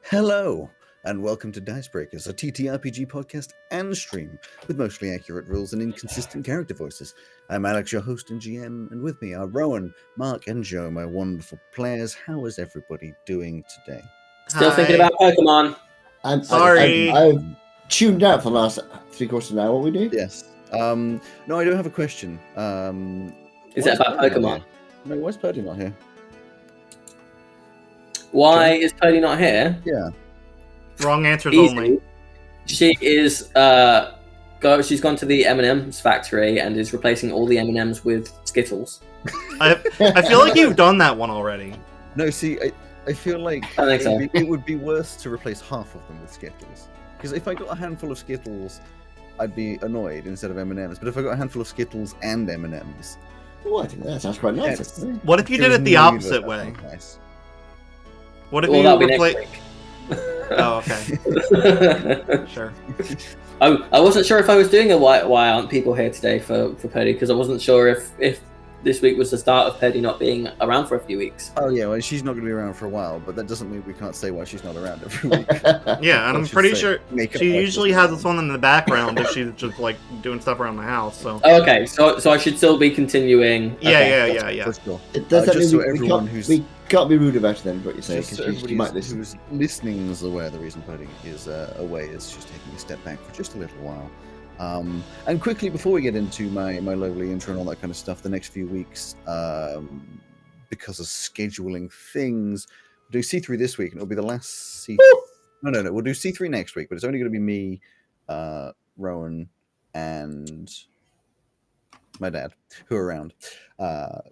Hello, and welcome to Dicebreakers, a TTRPG podcast and stream with mostly accurate rules and inconsistent character voices. I'm Alex, your host and GM, and with me are Rowan, Mark, and Joe, my wonderful players. How is everybody doing today? Still thinking Hi. about Pokemon. Sorry. I've tuned out for the last 3/4 of an hour. What we do? Yes. No, I do have a question. Is it about Pokemon? No, why is Purdy not here? Why is Purdy not here? Yeah. Wrong answers Easy. only. She is she's gone to the M&M's factory and is replacing all the M&M's with Skittles. I feel like you've done that one already. No, see, I feel like I think so. it would be worse to replace half of them with Skittles. Because if I got a handful of Skittles, I'd be annoyed instead of M&Ms. But if I got a handful of Skittles and M&Ms... Oh, I think that sounds quite nice. Yes. What if you did it the opposite way? Nice. What if Well, you that'll be replace? next week. Oh, okay. Sure. I wasn't sure if I was doing a why aren't people here today for Purdy, because I wasn't sure if this week was the start of Purdy not being around for a few weeks. Oh yeah, well she's not going to be around for a while, but that doesn't mean we can't say why she's not around every week. Yeah, and I'm Let's pretty just sure make it she like usually this. has this one in the background if she's just like doing stuff around the house. So Oh, okay, so I should still be continuing. Okay. yeah. For sure. It does that just mean so everyone we can't be rude about it then, what you say, Just so because you might listen. who's listening is aware the reason Purdy is away is she's taking a step back for just a little while. And quickly, before we get into my lovely intro and all that kind of stuff, the next few weeks, because of scheduling things, we'll do C3 this week, and it'll be the last C. No, we'll do C3 next week, but it's only going to be me, Rowan, and my dad, who are around,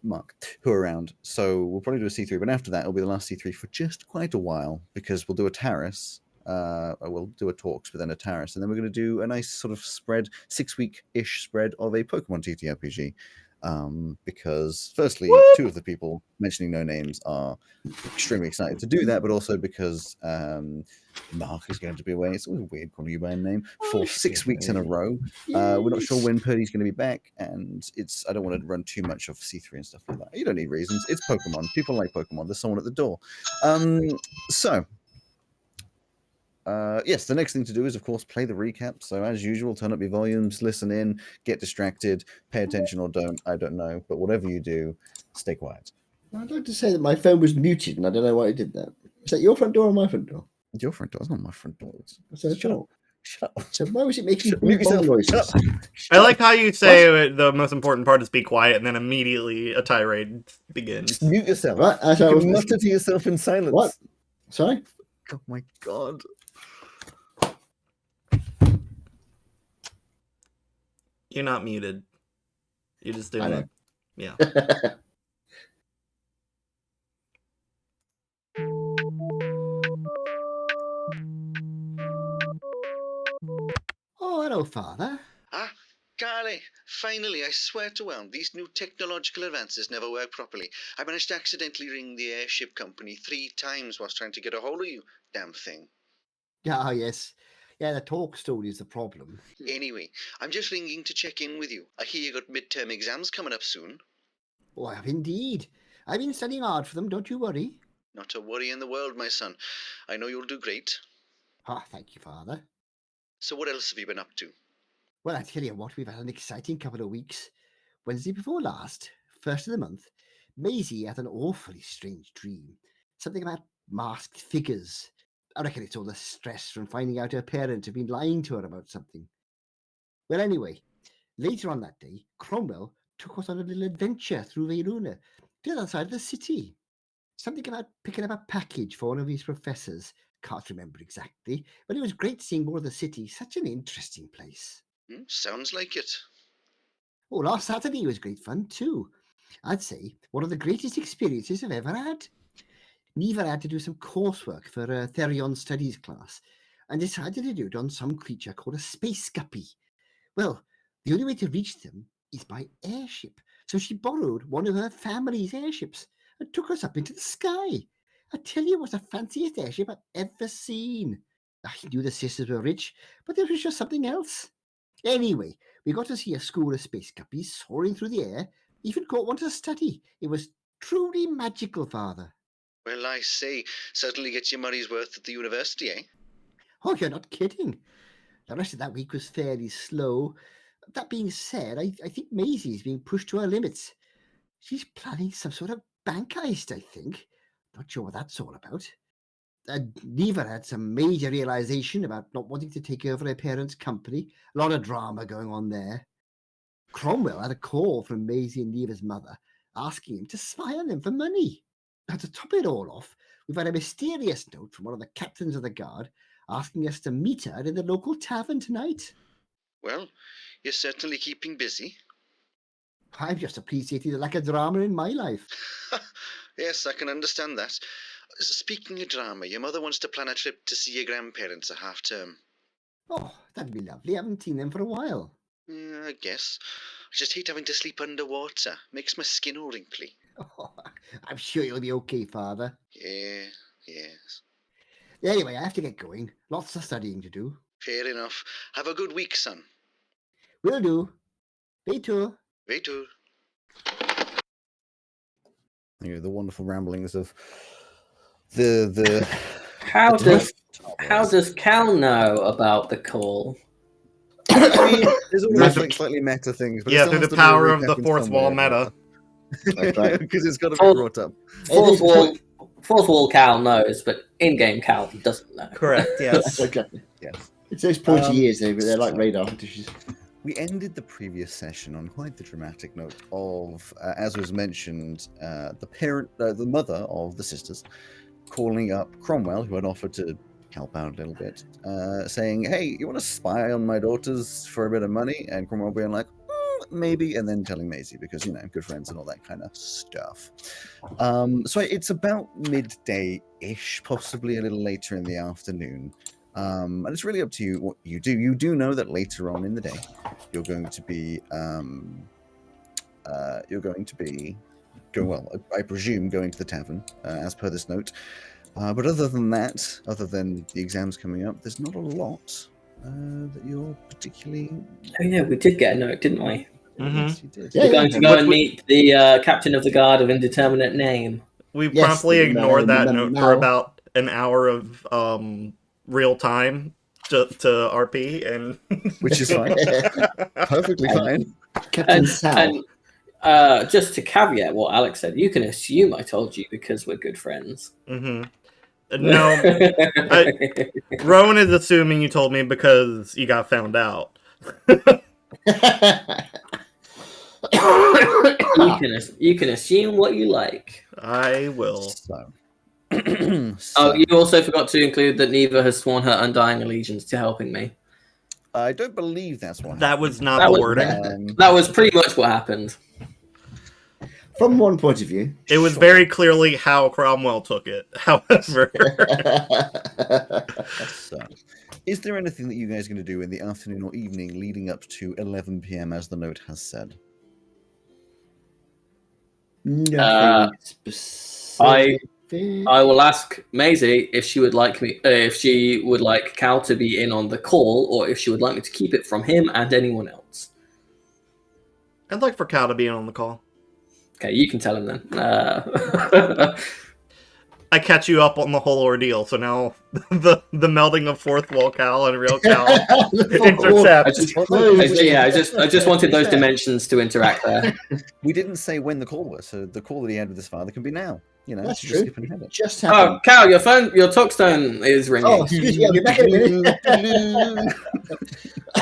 Mark, who are around. So we'll probably do a C3, but after that, it'll be the last C3 for just quite a while, because we'll do a Terrace. We'll do a Talks, but then a Terrace, and then we're going to do a nice sort of spread, 6-week-ish spread of a Pokemon TTRPG. Because firstly, two of the people mentioning no names are extremely excited to do that, but also because Mark is going to be away. It's always weird calling you by a name for 6 weeks in a row. We're not sure when Purdy's going to be back, and I don't want to run too much of C3 and stuff like that. You don't need reasons. It's Pokemon. People like Pokemon. There's someone at the door. Yes, the next thing to do is, of course, play the recap. So, as usual, turn up your volumes, listen in, get distracted, pay attention or don't. I don't know. But whatever you do, stay quiet. I'd like to say that my phone was muted, and I don't know why it did that. Is that your front door or my front door? Your front door. It's not my front door. So Shut up. Shut up. So why was it making Mute yourself. noises? Shut up. I like how you say the most important part is be quiet, and then immediately a tirade begins. Just mute yourself. Right, as You I was can mutter to yourself in silence. What? Sorry? Oh my god. You're not muted. You're just doing I know. it. Yeah. Oh, hello, Father. Ah, golly, finally, I swear to well, these new technological advances never work properly. I managed to accidentally ring the airship company 3 times whilst trying to get a hold of you, damn thing. Yeah, yes. Yeah, the talk story is the problem. Anyway, I'm just ringing to check in with you. I hear you got midterm exams coming up soon. Oh, I have indeed. I've been studying hard for them, don't you worry. Not a worry in the world, my son. I know you'll do great. Ah, thank you, Father. So what else have you been up to? Well, I tell you what, we've had an exciting couple of weeks. Wednesday before last, first of the month, Maisie had an awfully strange dream. Something about masked figures. I reckon it's all the stress from finding out her parents have been lying to her about something. Well, anyway, later on that day, Cromwell took us on a little adventure through Verona, to the other side of the city. Something about picking up a package for one of his professors. Can't remember exactly, but it was great seeing more of the city. Such an interesting place. Sounds like it. Oh, last Saturday was great fun too. I'd say one of the greatest experiences I've ever had. Neva had to do some coursework for a Therion Studies class and decided to do it on some creature called a space guppy. Well, the only way to reach them is by airship, so she borrowed one of her family's airships and took us up into the sky. I tell you, it was the fanciest airship I've ever seen. I knew the sisters were rich, but there was just something else. Anyway, we got to see a school of space guppies soaring through the air, even caught one to study. It was truly magical, Father. Well, I say, certainly gets your money's worth at the university, eh? Oh, you're not kidding. The rest of that week was fairly slow. That being said, I think Maisie's being pushed to her limits. She's planning some sort of bank heist, I think. Not sure what that's all about. Neva had some major realization about not wanting to take over her parents' company. A lot of drama going on there. Cromwell had a call from Maisie and Neva's mother asking him to spy on them for money. Now, to top it all off, we've had a mysterious note from one of the captains of the guard asking us to meet her in the local tavern tonight. Well, you're certainly keeping busy. I'm just appreciating the lack of drama in my life. Yes, I can understand that. Speaking of drama, your mother wants to plan a trip to see your grandparents at half term. Oh, that'd be lovely. I haven't seen them for a while. Yeah, I guess. I just hate having to sleep underwater. Makes my skin all wrinkly. Oh, I'm sure you'll be okay, Father. Yeah, yes. Anyway, I have to get going. Lots of studying to do. Fair enough. Have a good week, son. Will do. Later. Later. You know, the wonderful ramblings of the How the does Cal know about the call? I mean, there's always the- like slightly meta things, but Yeah, through the power of the fourth wall meta. Because it's got to be Fourth- brought up. Fourth wall Cal knows, but in-game Cal doesn't know. Correct, yes. Exactly. Yes. It's those pointy Um, ears, they're like radar dishes. We ended the previous session on quite the dramatic note of, as was mentioned, the mother of the sisters, calling up Cromwell, who had offered to help out a little bit, saying, "Hey, you want to spy on my daughters for a bit of money?" And Cromwell being like, "Maybe," and then telling Maisie because, you know, good friends and all that kind of stuff. So it's about midday-ish, possibly a little later in the afternoon. And it's really up to you what you do. You do know that later on in the day, you're going to be I presume going to the tavern, as per this note. But other than that, other than the exams coming up, there's not a lot that you're particularly. Oh yeah, we did get a note, didn't we? Yes, you did. Yeah, We're going to go and meet the captain of the guard of indeterminate name. We Yes, promptly ignored that note now. for about an hour of real time to RP, and Which is fine. Perfectly fine. Captain Sal. And just to caveat what Alex said, you can assume I told you because we're good friends. No, Rowan is assuming you told me because you got found out. You can assume what you like. I will. So. Oh, you also forgot to include that Neva has sworn her undying allegiance to helping me. I don't believe that's what That was not That the was- wording. That was pretty much what happened. From one point of view. It was very clearly how Cromwell took it. However, So, is there anything that you guys are going to do in the afternoon or evening leading up to 11 p.m. as the note has said? Nothing specific. I will ask Maisie if she would like Cal to be in on the call, or if she would like me to keep it from him and anyone else. I'd like for Cal to be in on the call. Okay, you can tell him then. I catch you up on the whole ordeal, so now the melding of fourth wall Cal and real Cal intercept. I just wanted those dimensions to interact there. We didn't say when the call was, so the call that he had with his father can be now. You know, That's just true. skipping ahead. Just happened. Oh, Cal, your talkstone is ringing. Oh, excuse me, I'll be back in a minute.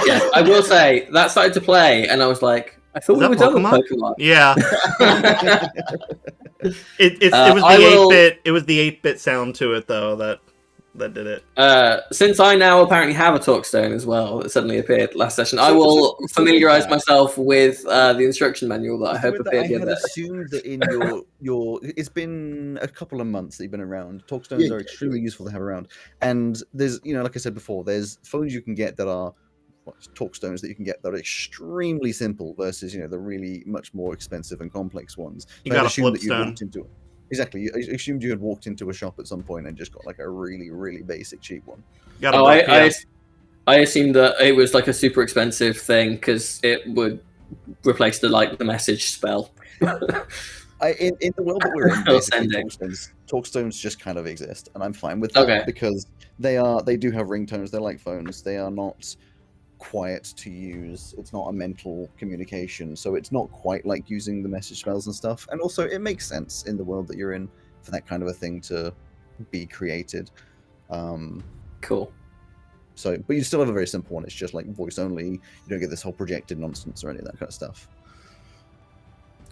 Yeah, I will say that started to play, and I was like, I thought Is we that were done with Pokemon? Pokemon. Yeah, it was I the will- 8-bit. It was the 8-bit sound to it though that did it. Since I now apparently have a talkstone as well that suddenly appeared last session, I will familiarize myself with the instruction manual that I hope With that, appeared I the had other day. assumed that in your it's been a couple of months that you've been around. Talkstones Yeah. are extremely useful to have around, and there's, you know, like I said before, there's phones you can get that are Talkstones that you can get that are extremely simple versus, you know, the really much more expensive and complex ones. You So got I'd a assumed that you'd Flipstone. walked into it. Exactly, I assumed you had walked into a shop at some point and just got like a really, really basic cheap one. You got a Oh, book, yeah. I assumed that it was like a super expensive thing because it would replace the message spell. In the world that we're in, I'll basically, send it. talkstones just kind of exist, and I'm fine with that Okay. because they do have ringtones. They're like phones. They are not quiet to use. It's not a mental communication, so it's not quite like using the message spells and stuff. And also, it makes sense in the world that you're in for that kind of a thing to be created. Cool. So, but you still have a very simple one. It's just like voice only. You don't get this whole projected nonsense or any of that kind of stuff.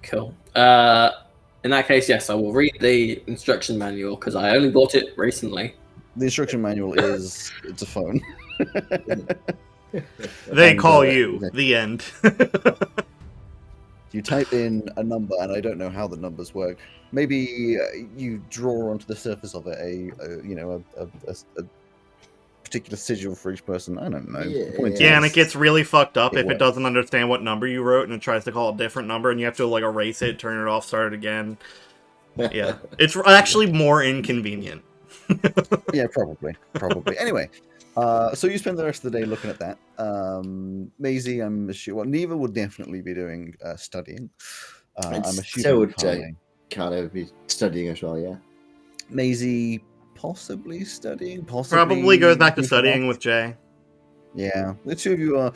Cool. In that case, yes, I will read the instruction manual because I only bought it recently. The instruction manual it's a phone. They And, call you the end. You type in a number, and I don't know how the numbers work. Maybe you draw onto the surface of it a particular sigil for each person. I don't know. The point Yeah, and is, it gets really fucked up it if it works. doesn't understand what number you wrote and it tries to call a different number and you have to like erase it, turn it off, start it again. Yeah, it's actually more inconvenient. Yeah, probably. Anyway, so you spend the rest of the day looking at that. Maisie, I'm assuming. Well, Neva will definitely be doing studying. I'm assuming So would Carly. Carlo be studying as well, yeah. Maisie possibly studying. Possibly Probably goes back to goofing studying off. with Jay. Yeah, the two of you are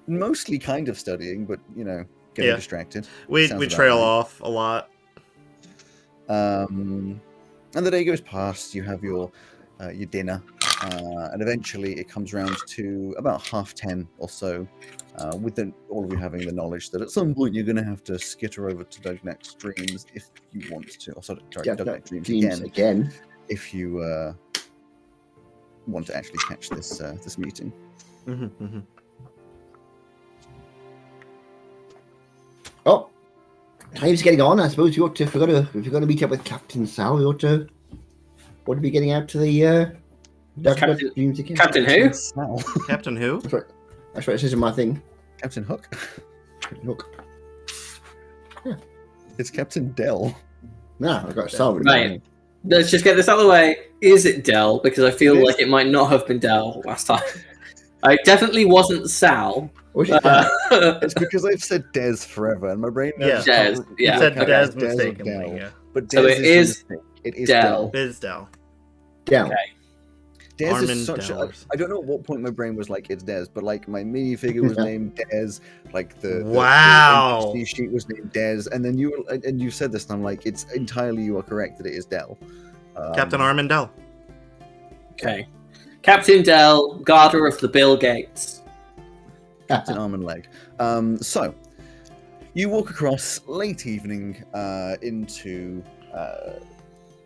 mostly kind of studying, but getting distracted. We Sounds about trail right. off a lot. And the day goes past. You have your dinner, and eventually it comes round to about 10:30 or so, with all of you having the knowledge that at some point you're going to have to skitter over to Dugnet's Dreams if you want to. Or sorry, Dugnet's Dreams again. If you want to actually catch this meeting. Oh, time's getting on. I suppose you ought to. If you're going to meet up with Captain Sal, you ought to be getting out to the Dreams again. Captain who? Sal. Captain who? That's right. It says in my thing. Captain Hook. Look. Yeah. It's Captain Dell. No, I got Sal. Right. Let's just get this out of the way. Is it Dell? Because I feel like it might not have been Dell last time. I definitely wasn't Sal. It's because I've said Des forever, and my brain knows Des. Yeah. You said okay. Des Des or mistakenly. Dell. Yeah. But So Des it is It is Dell. It is Dell. Down. Okay. Des Armin is such a... Dellers. I don't know at what point my brain was like, it's Des, but like my minifigure was named Des, like the Wow. NPC sheet was named Des, and then you said this, and I'm like, it's entirely, you are correct that it is Dell. Captain Armin Dell. Okay. Captain Dell, Garter of the Bill Gates. Captain Arm and Leg. So, you walk across late evening into...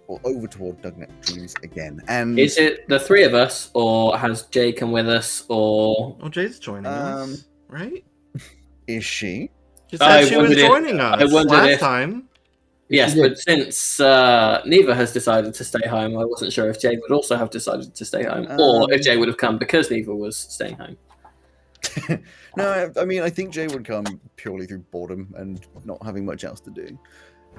or over toward Dugnet Dreams again. And Is it the three of us, or has Jay come with us, or... Oh, Jay's joining us, right? is she? She I said she was wondered if- joining I us wondered last if- time. Yes, did. but since Neva has decided to stay home, I wasn't sure if Jay would also have decided to stay home, or if Jay would have come because Neva was staying home. No, I mean, I think Jay would come purely through boredom and not having much else to do.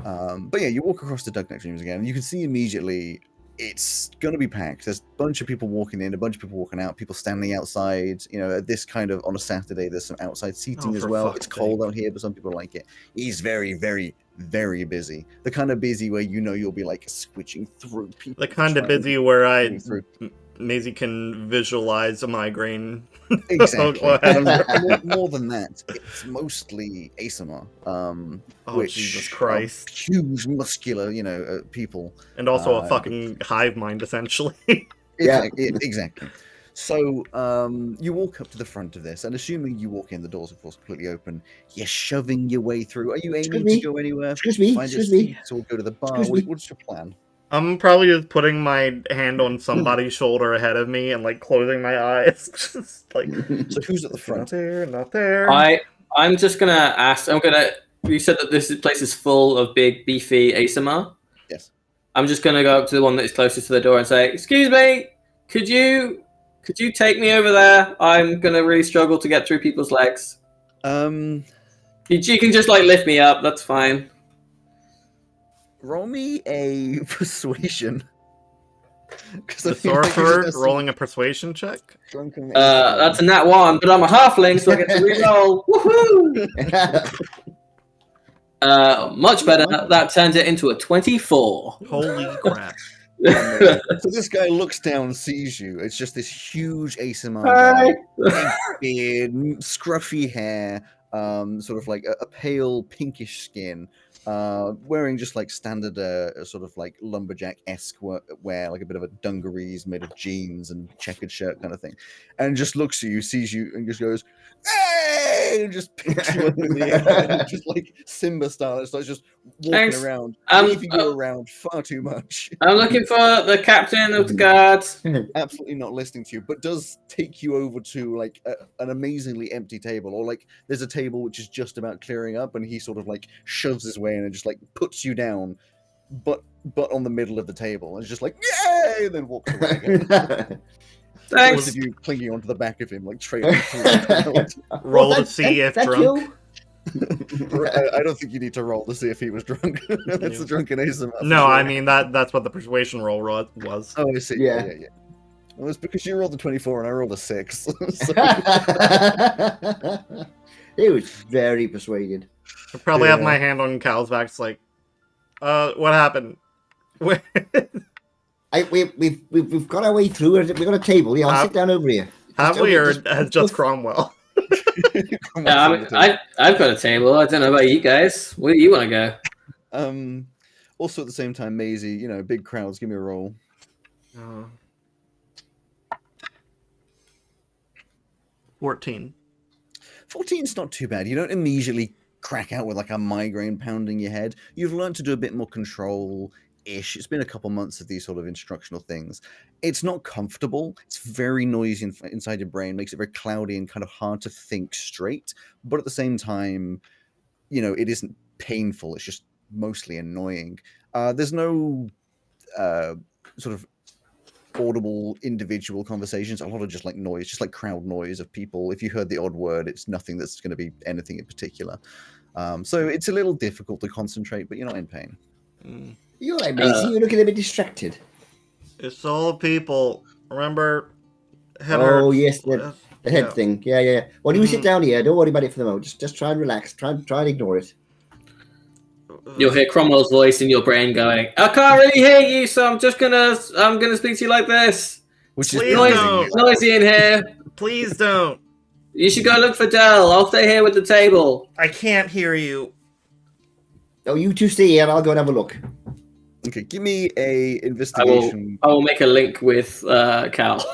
But yeah, you walk across the Dugnet Dreams again, and you can see immediately it's going to be packed. There's a bunch of people walking in, a bunch of people walking out, people standing outside. You know, at this kind of on a Saturday, there's some outside seating as for well. fuck's It's cold out here, but some people like it. He's very, very, very busy. The kind of busy where you'll be like switching through people. The kind of trying to busy where move through. Maisie can visualize a migraine. Exactly. Whatever. More than that, it's mostly ASMR. Oh, Jesus Christ. Huge, muscular, people. And also a fucking hive mind, essentially. Exactly. So you walk up to the front of this, and assuming you walk in, the doors, of course, completely open. You're shoving your way through. Are you aiming to go anywhere? Excuse me. Find a Excuse me. seat or go to the bar? Excuse me. What's your plan? I'm probably just putting my hand on somebody's shoulder ahead of me and like closing my eyes. Just like So who's at the not front? there, not there. I'm just gonna ask. You said that this place is full of big, beefy ASMR. Yes. I'm just gonna go up to the one that is closest to the door and say, "Excuse me, could you take me over there? I'm gonna really struggle to get through people's legs. You can just like lift me up. That's fine." Roll me a persuasion. The sorcerer rolling a persuasion check. That's a nat 1, but I'm a halfling, so I get to reroll. Woohoo! Much better. That turns it into a 24. Holy crap. Amazing. So this guy looks down, sees you. It's just this huge ASMR Hi. guy, big beard, scruffy hair, sort of like a pale pinkish skin, wearing just like standard sort of like lumberjack-esque wear, like a bit of a dungarees made of jeans and checkered shirt kind of thing, and just looks at you, sees you, and just goes, "Hey!" and just picks you up in the air, and just like Simba style, it's like just walking Thanks. around, I'm- leaving you around far too much. I'm looking for the captain of the guards. Absolutely not listening to you, but does take you over to like an amazingly empty table, or like there's a table which is just about clearing up, and he sort of like shoves his way in and just like puts you down, but on the middle of the table, and it's just like yay, and then walks away again. Thanks. Both of you clinging onto the back of him, like trailing through the crowd. Roll to see if drunk. I don't think you need to roll to see if he was drunk. That's the drunken ASMR. No, I mean that's what the persuasion roll was. Oh, I see. Yeah. Yeah. Well, it's because you rolled a 24 and I rolled a 6. So, He was very persuaded. I probably have Yeah. my hand on Cal's back. It's like, what happened? We've got our way through. We've got a table. Yeah, I'll sit down over here. Have we, or just Cromwell? I've got a table. I don't know about you guys. Where do you want to go? Also, at the same time, Maisie, big crowds. Give me a roll. 14. 14's not too bad. You don't immediately crack out with like a migraine pounding your head. You've learned to do a bit more control-ish. It's been a couple months of these sort of instructional things. It's not comfortable. It's very noisy inside your brain, makes it very cloudy and kind of hard to think straight. But at the same time, it isn't painful. It's just mostly annoying. There's no sort of audible individual conversations, a lot of just like noise, just like crowd noise of people. If you heard the odd word, it's nothing that's going to be anything in particular. So it's a little difficult to concentrate, but you're not in pain. You're right, Maisie. You're looking a bit distracted. It's all people. Remember? Oh, yes, the head thing. Yeah. Well, you sit down here. Don't worry about it for the moment. Just try and relax. Try and ignore it. You'll hear Cromwell's voice in your brain going, "I can't really hear you, so I'm gonna speak to you like this." Which is noisy in here. Please don't. You should go look for Dell. I'll stay here with the table. I can't hear you. Oh, you two stay here. I'll go and have a look. Okay, give me a investigation. I will make a link with Cal.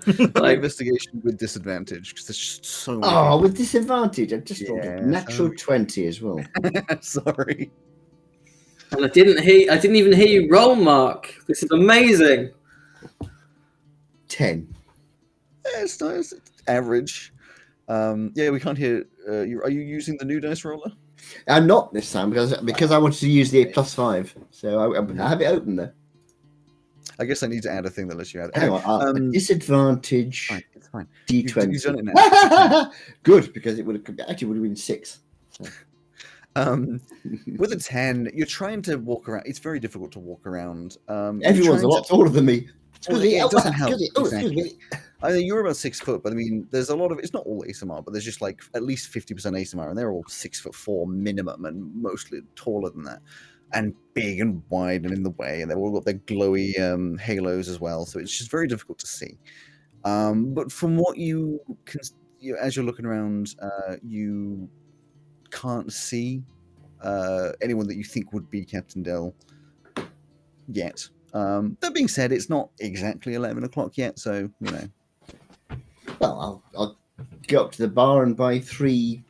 Investigation with disadvantage, because there's just so many. Oh, with disadvantage. I just rolled a natural 20 as well. Sorry. And I didn't even hear you roll, Mark. This is amazing. 10. It's nice. It's average. We can't hear. Are you using the new dice roller? I'm not this time because I wanted to use the +5. So I have it open there. I guess I need to add a thing that lets you add. Hang on, disadvantage. Fine, it's fine. D20. You've done it now. Good, because it would have been 6. So. With a 10, you're trying to walk around. It's very difficult to walk around. Everyone's a lot taller than me. It doesn't help. Excuse me. I mean, you're about 6 foot, but I mean, there's a lot of. It's not all ASMR, but there's just like at least 50% ASMR, and they're all 6'4" minimum, and mostly taller than that, and big and wide and in the way, and they've all got their glowy halos as well. So it's just very difficult to see. But from what you can, as you're looking around, you can't see anyone that you think would be Captain Dell yet. That being said, it's not exactly 11 o'clock yet, so Well, I'll go up to the bar and buy 3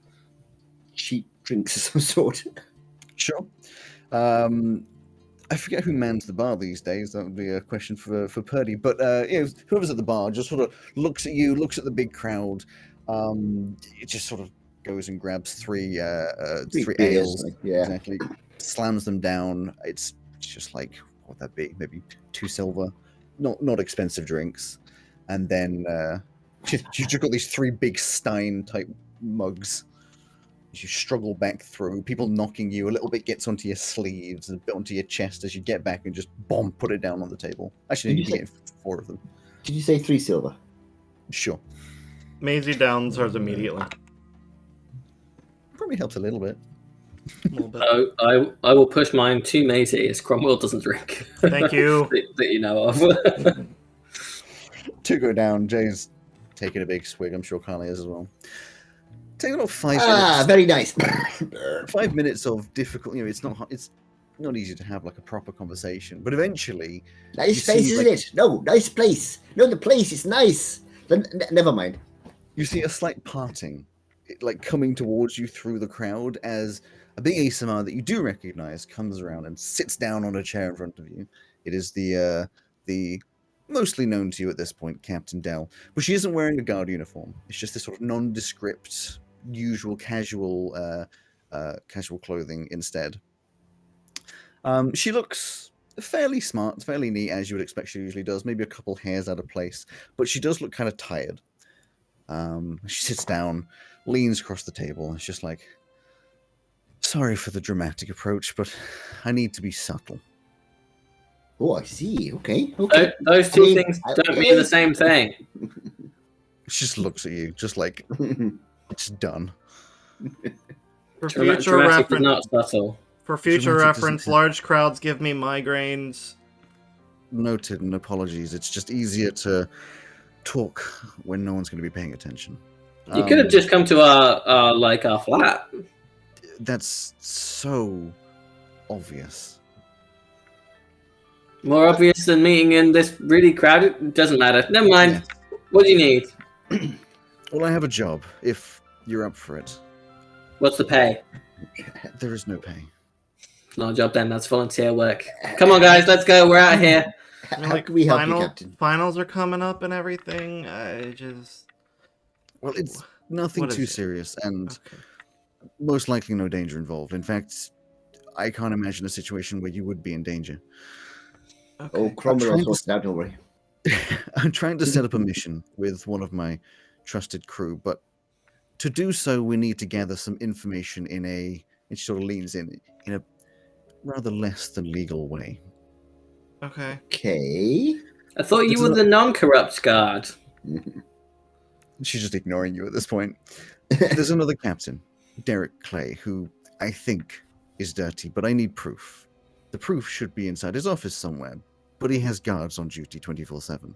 cheap drinks of some sort. Sure. I forget who mans the bar these days. That would be a question for Purdy. But whoever's at the bar just sort of looks at you, looks at the big crowd. It just sort of goes and grabs 3 ales. Yeah. Exactly. Slams them down. It's just like, what would that be? Maybe 2 silver. Not expensive drinks. And then you just got these 3 big Stein type mugs. You struggle back through, people knocking you, a little bit gets onto your sleeves and a bit onto your chest as you get back and just put it down on the table. Actually, you can get 4 of them. Did you say 3 silver? Sure. Maisie downs hers immediately. Probably helps a little bit. A little bit. I will push mine to matey as Cromwell doesn't drink. Thank you. that you know of. To go down, Jay's taking a big swig. I'm sure Carly is as well. Take about 5 minutes. Very nice. 5 minutes of difficult. It's not easy to have like a proper conversation, but eventually. Nice place, isn't it? No, nice place. No, the place is nice. Never mind. You see a slight parting, like coming towards you through the crowd as a big ASMR that you do recognize comes around and sits down on a chair in front of you. It is the mostly known to you at this point, Captain Dell, but she isn't wearing a guard uniform. It's just this sort of nondescript, usual casual clothing instead. She looks fairly smart, fairly neat, as you would expect she usually does. Maybe a couple hairs out of place, but she does look kind of tired. She sits down, leans across the table. It's just like, sorry for the dramatic approach, but I need to be subtle. Oh, I see. Okay. Those two things don't mean the same thing. She just looks at you, just like, it's done. For future Dramatic is reference, not subtle. for future Dramatic reference, doesn't- large crowds give me migraines. Noted, and apologies. It's just easier to talk when no one's going to be paying attention. You could have just come to our flat. That's so obvious. More obvious than meeting in this really crowded. Doesn't matter. Never mind. Yeah. What do you need? Well, I have a job, if you're up for it. What's the pay? There is no pay. It's not a job then. That's volunteer work. Come on, guys. Let's go. We're out of here. How can we help you, Captain? Finals are coming up and everything. I just. Well, it's nothing What is too it? serious, and Okay. most likely no danger involved. In fact, I can't imagine a situation where you would be in danger. Okay. Oh, Cromwell trying to- was now, don't worry. I'm trying to set up a mission with one of my trusted crew, but to do so, we need to gather some information in a. It sort of leans in a rather less than legal way. Okay. Okay. I thought you It's were not- the non-corrupt guard. She's just ignoring you at this point. There's another captain, Derek Clay, who I think is dirty, but I need proof. The proof should be inside his office somewhere, but he has guards on duty 24/7.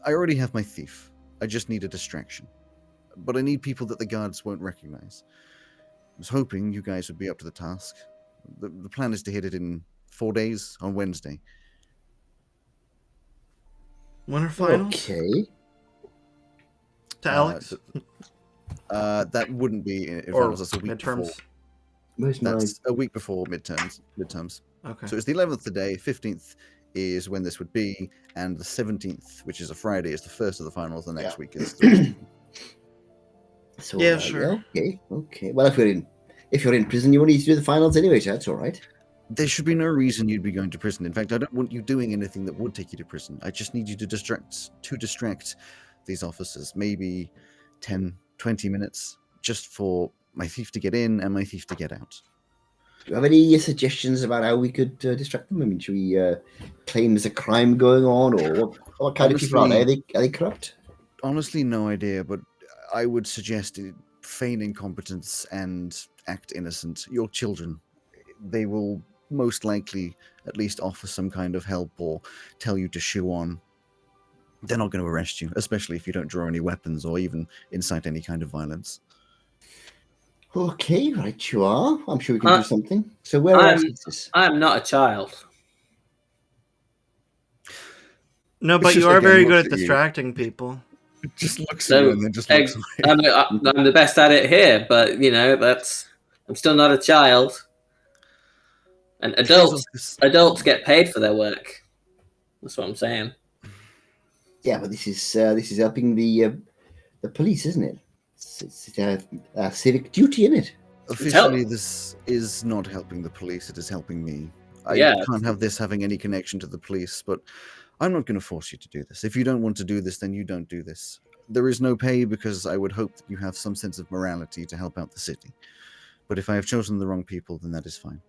I already have my thief. I just need a distraction. But I need people that the guards won't recognize. I was hoping you guys would be up to the task. The plan is to hit it in 4 days on Wednesday. Winter finals Okay. to Alex That wouldn't be in or finals. That's a week midterms. before. Where's my... That's a week before midterms. Okay. So it's the 11th today, 15th is when this would be, and the 17th, which is a Friday, is the first of the finals. The next Yeah. week is Thursday. So, Yeah, sure. Okay. Well, if you're in prison, you won't need to do the finals anyway, so that's all right. There should be no reason you'd be going to prison. In fact, I don't want you doing anything that would take you to prison. I just need you to distract these officers. Maybe 10, 20 minutes, just for my thief to get in and my thief to get out. Do you have any suggestions about how we could distract them? I mean, should we claim there's a crime going on, or what kind of people are they? Are they corrupt? Honestly, no idea, but I would suggest feign incompetence and act innocent. Your children, they will most likely at least offer some kind of help or tell you to shoo on. They're not going to arrest you, especially if you don't draw any weapons or even incite any kind of violence. Okay, right you are. I'm sure we can do something. So where else is this? I am not a child. No, It's but just you are again, very looks good at at you. distracting people. It just looks So, at you and then just looks away. I'm the best at it here, but I'm still not a child. And adults get paid for their work. That's what I'm saying. Yeah, but this is helping the police, isn't it? It's a civic duty, isn't it? Officially, this is not helping the police, it is helping me. I can't have this having any connection to the police, but I'm not going to force you to do this. If you don't want to do this, then you don't do this. There is no pay because I would hope that you have some sense of morality to help out the city. But if I have chosen the wrong people, then that is fine.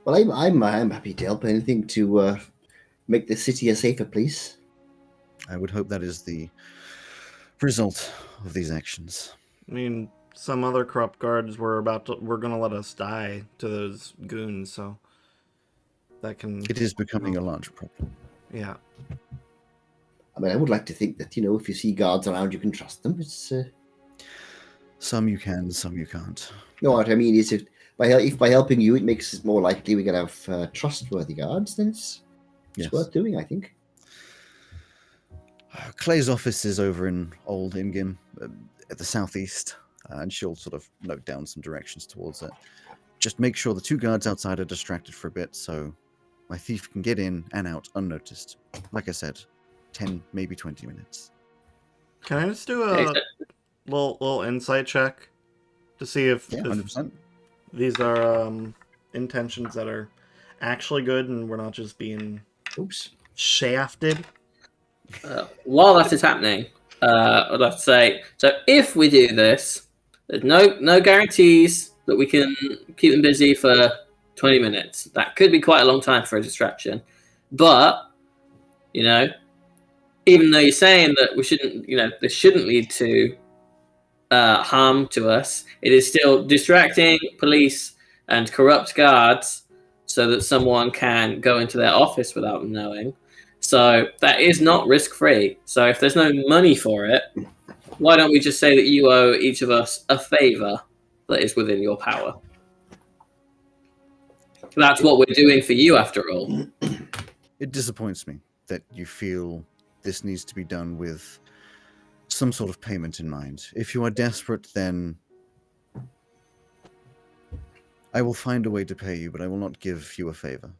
Well, I'm happy to help anything to make the city a safer place. I would hope that is the result of these actions. I mean, some other corrupt guards were gonna let us die to those goons, so that can. It is becoming a large problem. Yeah. I mean, I would like to think that, if you see guards around, you can trust them. It's Some you can, some you can't. no, what I mean is, if by helping you, it makes it more likely we can have trustworthy guards, then it's worth doing, I think. Clay's office is over in Old Ingim, at the southeast, and she'll sort of note down some directions towards it. Just make sure the 2 guards outside are distracted for a bit, so my thief can get in and out unnoticed. Like I said, 10, maybe 20 minutes. Can I just do a little insight check to see if 100%. These are intentions that are actually good and we're not just being shafted? While that is happening, I'd like to say, so if we do this, there's no guarantees that we can keep them busy for 20 minutes. That could be quite a long time for a distraction. But, even though you're saying that we shouldn't, this shouldn't lead to harm to us, it is still distracting police and corrupt guards so that someone can go into their office without them knowing. So that is not risk-free. So if there's no money for it, why don't we just say that you owe each of us a favor that is within your power? That's what we're doing for you, after all. It disappoints me that you feel this needs to be done with some sort of payment in mind. If you are desperate, then I will find a way to pay you, but I will not give you a favor.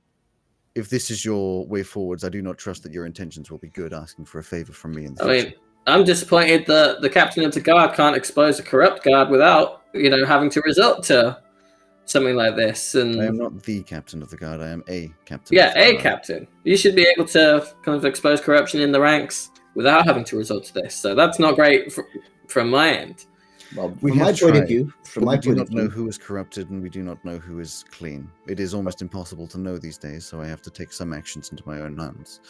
If this is your way forwards, I do not trust that your intentions will be good asking for a favor from me in the future. I'm disappointed that the captain of the guard can't expose a corrupt guard without, having to resort to something like this. And I am not the captain of the guard. I am a captain. Yeah, a captain. You should be able to kind of expose corruption in the ranks without having to resort to this. So that's not great from my end. Well, from my point of view, we do not know who is corrupted and we do not know who is clean. It is almost impossible to know these days, so I have to take some actions into my own hands.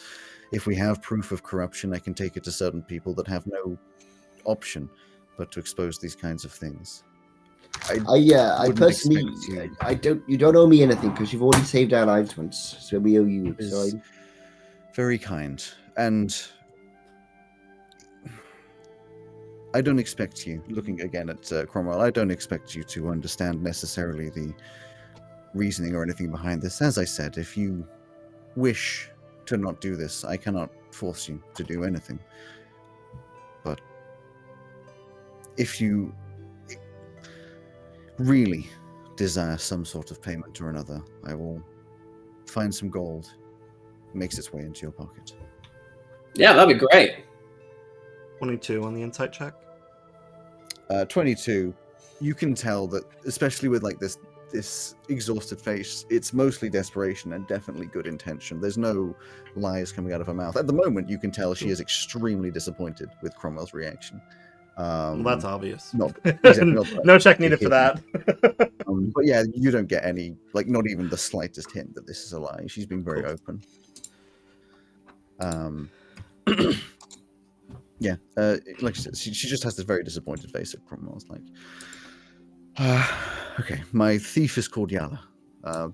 If we have proof of corruption, I can take it to certain people that have no option but to expose these kinds of things. I personally, you don't owe me anything because you've already saved our lives once, so we owe you. Very kind, and I don't expect you, looking again at Cromwell, I don't expect you to understand necessarily the reasoning or anything behind this. As I said, if you wish to not do this, I cannot force you to do anything. But if you really desire some sort of payment or another, I will find some gold. It makes its way into your pocket. Yeah, that'd be great. 22 on the insight check. 22. You can tell that, especially with like this exhausted face, it's mostly desperation and definitely good intention. There's no lies coming out of her mouth. At the moment, you can tell she is extremely disappointed with Cromwell's reaction. Well, that's obvious. No check needed for that. But yeah, you don't get any, not even the slightest hint that this is a lie. She's being very open. Yeah, like I said, she just has this very disappointed face at Cromwell's okay, my thief is called Yala.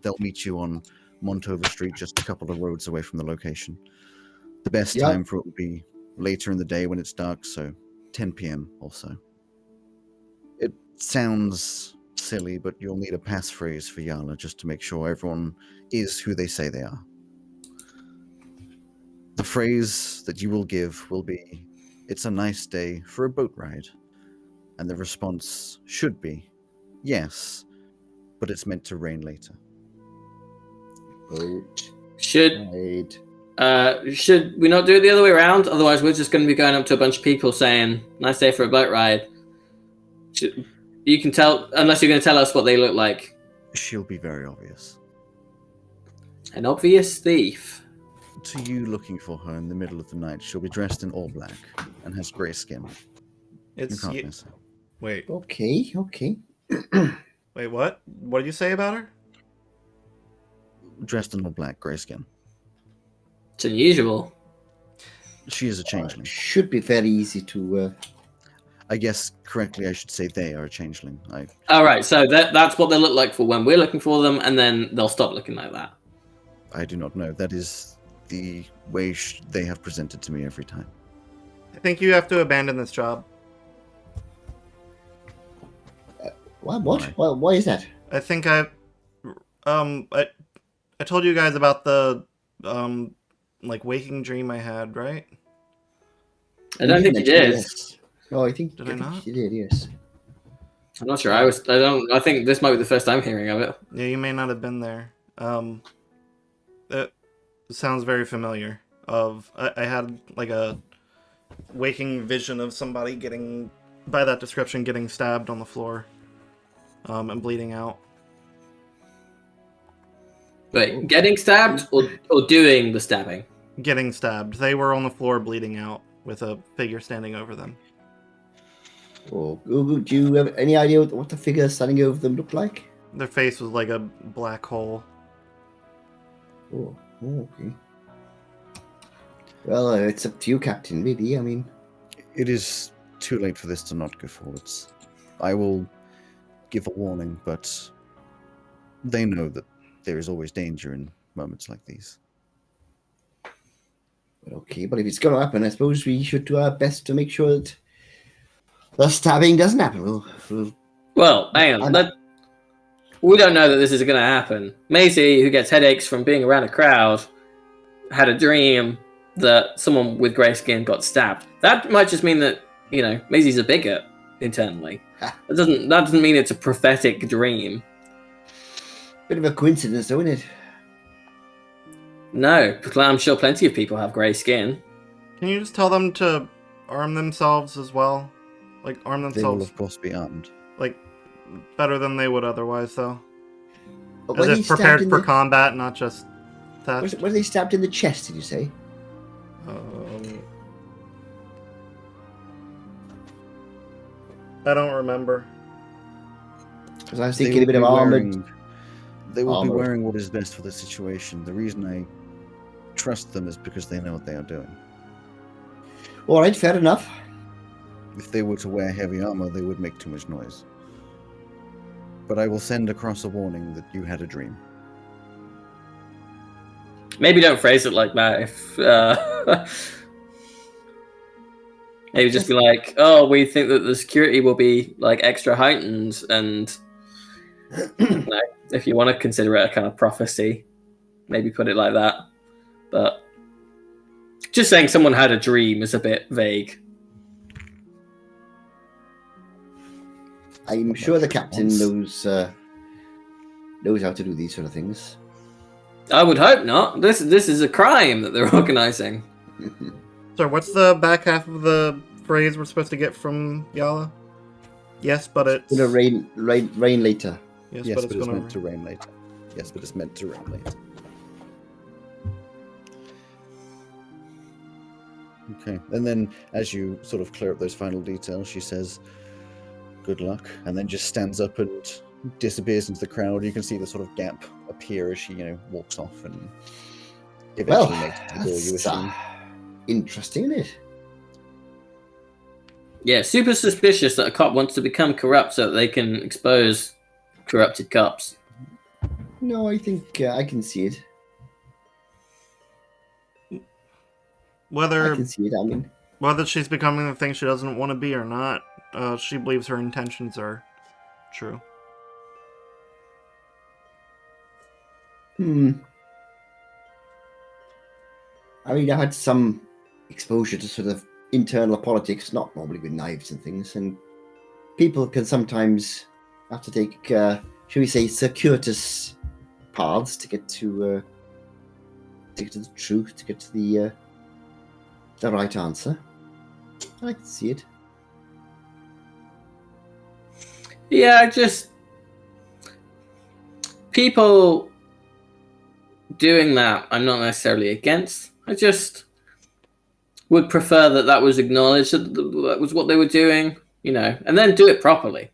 They'll meet you on Montover Street, just a couple of roads away from the location. The best time for it would be later in the day when it's dark, so 10 p.m. or so. It sounds silly, but you'll need a passphrase for Yala just to make sure everyone is who they say they are. The phrase that you will give will be, "It's a nice day for a boat ride." And the response should be, "Yes, but it's meant to rain later." Boat ride. Should we not do it the other way around? Otherwise, we're just going to be going up to a bunch of people saying, "Nice day for a boat ride." You can tell, unless you're going to tell us what they look like. She'll be very obvious. An obvious thief. To you looking for her in the middle of the night, she'll be dressed in all black and has grey skin. You can't miss her. Wait. Okay. Wait, what? What did you say about her? Dressed in all black, grey skin. It's unusual. She is a changeling. Should be very easy to... I guess correctly I should say they are a changeling. All right, so that's what they look like for when we're looking for them, and then they'll stop looking like that. I do not know. That is the way they have presented to me every time. I think you have to abandon this job. What? Why? Well, why is that? I think I told you guys about the like waking dream I had, right? I don't think you did. Yes. Oh, I think Did I not? you did. Yes. I'm not sure. I think this might be the first time hearing of it. Yeah, you may not have been there. It sounds very familiar. I had like a waking vision of somebody getting, by that description, getting stabbed on the floor, and bleeding out. Wait, getting stabbed or doing the stabbing? Getting stabbed. They were on the floor bleeding out with a figure standing over them. Oh, do you have any idea what the figure standing over them looked like? Their face was like a black hole. Oh, okay. Well, it's up to you, Captain, really. I mean... It is too late for this to not go forwards. I will give a warning, but they know that there is always danger in moments like these. Okay, but if it's going to happen, I suppose we should do our best to make sure that the stabbing doesn't happen. Well, hang on. We don't know that this is going to happen. Maisie, who gets headaches from being around a crowd, had a dream that someone with grey skin got stabbed. That might just mean that, Maisie's a bigot internally. That doesn't mean it's a prophetic dream. Bit of a coincidence, though, isn't it? No, because I'm sure plenty of people have grey skin. Can you just tell them to arm themselves as well? Like, arm They will, themselves, of course, be armed. like, better than they would otherwise, though. But As were they if prepared stabbed for in the- combat, not just theft. Were they stabbed in the chest, did you say? I don't remember. Because I was They thinking a will bit of be armored. They will be armor. wearing what is best for the situation. The reason I trust them is because they know what they are doing. All right, fair enough. If they were to wear heavy armor, they would make too much noise. But I will send across a warning that you had a dream. Maybe don't phrase it like that. If maybe just be like, "Oh, we think that the security will be like extra heightened," and if you want to consider it a kind of prophecy, maybe put it like that. But just saying someone had a dream is a bit vague. I'm sure the captain knows how to do these sort of things. I would hope not. This is a crime that they're organizing. So what's the back half of the phrase we're supposed to get from Yala? Yes, but it's... Gonna rain later. Yes, Yes, but but it's it's gonna... meant to rain later. Yes, but it's meant to rain later. Okay, and then as you sort of clear up those final details, she says, "Good luck," and then just stands up and disappears into the crowd. You can see the sort of gap appear as she, walks off and Well, eventually makes it to the door, you that's assume. interesting, isn't it? Yeah, super suspicious that a cop wants to become corrupt so that they can expose corrupted cops. No, I think I can see it. I Whether can see it. I mean, she's becoming the thing she doesn't want to be or not, she believes her intentions are true. I mean, I had some exposure to sort of internal politics, not normally with knives and things, and people can sometimes have to take, shall we say, circuitous paths to get to the truth, to get to the right answer. I can see it. Yeah, people doing that, I'm not necessarily against. I just would prefer that was acknowledged, that was what they were doing, and then do it properly.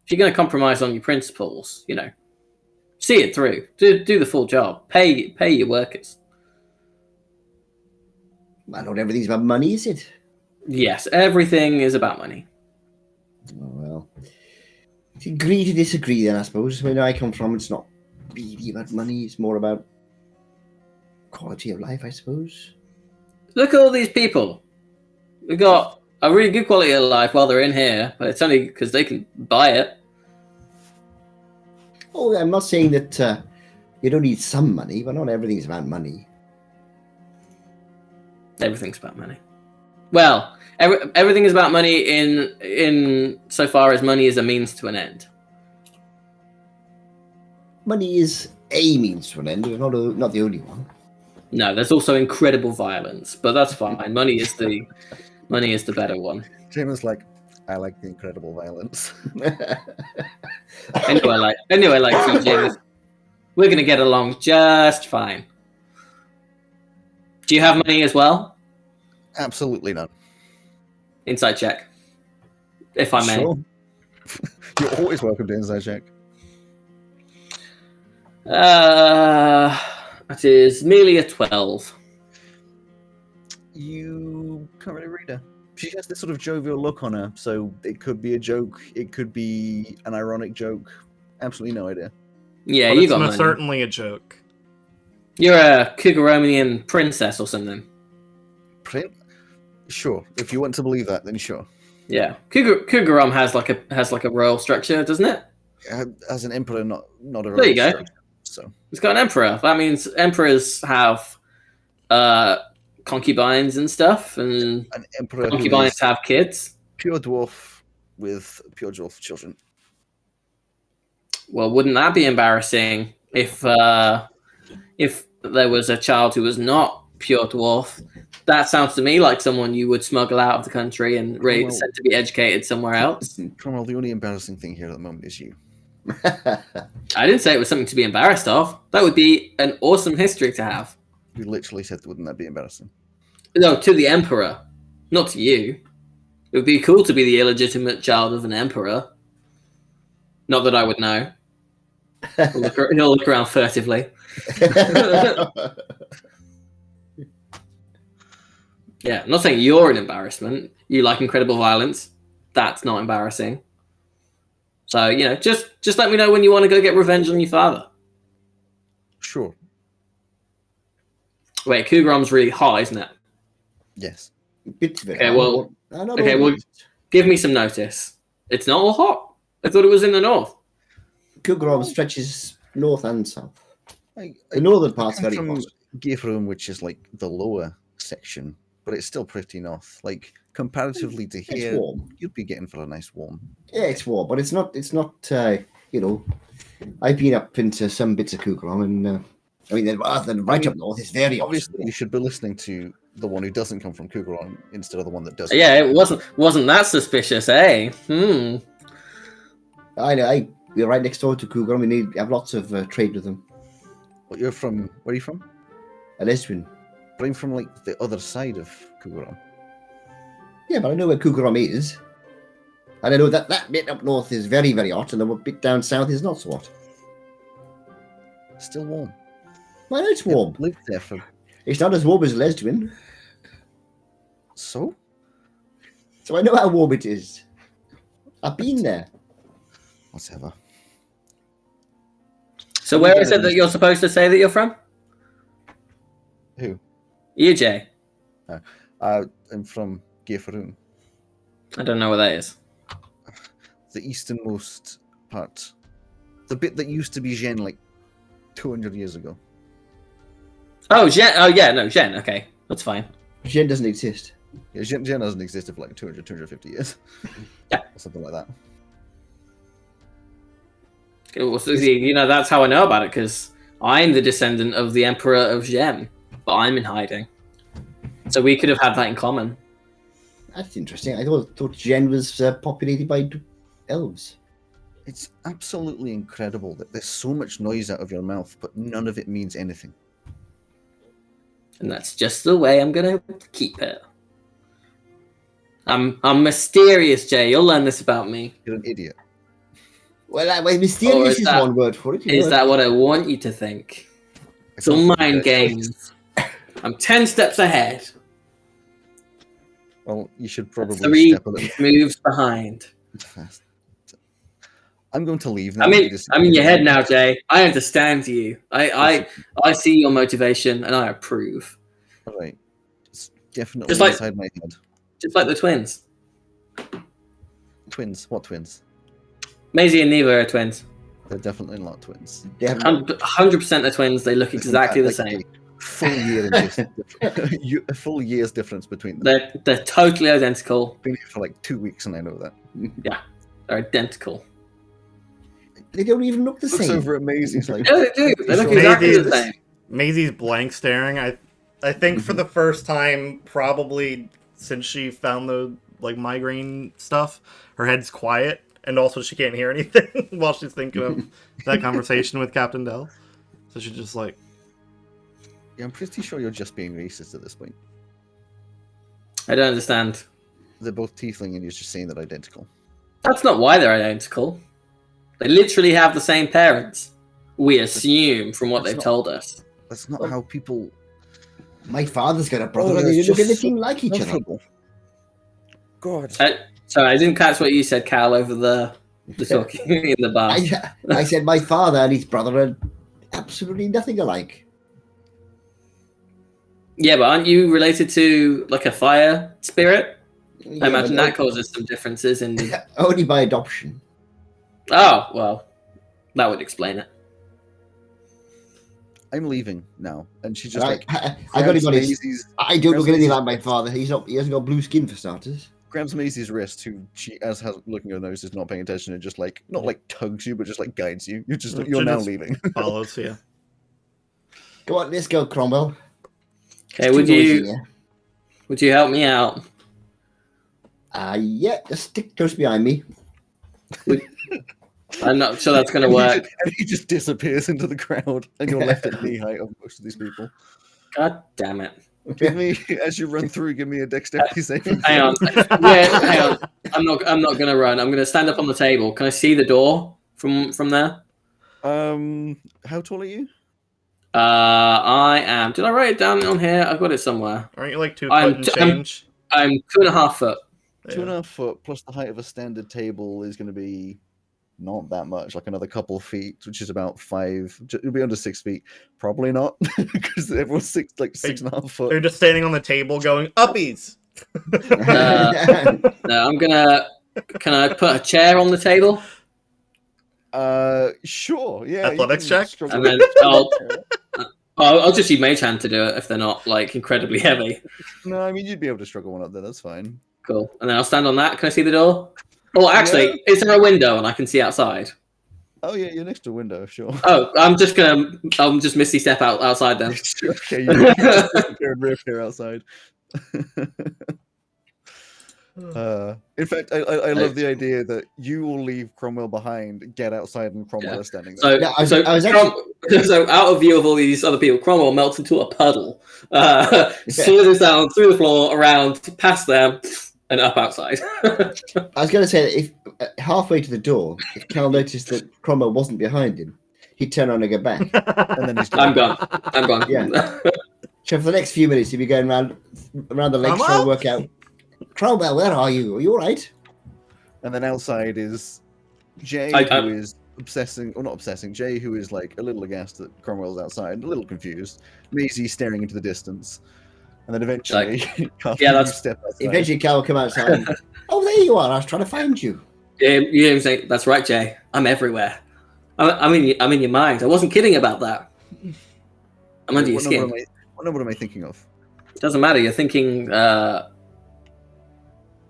If you're going to compromise on your principles, see it through. Do the full job. Pay your workers. Well, not everything's about money, is it? Yes, everything is about money. Agree to disagree then, I suppose. Where I come from, it's not really about money. It's more about quality of life, I suppose. Look at all these people. We've got a really good quality of life while they're in here, but it's only because they can buy it. Oh, I'm not saying that you don't need some money, but not everything's about money. Everything's about money. Well, everything is about money in so far as money is a means to an end. Money is a means to an end, but not the only one. No, there's also incredible violence, but that's fine. Money is the better one. James like, I like the incredible violence. Anyway, like you, James, we're gonna get along just fine. Do you have money as well? Absolutely none. Inside check, if I may. Sure. You're always welcome to inside check. That is merely a 12. You can't really read her. She has this sort of jovial look on her, so it could be a joke, it could be an ironic joke. Absolutely no idea. Yeah, But you it's got most money. certainly a joke. You're a Kugaromanian princess or something. Print? Sure. If you want to believe that, then sure. Yeah, Kugarom has like a royal structure, doesn't it? As an emperor, not a There you go. structure, so It's got an emperor. That means emperors have concubines and stuff, and an emperor who concubines is have kids. pure dwarf with pure dwarf children. Well, wouldn't that be embarrassing if there was a child who was not pure dwarf? That sounds to me like someone you would smuggle out of the country and sent to be educated somewhere else. Cromwell, the only embarrassing thing here at the moment is you. I didn't say it was something to be embarrassed of. That would be an awesome history to have. You literally said, wouldn't that be embarrassing? No, to the emperor, not to you. It would be cool to be the illegitimate child of an emperor. Not that I would know. He'll look around furtively. Yeah, I'm not saying you're an embarrassment. You like incredible violence. That's not embarrassing. So, just let me know when you want to go get revenge on your father. Sure. Wait, Kugarom's really hot, isn't it? Yes. Bits of it. Okay, well, give me some notice. It's not all hot. I thought it was in the north. Kugarom stretches north and south. The northern part's very hot. Geifroom, which is like the lower section, but it's still pretty north. Like comparatively to here, it's warm. You'd be getting for a nice warm. Yeah, it's warm, but it's not. I've been up into some bits of Kugarom, and right up north is very hot. Obviously, you should be listening to the one who doesn't come from Kugarom instead of the one that does. Yeah, it wasn't that suspicious, eh? I know. We're right next door to Kugarom. We have lots of trade with them. Well, you're from. Where are you from? Lesbian. But I'm from like the other side of Kugarom. Yeah, but I know where Kugarom is. And I know that bit up north is very, very hot, and the bit down south is not so hot. Still warm. Well, it's warm. I've lived there for. It's not as warm as Lesbian. So I know how warm it is. I've been there. Whatever. So where is it that you're supposed to say that you're from? Who? You, Jay. I'm from Geifroom. I don't know where that is. The easternmost part. The bit that used to be Gen like 200 years ago. Oh, Gen. Oh, yeah, no, Gen. Okay, that's fine. Gen doesn't exist. Yeah, Gen hasn't existed for like 200, 250 years. Yeah. Or something like that. Well, so, that's how I know about it, because I'm the descendant of the Emperor of Gen, but I'm in hiding. So we could have had that in common. That's interesting. I thought Gen was populated by elves. It's absolutely incredible that there's so much noise out of your mouth, but none of it means anything. And that's just the way I'm going to keep it. I'm mysterious, Jay. You'll learn this about me. You're an idiot. Well, mysterious is one word for it. Is that what I want you to think? It's all mind games. I'm 10 steps ahead. Well, you should probably 3 step a little moves behind. fast. I'm going to leave now. I'm in your head now, Jay. I understand you. I see your motivation, and I approve. All right. It's definitely Just like- inside my head. Just like the twins. Twins? What twins? Maisie and Neva are twins. They're definitely not twins. 100% they're twins. They look exactly the same. A full year's difference between them. They're totally identical. Been here for like 2 weeks, and I know that. Yeah, they're identical. They don't even look the Looks same. over at Maisie's like, Yeah, they do. They look exactly the same. Maisie's blank staring. I think for the first time, probably since she found the migraine stuff, her head's quiet, and also she can't hear anything while she's thinking of that conversation with Captain Dell. So she's just like, yeah, I'm pretty sure you're just being racist at this point. I don't understand. They're both tiefling, and you're just saying they're identical. That's not why they're identical. They literally have the same parents. We assume from what they've told us. That's not how people. My father's got a brother, and they look anything like each other. God. Sorry, I didn't catch what you said, Cal, over the talking in the bar. I said my father and his brother are absolutely nothing alike. Yeah, but aren't you related to like a fire spirit? Yeah, I imagine but that causes some differences in the... only by adoption. Oh, well, that would explain it. I'm leaving now, and she's just Right, like. I got his. Maisie's, I don't look grabs anything Maisie's- like my father. He hasn't got blue skin for starters. grabs Maisie's wrist, who she, as has looking at her nose, is not paying attention, and just like not like tugs you, but just like guides you. You're now leaving. follows, yeah. Go on, let's go, Cromwell. Okay, It's would too noisy you here. would you help me out? Yeah, just stick close behind me. I'm not sure that's going to work. And he just disappears into the crowd, and you're left at knee height of most of these people. God damn it. Give me, as you run through, give me a dexterity saving. Hang on. Yeah, hang on. I'm not going to run. I'm going to stand up on the table. Can I see the door from there? How tall are you? I am. Did I write it down on here? I've got it somewhere. Aren't you like 2 I'm- foot and change? I'm 2.5 foot. Yeah. 2.5 foot plus the height of a standard table is going to be not that much, like another couple of feet, which is about 5. It'll be under 6 feet. Probably not, because everyone's 6.5 foot. They're just standing on the table going, uppies! No, I'm gonna. Can I put a chair on the table? Sure, yeah. Athletics check? And then I'll just use Mage Hand to do it if they're not like incredibly heavy. No, I mean you'd be able to struggle one up there. That's fine. Cool. And then I'll stand on that. Can I see the door? Oh, actually, is there a window and I can see outside? Oh yeah, you're next to a window. Sure. Oh, I'm just misty step outside then. Okay, you just disappear and reappear outside. In fact, I love the idea that you will leave Cromwell behind, get outside, and Cromwell is standing there. So, Yeah, I was actually- so out of view of all these other people, Cromwell melts into a puddle, slithers down through the floor, around, past them, and up outside. I was going to say that if halfway to the door, if Cal noticed that Cromwell wasn't behind him, he'd turn around and go back. And then he's I'm gone. I'm gone. Yeah. So for the next few minutes, he'd be going around the legs trying to work out. Cromwell, where are you? Are you all right? And then outside is Jay, who is obsessing, or not obsessing, Jay, who is like a little aghast that Cromwell's outside, a little confused. Maisie staring into the distance. And then eventually, step outside. Eventually, Cal will come outside. Oh, there you are. I was trying to find you. You know, saying, that's right, Jay. I'm everywhere. I'm in your mind. I wasn't kidding about that. I'm under your skin. What number am I thinking of? It doesn't matter. You're thinking. Can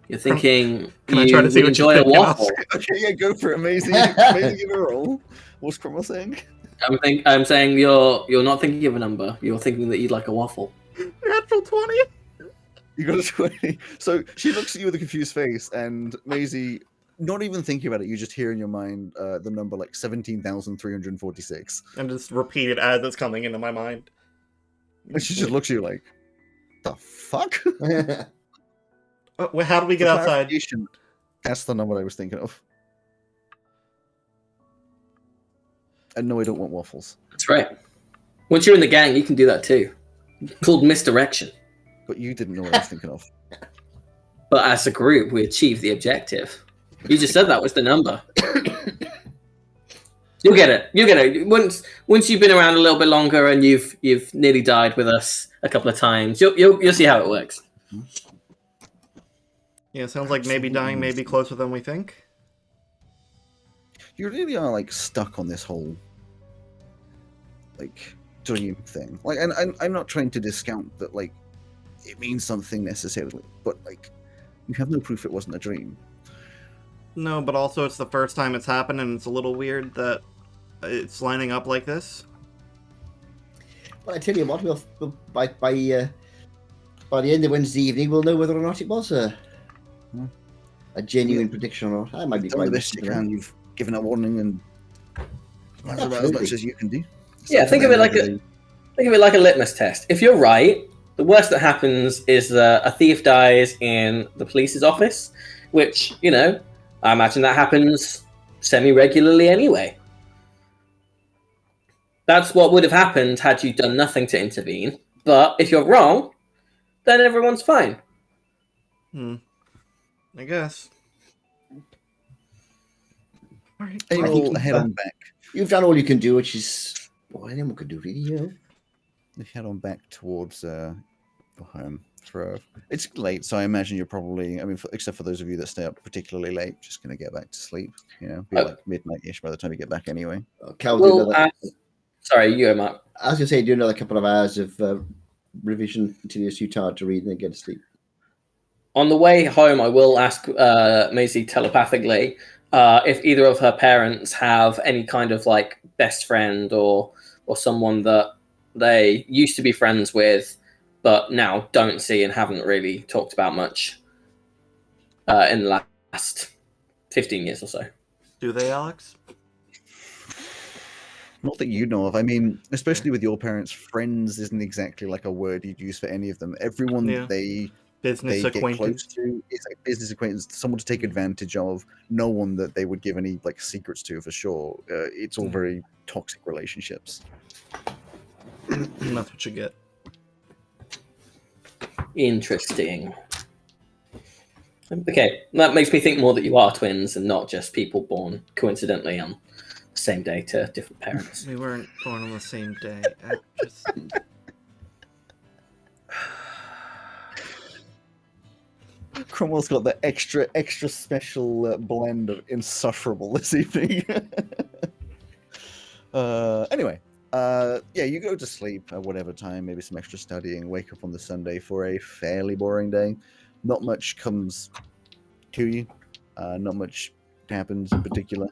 I try to see would what enjoy you a think, waffle. Okay, yeah, go for it. Amazing, amazing in a roll. What's Cromwell saying? I'm saying you're not thinking of a number. You're thinking that you'd like a waffle. Natural 20! You got a 20. So she looks at you with a confused face, and Maisie, not even thinking about it, you just hear in your mind the number like 17,346. And just repeat it as it's coming into my mind. And she just looks at you like, the fuck? How do we get For outside? clarification, that's the number I was thinking of. And no, I don't want waffles. That's right. Once you're in the gang, you can do that too. Called misdirection. But you didn't know what I was thinking of. But as a group, we achieved the objective. You just said that was the number. You'll get it. You'll get it. Once you've been around a little bit longer and you've nearly died with us a couple of times, you'll see how it works. Yeah, it sounds like maybe dying may be closer than we think. You really are like stuck on this whole like dream thing. Like, and I'm not trying to discount that like it means something necessarily, but like you have no proof it wasn't a dream. No, but also it's the first time it's happened, and it's a little weird that it's lining up like this. Well, I tell you what, we'll by the end of Wednesday evening, we'll know whether or not it was a genuine prediction or not. I might be Done quite the best you can. You've given a warning, and that's about as much as you can do. Yeah, think of it like a litmus test. If you're right, the worst that happens is a thief dies in the police's office, which, you know, I imagine that happens semi-regularly anyway. That's what would have happened had you done nothing to intervene. But if you're wrong, then everyone's fine. I guess. All right, we'll head on back. You've done all you can do, which is what anyone could do, really. You know. We head on back towards home. It's late, so I imagine you're probably, except for those of you that stay up particularly late, just going to get back to sleep. You know, be like midnight-ish by the time you get back anyway. Cal, sorry, you go, Mark. I was going to say, do another couple of hours of revision until you're too tired to read and then get to sleep. On the way home, I will ask Maisie telepathically if either of her parents have any kind of like best friend or someone that they used to be friends with, but now don't see and haven't really talked about much in the last 15 years or so. Do they, Alex? Not that you know of. I mean, especially with your parents, friends isn't exactly like a word you'd use for any of them. Everyone they get close to is like business acquaintance, someone to take advantage of, no one that they would give any like secrets to for sure. It's all very toxic relationships. That's what you get. Interesting. Okay, that makes me think more that you are twins and not just people born coincidentally on the same day to different parents. We weren't born on the same day. Cromwell's got the extra special blend of insufferable this evening. Anyway, you go to sleep at whatever time, maybe some extra studying, wake up on the Sunday for a fairly boring day. Not much comes to you. Not much happens in particular.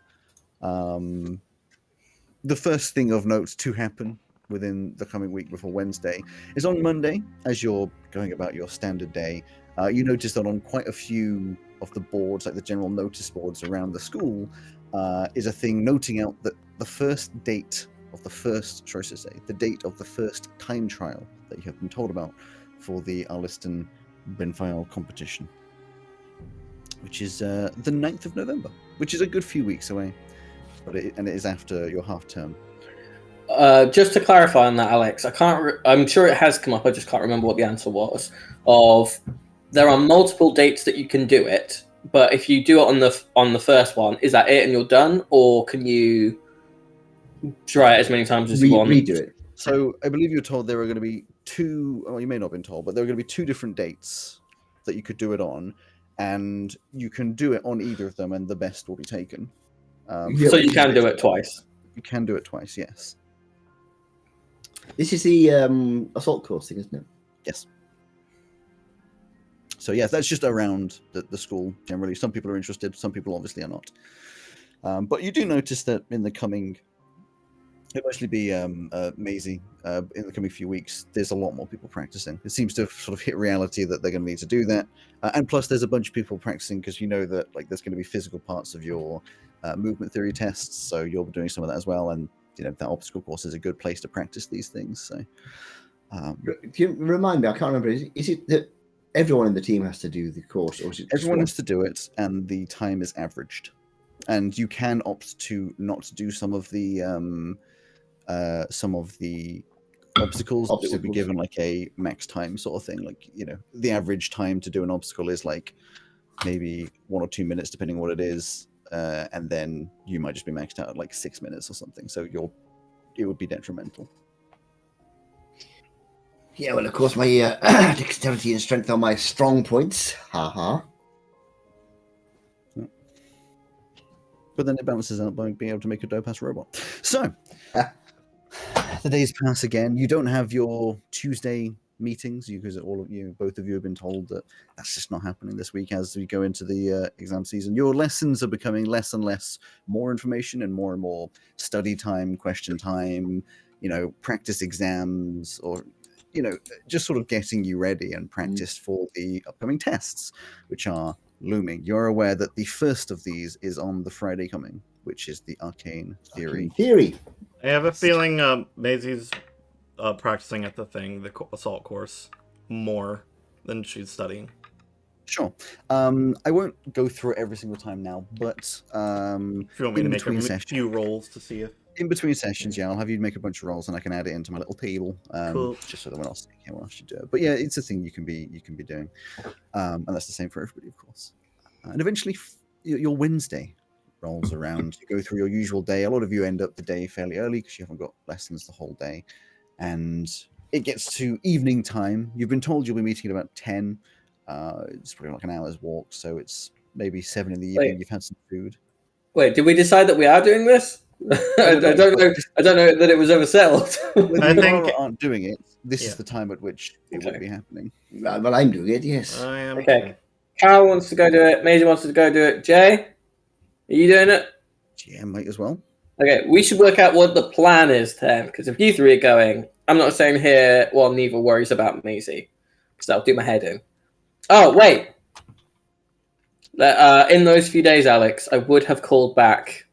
The first thing of note to happen within the coming week before Wednesday is on Monday, as you're going about your standard day. You notice that on quite a few of the boards, like the general notice boards around the school, is a thing noting out that the date of the first time trial that you have been told about for the Arliston Benfile competition, which is the 9th of November, which is a good few weeks away, it is after your half term. Just to clarify on that, Alex, I'm sure it has come up. I just can't remember what the answer was. There are multiple dates that you can do it, but if you do it on the first one, is that it and you're done, or can you try it as many times as you want? Redo it. So I believe you were told there were going to be two. Well, you may not have been told, but there were going to be two different dates that you could do it on, and you can do it on either of them, and the best will be taken. So you can do it twice. You can do it twice, yes. This is the assault course thing, isn't it? Yes. So yes, that's just around the school generally. Some people are interested, some people obviously are not. But you do notice that in the coming, it'll actually be Maisie, in the coming few weeks, there's a lot more people practicing. It seems to have sort of hit reality that they're going to need to do that. And plus there's a bunch of people practicing because you know that like there's going to be physical parts of your movement theory tests, so you'll be doing some of that as well. And you know that obstacle course is a good place to practice these things. So, can you remind me? I can't remember. Is it that everyone in the team has to do the course, or is it everyone has to do it, and the time is averaged? And you can opt to not do some of the obstacles that would be given like a max time sort of thing. Like you know, the average time to do an obstacle is like maybe 1 or 2 minutes, depending on what it is. and then you might just be maxed out at like 6 minutes or something. So it would be detrimental. Yeah, well, of course, my dexterity and strength are my strong points. Haha. But then it balances out by being able to make a dope-ass robot. So, the days pass again. You don't have your Tuesday meetings because both of you have been told that that's just not happening this week as we go into the exam season. Your lessons are becoming less and less more information and more study time, question time, practice exams, or just sort of getting you ready and practiced for the upcoming tests, which are looming. You're aware that the first of these is on the Friday coming, which is the Arcane Theory. I have a feeling Maisie's practicing at the assault course more than she's studying. Sure. I won't go through it every single time now, but if you want me to make a few rolls to see if... In between sessions, yeah, I'll have you make a bunch of rolls and I can add it into my little table, cool. Just so that when else should do it. But yeah, it's a thing you can be doing, and that's the same for everybody, of course. And eventually, your Wednesday rolls around. You go through your usual day. A lot of you end up the day fairly early because you haven't got lessons the whole day, and it gets to evening time. You've been told you'll be meeting at about 10. It's probably like an hour's walk, so it's maybe 7 in the evening. Wait. You've had some food. Wait, did we decide that we are doing this? I don't know. I don't know that it was ever settled. Whether you aren't doing it, this is the time at which it would be happening. Well, I'm doing it. Yes. I am. Okay. Carl wants to go do it. Maisie wants to go do it. Jay, are you doing it? Yeah, might as well. Okay, we should work out what the plan is then, because if you three are going, I'm not saying here while neither worries about Maisie, because that'll do my head in. Oh, wait. In those few days, Alex, I would have called back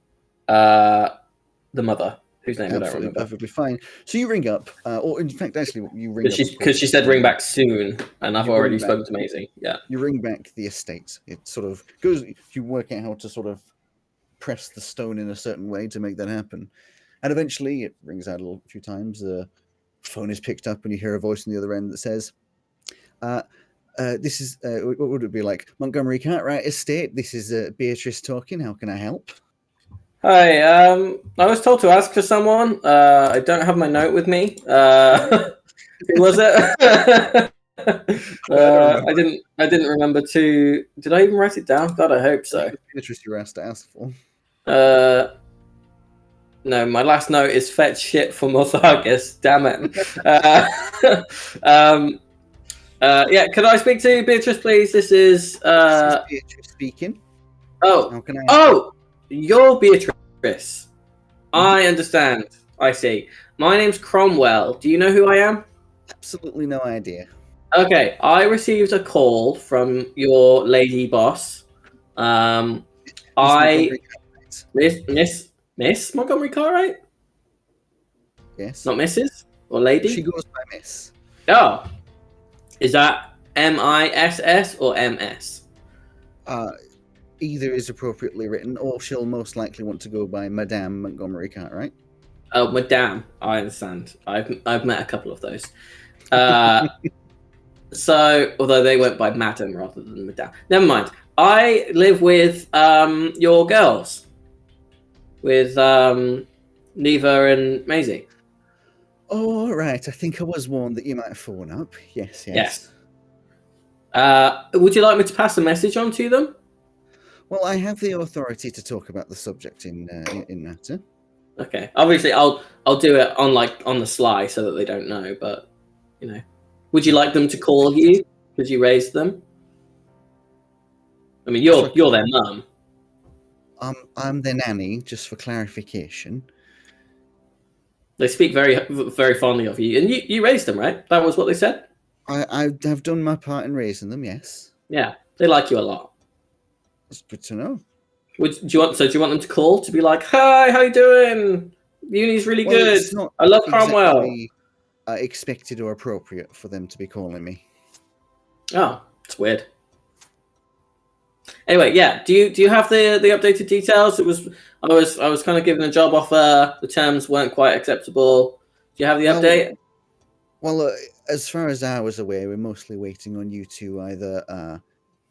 the mother, whose name I don't remember. Perfectly fine. So you ring up, or in fact, actually, you ring up. Because she said ring back soon, and I've already spoken to Maisie. Yeah. You ring back the estate. It sort of goes, you work out how to sort of press the stone in a certain way to make that happen. And eventually it rings out a few times. The phone is picked up and you hear a voice on the other end that says, this is, what would it be like? Montgomery Cartwright Estate. This is Beatrice talking. How can I help? Hi, I was told to ask for someone. I don't have my note with me. Who was it? I didn't remember to. Did I even write it down? God, I hope so. Beatrice, you were asked to ask for. No, my last note is fetch shit for Morthagus. Damn it. Yeah, could I speak to Beatrice, please? This is Beatrice speaking. Oh, how can I help? You're Beatrice. I understand. I see. My name's Cromwell. Do you know who I am? Absolutely no idea. Okay, I received a call from your lady boss. Miss Montgomery Cartwright? Yes. Not Mrs. or lady? She goes by Miss. Oh. Is that MISS or MS? Either is appropriately written, or she'll most likely want to go by Madame Montgomery Cartwright. Oh, Madame. I understand. I've met a couple of those. So, although they went by Madam rather than Madame. Never mind. I live with your girls. With Neva and Maisie. Oh, right. I think I was warned that you might phone up. Yes. Would you like me to pass a message on to them? Well, I have the authority to talk about the subject in matter. Okay. Obviously, I'll do it on the sly so that they don't know. But would you like them to call you because you raised them? I mean, you're their mum. I'm their nanny, just for clarification. They speak very, very fondly of you, and you raised them, right? That was what they said. I have done my part in raising them. Yes. Yeah, they like you a lot. That's good to know. Do you want them to call to be like, "Hi, how you doing? Uni's really good. I love Cromwell." Exactly, expected or appropriate for them to be calling me. Oh, it's weird. Anyway, yeah. Do you have the updated details? I was kind of given a job offer. The terms weren't quite acceptable. Do you have the update? Well, as far as I was aware, we're mostly waiting on you to either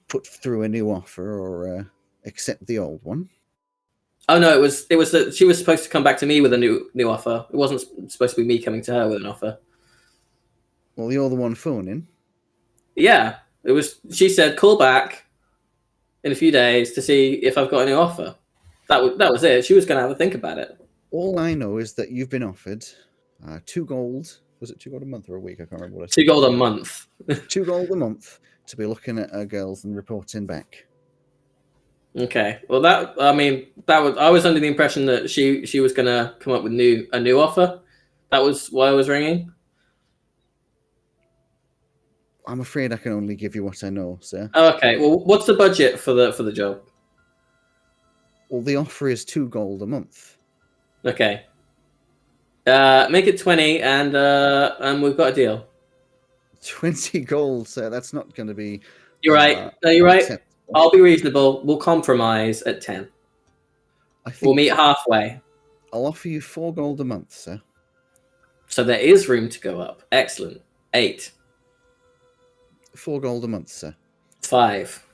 put through a new offer or accept the old one. Oh no, it was that she was supposed to come back to me with a new offer. It wasn't supposed to be me coming to her with an offer. Well, you're the one phoning. Yeah, it was. She said call back in a few days to see if I've got a new offer. That was it. She was going to have a think about it. All I know is that you've been offered 2 gold. Was it 2 gold a month or a week? I can't remember what I said. 2 gold a month. 2 gold a month to be looking at our girls and reporting back. Okay. Well, I was under the impression that she was going to come up with a new offer. That was why I was ringing. I'm afraid I can only give you what I know, sir. Okay. Well, what's the budget for the job? Well, the offer is 2 gold a month. Okay. Make it 20, and we've got a deal. 20 gold, sir. That's not going to be. You're right. No, you're right. acceptable. I'll be reasonable. We'll compromise at 10. We'll meet halfway. I'll offer you 4 gold a month, sir. So there is room to go up. Excellent. 8. 4 gold a month, sir. 5.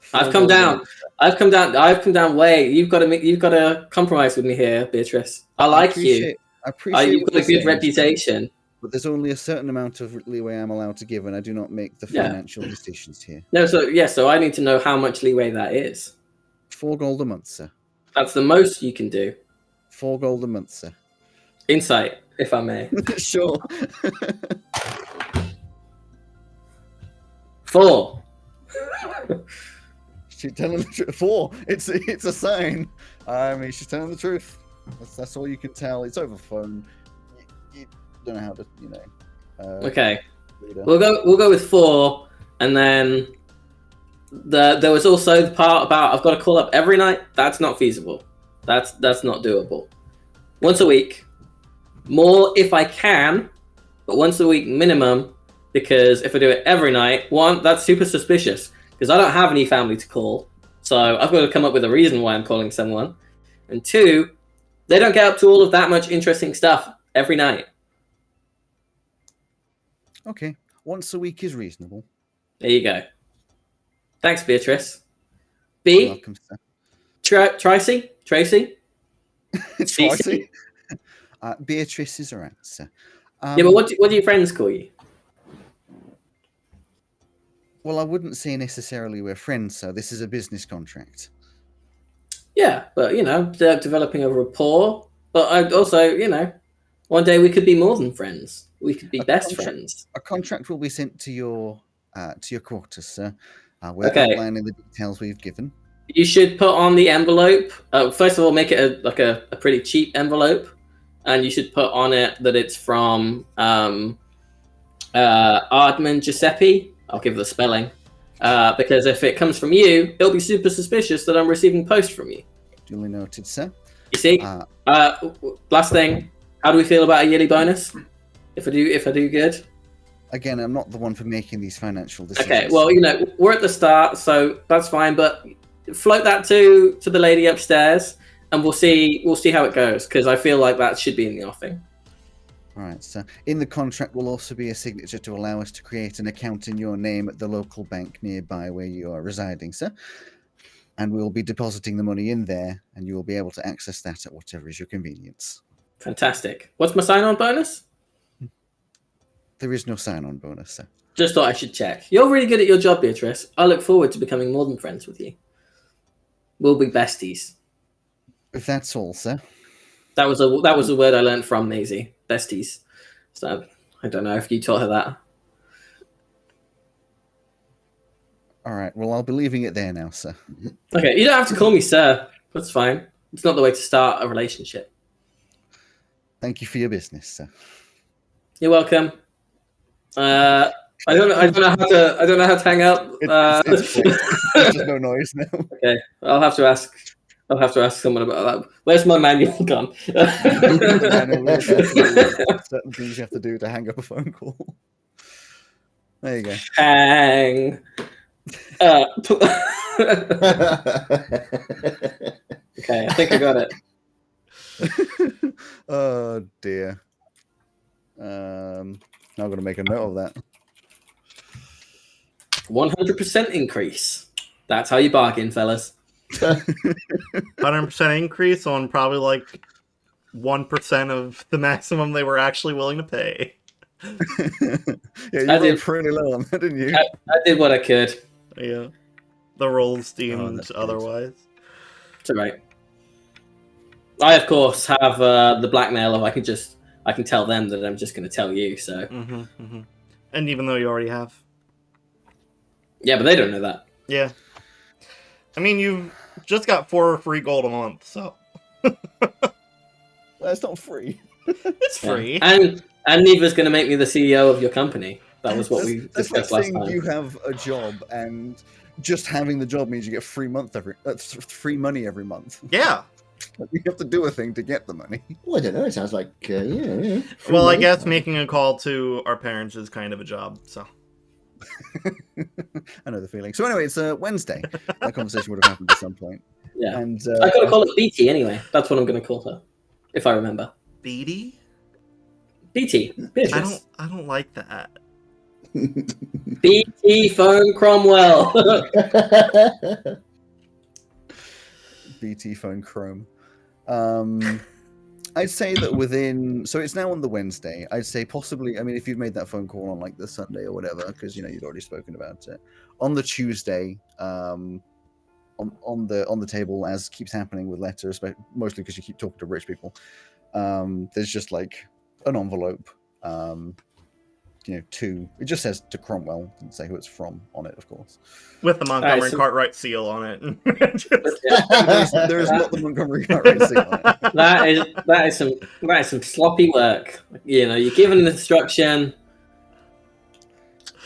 4 I've come gold a down. month, sir. I've come down way. You've got to compromise with me here, Beatrice. I like you. I appreciate You've what got a you're good saying, reputation. but there's only a certain amount of leeway I'm allowed to give, and I do not make the financial decisions here. No, so I need to know how much leeway that is. 4 gold a month, sir. That's the most you can do. 4 gold a month, sir. Insight, if I may. Sure. 4. She's telling the truth. 4. It's a sign. I mean, she's telling the truth. That's all you can tell. It's over phone. You don't know how to, Okay. We'll go with 4, and then there was also the part about I've got to call up every night. That's not feasible. That's not doable. Once a week, more if I can, but once a week minimum, because if I do it every night, 1, that's super suspicious because I don't have any family to call, so I've got to come up with a reason why I'm calling someone, and 2, they don't get up to all of that much interesting stuff every night. Okay. Once a week is reasonable. There you go. Thanks, Beatrice. You're B. welcome, sir. Tracy? Tracy? CC? Beatrice is her answer. Yeah, but what do your friends call you? Well, I wouldn't say necessarily we're friends, sir. This is a business contract. Yeah, but, they're developing a rapport. But I'd also, one day we could be more than friends. We could be best friends. A contract will be sent to your quarters, sir. We're outlining the details we've given. You should put on the envelope. First of all, make it a pretty cheap envelope. And you should put on it that it's from Ardman Giuseppe. I'll give the spelling. Because if it comes from you, it'll be super suspicious that I'm receiving post from you. Duly noted, sir. You see? Last thing, how do we feel about a yearly bonus? If I do good? Again, I'm not the one for making these financial decisions. Okay, well, we're at the start, so that's fine, but float that to the lady upstairs and we'll see how it goes, because I feel like that should be in the offing. All right, so in the contract will also be a signature to allow us to create an account in your name at the local bank nearby where you are residing, sir. And we'll be depositing the money in there, and you will be able to access that at whatever is your convenience. Fantastic. What's my sign-on bonus? There is no sign-on bonus, sir. Just thought I should check. You're really good at your job, Beatrice. I look forward to becoming more than friends with you. We'll be besties. If that's all, sir. That was a word I learned from Maisie. Besties. So I don't know if you taught her that. All right. Well, I'll be leaving it there now, sir. Okay, you don't have to call me sir. That's fine. It's not the way to start a relationship. Thank you for your business, sir. You're welcome. I don't know how to hang up. There's just no noise now. Okay, I'll have to ask someone about that. Where's my manual gone? Certain things you have to do to hang up a phone call. There you go. Hang up. Okay, I think I got it. Oh dear. Now I'm gonna make a note of that. 100% increase. That's how you bargain, fellas. 100% increase on probably like 1% of the maximum they were actually willing to pay. Yeah, you were pretty low on that, didn't you? I did what I could. Yeah. The rolls deemed that's good. otherwise. It's alright. I, of course, have the blackmail of I can tell them that I'm just going to tell you, so... And even though you already have. Yeah, but they don't know that. Yeah. I mean, you've just got 4 free gold a month, so... Well, it's not free. It's free. Yeah. And Neva's going to make me the CEO of your company. That was what we discussed last time. You have a job, and just having the job means you get free money every month. Yeah. You have to do a thing to get the money. Well, I don't know. It sounds like, yeah. Well, I guess making a call to our parents is kind of a job, so... I know the feeling. So anyway, it's Wednesday. That conversation would have happened at some point. Yeah. And I got to call it BT anyway. That's what I'm going to call her, if I remember. BT? BT. Beatrice. I don't like that. BT phone Cromwell. BT phone Chrome. I'd say that within, so it's now on the Wednesday. I'd say possibly, I mean, if you've made that phone call on like the Sunday or whatever, because you know you'd already spoken about it. On the Tuesday, on the table, as keeps happening with letters, mostly because you keep talking to rich people. There's just like an envelope. It just says to Cromwell, doesn't say who it's from on it, of course. With the Montgomery Cartwright seal on it. There is not the Montgomery Cartwright seal on it. That is some sloppy work. You know, you're given an instruction.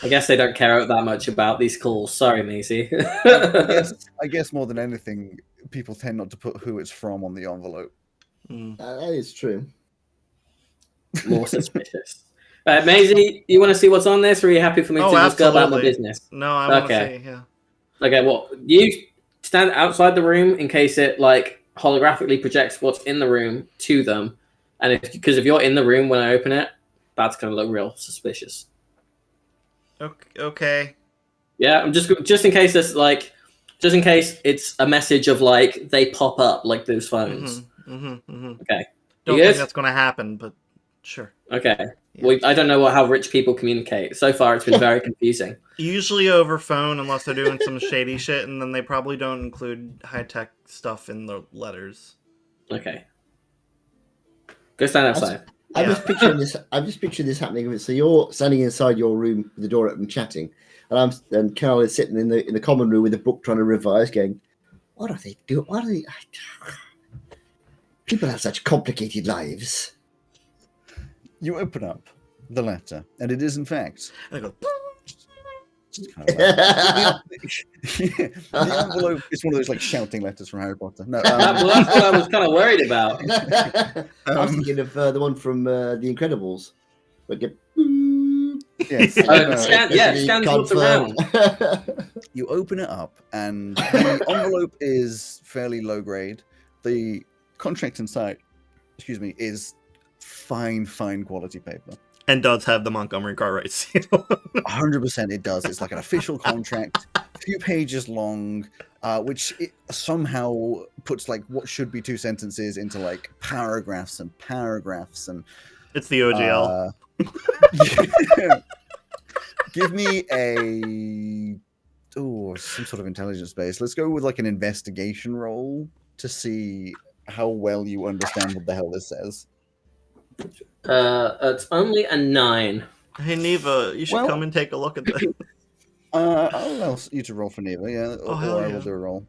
I guess they don't care that much about these calls. Sorry, Macy. I guess more than anything, people tend not to put who it's from on the envelope. That is true. More suspicious. Maisie, you want to see what's on this, or are you happy for me to just go about my business? No, I want to see, yeah. Okay, well, you stand outside the room in case it, like, holographically projects what's in the room to them. And because if you're in the room when I open it, that's going to look real suspicious. Okay. Yeah, I'm just in case it's, like, just in case it's a message of, like, they pop up, like those phones. Okay. Don't think that's going to happen, but sure. Okay. Well, I don't know how rich people communicate. So far, it's been very confusing. Usually over phone, unless they're doing some shady shit, and then they probably don't include high-tech stuff in the letters. Okay. Go stand outside. I'm just picturing this happening. So you're standing inside your room with the door open, chatting, and Carl is sitting in the common room with a book trying to revise, going, "What are they doing? What are they? People have such complicated lives." You open up the letter, and it is in fact. And I go. The envelope is one of those like shouting letters from Harry Potter. No, that's what I was kind of worried about. I was thinking of the one from The Incredibles. Yes. Scan what's around. You open it up, and the envelope is fairly low grade. The contract inside, is fine quality paper. And does have the Montgomery Cartwright seal. 100% it does. It's like an official contract, a few pages long, which it somehow puts like what should be 2 sentences into like paragraphs and paragraphs. And it's the OGL. Give me some sort of intelligence base. Let's go with like an investigation roll to see how well you understand what the hell this says. It's only a 9. Hey Neva, you should come and take a look at this. I'll ask you to roll for Neva, or I will do a roll.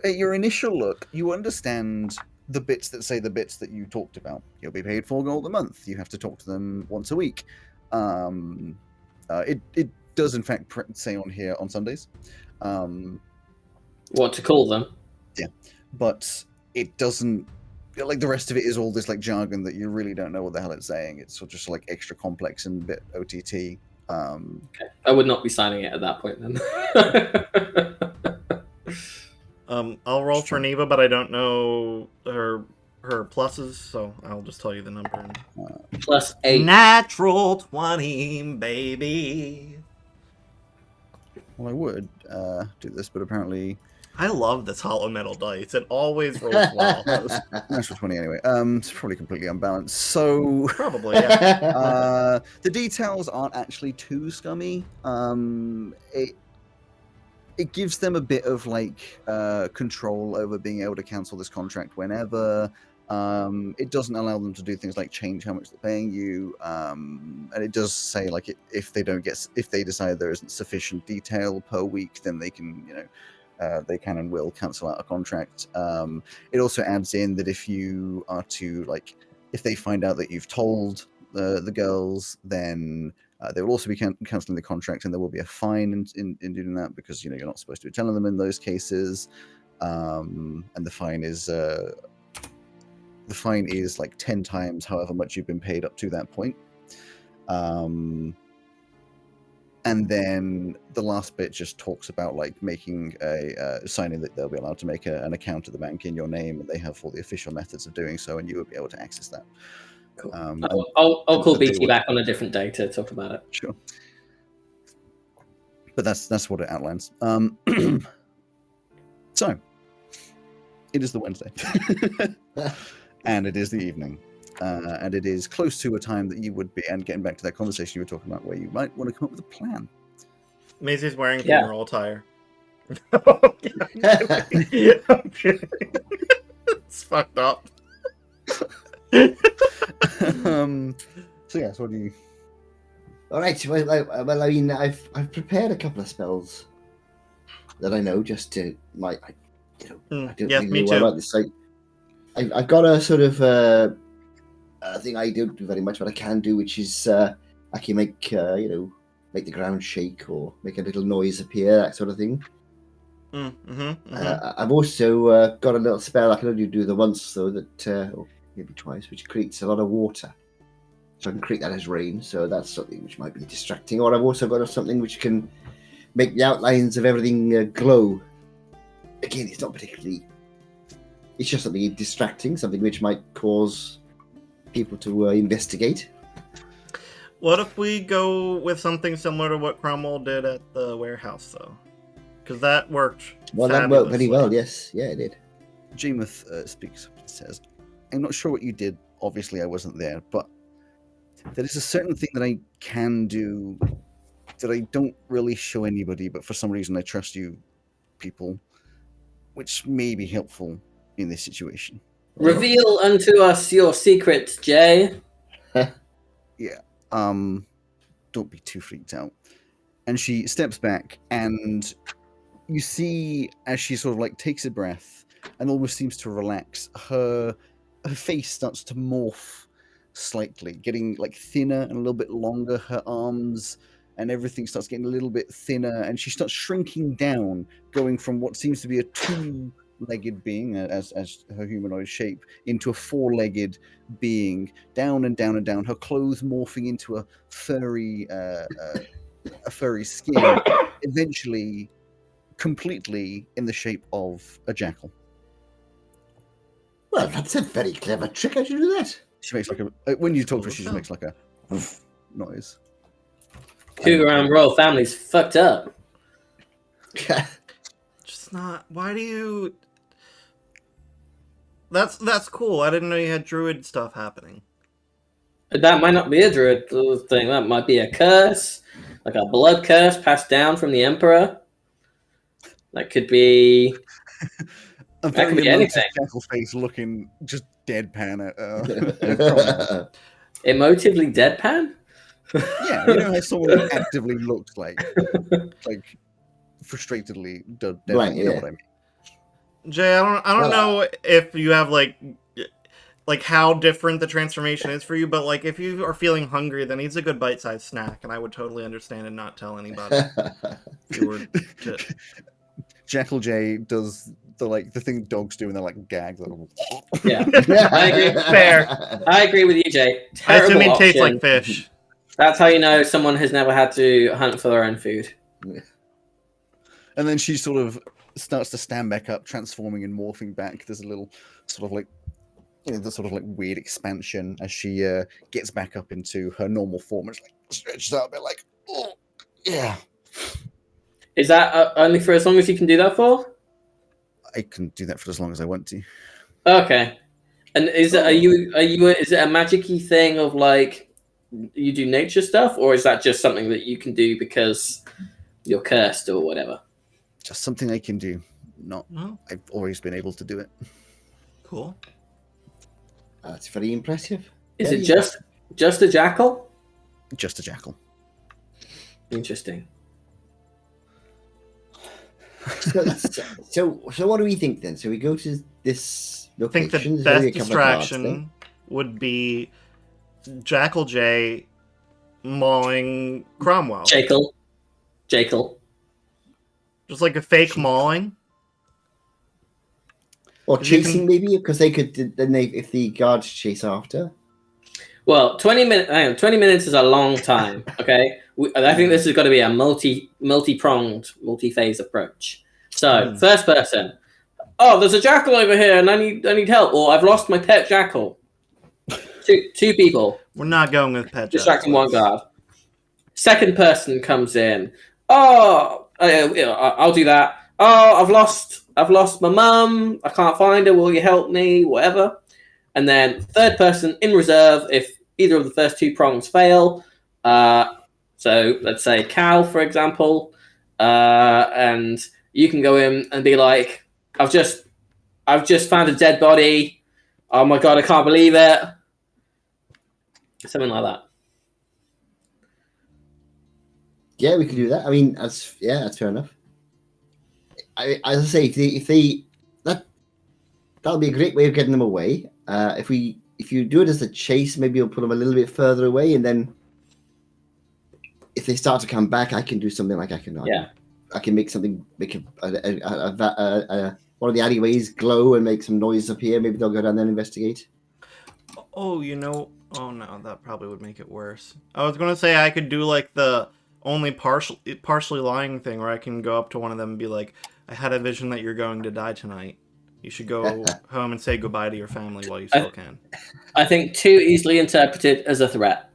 At your initial look, you understand the bits that say the bits that you talked about. You'll be paid 4 gold a month. You have to talk to them once a week. It does in fact say on here on Sundays. What to call them? Yeah, but it doesn't. Like the rest of it is all this like jargon that you really don't know what the hell it's saying. It's sort of just like extra complex and a bit OTT. Okay. I would not be signing it at that point then. I'll roll for Neva, but I don't know her pluses, so I'll just tell you the number. +8. Natural 20, baby. Well, I would do this, but apparently I love this hollow metal dice. It always rolls well. that was natural 20 anyway. It's probably completely unbalanced. So Probably, yeah. the details aren't actually too scummy. It gives them a bit of like control over being able to cancel this contract whenever. It doesn't allow them to do things like change how much they're paying you, and it does say like if they decide there isn't sufficient detail per week, then they can they can and will cancel out a contract. It also adds in that if you are to like if they find out that you've told the girls, then they will also be cancelling the contract, and there will be a fine in doing that because you're not supposed to be telling them in those cases. And the fine is like 10 times however much you've been paid up to that point. And then the last bit just talks about like making signing that they'll be allowed to make an account at the bank in your name, and they have all the official methods of doing so, and you will be able to access that. Cool. I'll call BT back on a different day to talk about it. Sure. But that's what it outlines. So it is the Wednesday, and it is the evening, and it is close to a time that you would be. And getting back to that conversation you were talking about, where you might want to come up with a plan. Maisie's wearing funeral attire. It's fucked up. So yes, what do you? All right. Well, I mean, I've prepared a couple of spells that I know just to I don't really me know too. about this. I've got a sort of thing I don't do very much, but I can do, which is I can make make the ground shake or make a little noise appear, that sort of thing. I've also got a little spell I can only do the once, though, that or maybe twice, which creates a lot of water. So I can create that as rain. So that's something which might be distracting. Or I've also got something which can make the outlines of everything glow. Again, it's not particularly. It's just something distracting, something which might cause people to investigate. What if we go with something similar to what Cromwell did at the warehouse, though? Because that worked. Well, that worked very well. Yes, yeah, it did. Jameeth speaks up and says, "I'm not sure what you did. Obviously, I wasn't there, but there is a certain thing that I can do that I don't really show anybody, but for some reason I trust you people, which may be helpful in this situation." Reveal unto us your secrets, Jay. Yeah. Don't be too freaked out. And she steps back, and you see as she sort of like takes a breath and almost seems to relax, her face starts to morph slightly, getting like thinner and a little bit longer. Her arms and everything starts getting a little bit thinner, and she starts shrinking down, going from what seems to be a two-legged being as her humanoid shape into a four-legged being, down and down and down, her clothes morphing into a furry skin, eventually completely in the shape of a jackal. Well, that's a very clever trick. How do you do that? She makes like a when you talk to her, she just makes like a noise. Cougar and royal family's fucked up. Just not. Why do you? That's cool. I didn't know you had druid stuff happening. That might not be a druid thing. That might be a curse, like a blood curse passed down from the emperor. That could be. A That could very be anything. jackal face looking just deadpan at Emotively deadpan? Yeah, you know how someone actively looks like frustratedly dead. Blank, You know yeah. what I mean? Jay, I don't know if you have like how different the transformation is for you, but like if you are feeling hungry, then he's a good bite-sized snack, and I would totally understand and not tell anybody. If you were to... Jackal J does the thing dogs do, and they're like gags. Yeah, I agree. Fair. I agree with you, Jay. I assume Terrible it tastes option. like fish. That's how you know someone has never had to hunt for their own food. And then she sort of starts to stand back up, transforming and morphing back. There's a little sort of like the sort of like weird expansion as she gets back up into her normal form. It's like stretches out a bit, like, oh yeah. Is that only for as long as you can do that for? I can do that for as long as I want to. Okay. And is it is it a magic-y thing of like you do nature stuff, or is that just something that you can do because you're cursed or whatever? Just something I can do. Not. Oh, I've always been able to do it. cool. That's very impressive. Is Very it just a jackal? Just a jackal. Interesting. So what do we think then? So we go to this I think location. the there's only best a couple of guards distraction would be Jackal J mauling Cromwell. Jackal. Just like a fake mauling. or 'Cause you chasing can- maybe, because they could then if the guards chase after. Well, 20 minutes. Hang on, 20 minutes is a long time. Okay, I think this has got to be a multi-pronged, multi-phase approach. So, first person. Oh, there's a jackal over here, and I need help. Or I've lost my pet jackal. Two people We're not going with pet distracting jackals. one guard. Second person comes in. Oh, I'll do that. Oh, I've lost my mum. I can't find her. Will you help me? Whatever. And then third person in reserve if either of the first two prongs fail. So let's say Cal, for example, and you can go in and be like, I've just found a dead body. Oh my god, I can't believe it. Something like that. Yeah, we could do that. I mean, that's fair enough. As I say, if they that'll be a great way of getting them away. If you do it as a chase, maybe you'll put them a little bit further away, and then if they start to come back, I can do something like I can make one of the alleyways glow and make some noise up here. Maybe they'll go down there and investigate. Oh, oh no, that probably would make it worse. I was gonna say I could do like the only partially lying thing, where I can go up to one of them and be like, I had a vision that you're going to die tonight. You should go home and say goodbye to your family while you still can. I think too easily interpreted as a threat.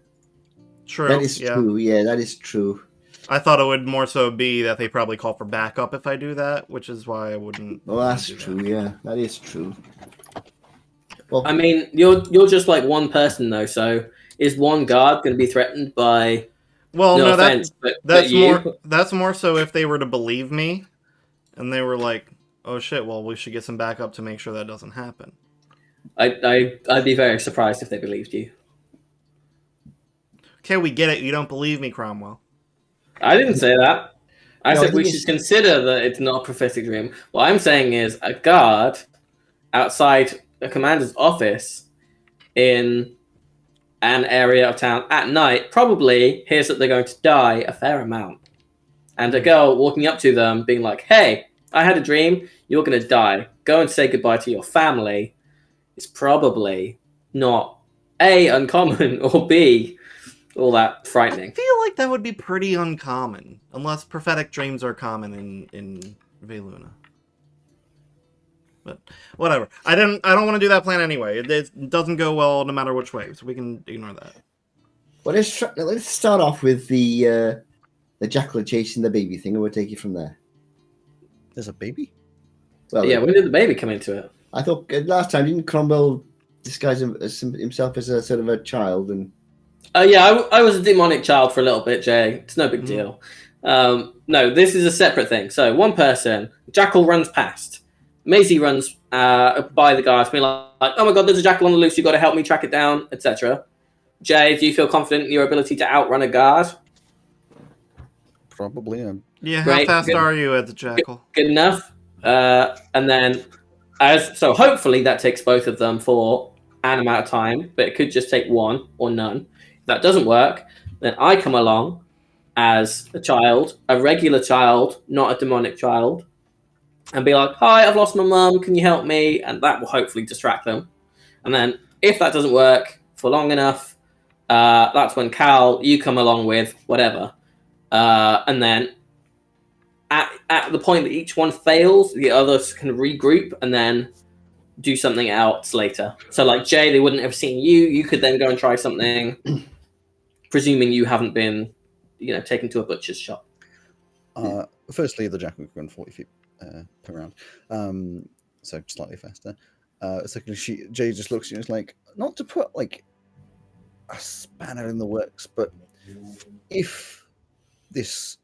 True. That is true. Yeah, that is true. I thought it would more so be that they probably call for backup if I do that, which is why I wouldn't. Well, that's true. That. Yeah, that is true. Well, I mean, you're just like one person though, so is one guard going to be threatened by? Well, no, offense, that's more so if they were to believe me, and they were like, "Oh shit, well we should get some backup to make sure that doesn't happen." I'd be very surprised if they believed you. Okay, we get it. You don't believe me, Cromwell. I didn't say that. I said we should consider that it's not a prophetic dream. What I'm saying is a guard outside a commander's office in an area of town at night probably hears that they're going to die a fair amount. And a girl walking up to them being like, hey, I had a dream. You're going to die. Go and say goodbye to your family. It's probably not A, uncommon, or B, all that frightening. I feel like that would be pretty uncommon, unless prophetic dreams are common in Veluna. But whatever. I don't want to do that plan anyway. It doesn't go well no matter which way, so we can ignore that. Well, let's start off with the jackal chasing the baby thing, and we'll take it from there. There's a baby? Well, yeah, when did the baby come into it? I thought last time didn't Cromwell disguise himself as a sort of a child and. Yeah, I was a demonic child for a little bit, Jay. It's no big deal. No, this is a separate thing. So one person, Jackal runs past. Maisie runs by the guards, being like, oh my god, there's a jackal on the loose, you've got to help me track it down, etc. Jay, do you feel confident in your ability to outrun a guard? Probably. Yeah, Great, how fast good. are you at the jackal? Good enough. And then, so hopefully that takes both of them for an amount of time, but it could just take one or none. If that doesn't work, then I come along as a child, a regular child, not a demonic child, and be like, hi, I've lost my mum, can you help me? And that will hopefully distract them. And then if that doesn't work for long enough, that's when Cal, you come along with whatever. And then at the point that each one fails, the others can regroup and then do something else later. So like Jay, they wouldn't have seen you. You could then go and try something, presuming you haven't been, taken to a butcher's shop. firstly, the jackal can run 40 feet per round, so slightly faster. Secondly, Jay just looks at you and is like, not to put like a spanner in the works, but if this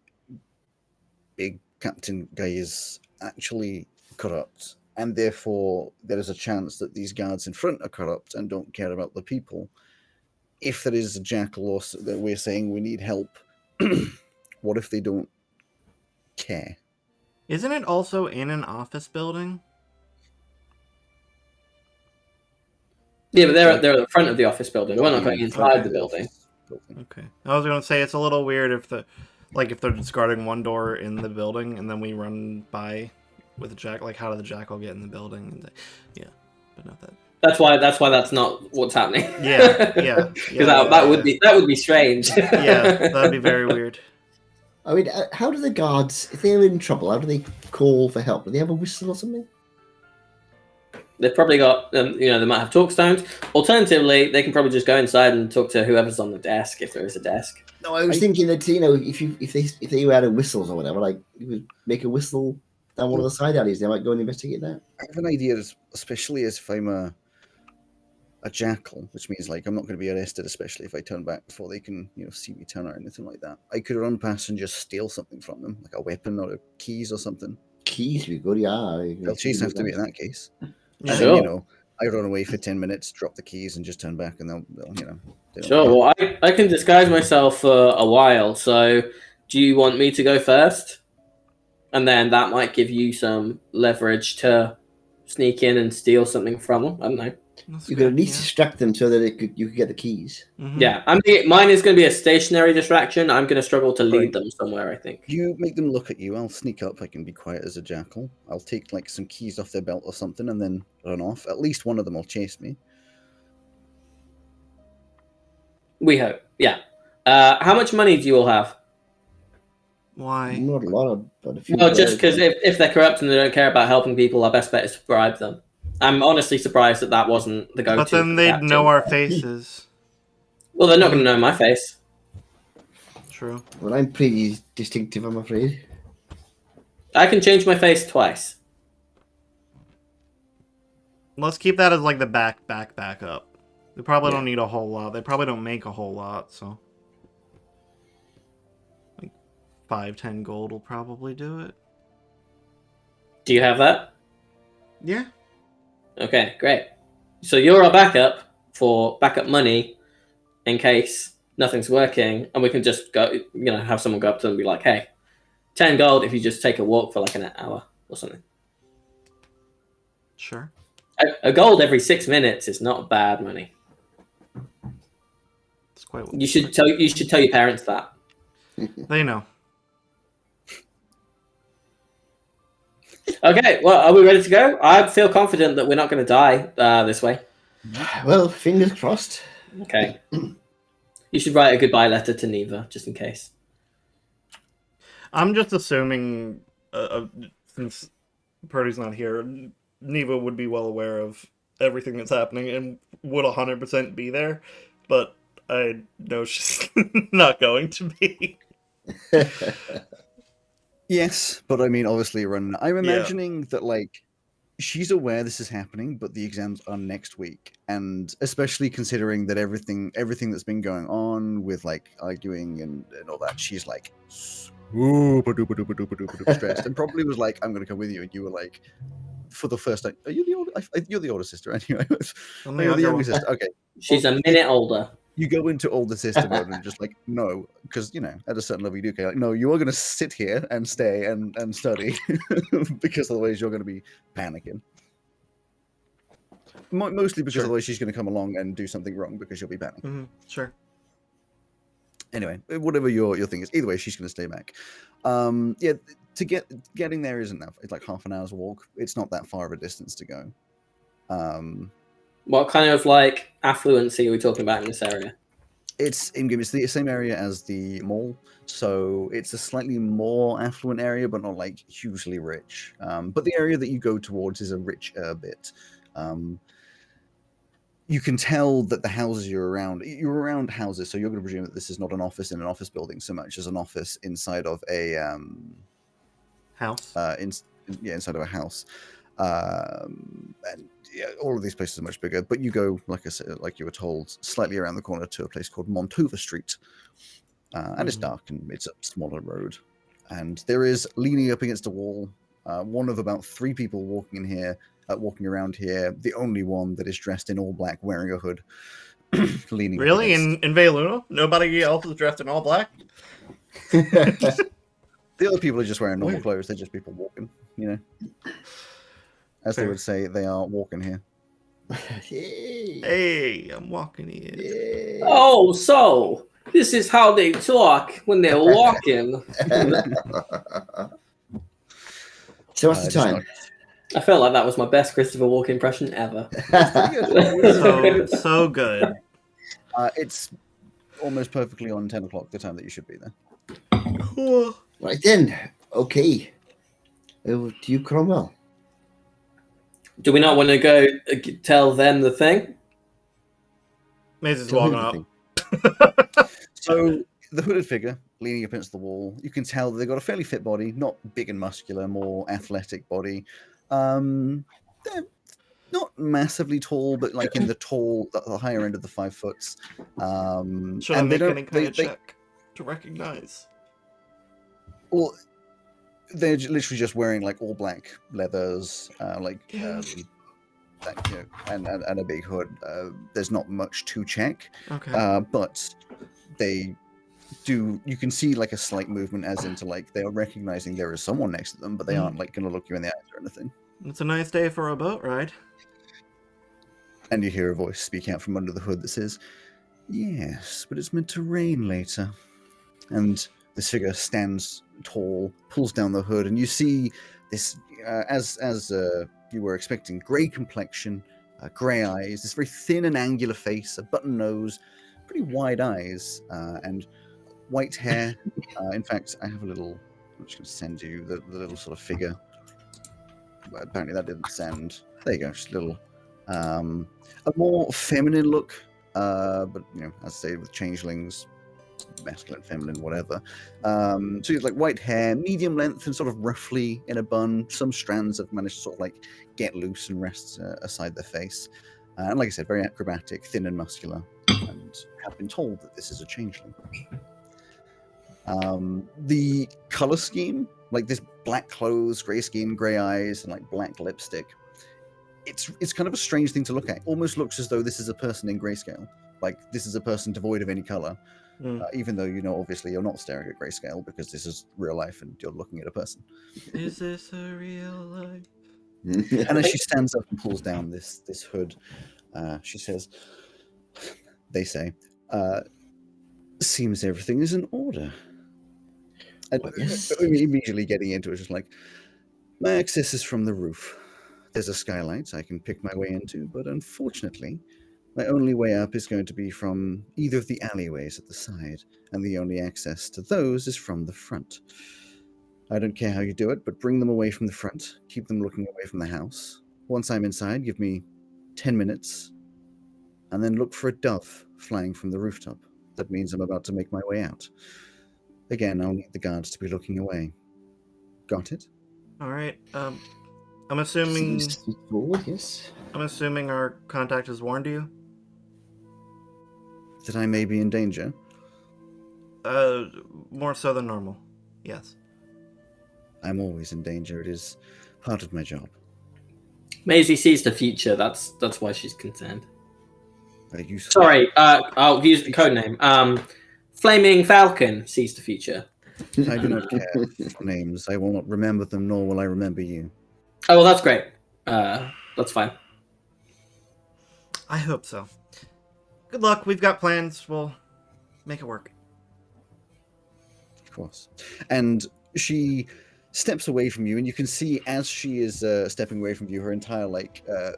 big captain guy is actually corrupt, and therefore there is a chance that these guards in front are corrupt and don't care about the people, if there is a jackal or that we're saying we need help, what if they don't care? Isn't it also in an office building? Yeah, but they're at the front of the office building. We're not going inside the building. Okay. I was going to say it's a little weird if if they're discarding one door in the building and then we run by with the jack. Like, how did the jackal get in the building? And yeah, but not that. That's why that's not what's happening. Yeah. Because that would be strange. Yeah, that'd be very weird. I mean, how do the guards, if they're in trouble, how do they call for help? Do they have a whistle or something? They've probably got, they might have talk stones. Alternatively, they can probably just go inside and talk to whoever's on the desk, if there is a desk. No, I was thinking that if they had whistles or whatever, like you would make a whistle down one of the side alleys, they might go and investigate that. I have an idea, especially as if I'm a jackal, which means like I'm not going to be arrested, especially if I turn back before they can see me turn or anything like that. I could run past and just steal something from them, like a weapon or keys or something. Keys would be good, yeah. They'll chase after me in that case. Yeah. And then, I run away for 10 minutes, drop the keys, and just turn back, and they'll Sure. Well, I can disguise myself for a while. So, do you want me to go first? And then that might give you some leverage to sneak in and steal something from them. I don't know. You could at least distract them so that you could get the keys. Mm-hmm. Yeah, mine is going to be a stationary distraction. I'm going to struggle to lead them somewhere, I think. You make them look at you. I'll sneak up. I can be quiet as a jackal. I'll take like some keys off their belt or something and then run off. At least one of them will chase me. We hope. Yeah. How much money do you all have? Why? Not a lot, but a few. Well, just because if they're corrupt and they don't care about helping people, our best bet is to bribe them. I'm honestly surprised that wasn't the go-to. But then they'd know our faces. Well, they're not going to know my face. True. Well, I'm pretty distinctive, I'm afraid. I can change my face twice. Let's keep that as like the back up. They probably don't need a whole lot. They probably don't make a whole lot, so like 5-10 gold will probably do it. Do you have that? Yeah. Okay, great. So you're our backup for backup money in case nothing's working, and we can just go, have someone go up to them and be like, hey, 10 gold if you just take a walk for like an hour or something. Sure. A gold every 6 minutes is not bad money. It's quite. You should tell your parents that. They know. Okay, well, are we ready to go? I feel confident that we're not going to die this way. Well, fingers crossed. Okay. You should write a goodbye letter to Neva, just in case. I'm just assuming, since Purdy's not here, Neva would be well aware of everything that's happening and would 100% be there, but I know she's not going to be. Yes, but I mean, obviously, I'm imagining that, like, she's aware this is happening, but the exams are next week, and especially considering that everything that's been going on with, like, arguing and all that, she's, like, super duper stressed, and probably was like, I'm going to come with you, and you were like, for the first time, are you the older? You're the older sister, anyway. You're the younger sister. Okay. She's a minute older. You go into older sister mode and just like, no, because, at a certain level you do care. Like, no, you are going to sit here and stay and study because otherwise you're going to be panicking. Mostly because otherwise she's going to come along and do something wrong because you'll be panicking. Mm-hmm. Sure. Anyway, whatever your thing is. Either way, she's going to stay back. To getting there isn't that. It's like half an hour's walk. It's not that far of a distance to go. What kind of like affluency are we talking about in this area? It's the same area as the mall, so it's a slightly more affluent area, but not like hugely rich. But the area that you go towards is a richer bit. You can tell that the houses you're around houses, so you're going to presume that this is not an office in an office building so much as an office inside of a House. Inside of a house. And yeah, all of these places are much bigger. But you go, like I said, like you were told, slightly around the corner to a place called Montova Street, and it's dark and it's a smaller road. And there is, leaning up against a wall, one of about 3 people walking around here, the only one that is dressed in all black, wearing a hood, leaning. Really? Up against... In Veiluna? Nobody else is dressed in all black? The other people are just wearing normal clothes. They're just people walking, you know. As Fair. They would say, they are walking here. Hey, I'm walking in. Yeah. Oh, so this is how they talk when they're walking. So what's the time? I felt like that was my best Christopher Walken impression ever. so good. It's almost perfectly on 10 o'clock, the time that you should be there. Cool. Right then. Okay. Over to you, Cromwell. Do we not want to go tell them the thing? Maisie's walking up. So the hooded figure leaning up against the wall, you can tell that they've got a fairly fit body, not big and muscular, more athletic body. They're not massively tall, but like in the higher end of the 5 foot. Should I make any kind of check to recognize? Well, they're literally just wearing like all black leathers, and a big hood. There's not much to check. Okay. But they do. You can see like a slight movement, as into like they are recognizing there is someone next to them, but they aren't like going to look you in the eyes or anything. It's a nice day for a boat ride. And you hear a voice speak out from under the hood that says, "Yes, but it's meant to rain later." And this figure stands tall, pulls down the hood, and you see this, as you were expecting, grey complexion, grey eyes, this very thin and angular face, a button nose, pretty wide eyes, and white hair. In fact, I have a little, I'm just going to send you the little sort of figure. Apparently that didn't send. There you go, just a little, a more feminine look, but, you know, as I say, with changelings, masculine, feminine, whatever. So it's like white hair, medium length, and sort of roughly in a bun. Some strands have managed to sort of like get loose and rest aside their face. And like I said, very acrobatic, thin and muscular, and have been told that this is a changeling. The color scheme, like this black clothes, grey skin, grey eyes, and like black lipstick. It's kind of a strange thing to look at. Almost looks as though this is a person in grayscale. Like this is a person devoid of any color. Even though, you know, obviously you're not staring at grayscale because this is real life and you're looking at a person. Is this a real life? And as she stands up and pulls down this hood, she says, they say, seems everything is in order. And Yes. immediately getting into it, just like, my access is from the roof. There's a skylight I can pick my way into, but unfortunately, my only way up is going to be from either of the alleyways at the side, and the only access to those is from the front. I don't care how you do it, but bring them away from the front. Keep them looking away from the house. Once I'm inside, give me 10 minutes, and then look for a dove flying from the rooftop. That means I'm about to make my way out. Again, I'll need the guards to be looking away. Got it? All right. I'm assuming. Yes. I'm assuming our contact has warned you. That I may be in danger? More so than normal. Yes. I'm always in danger. It is part of my job. Maisie sees the future. That's why she's concerned. Sorry, I'll use the code name. Flaming Falcon sees the future. I do not care for names. I will not remember them, nor will I remember you. Oh, well, that's great. That's fine. I hope so. Good luck. We've got plans. We'll make it work. Of course. And she steps away from you, and you can see as she is stepping away from you, her entire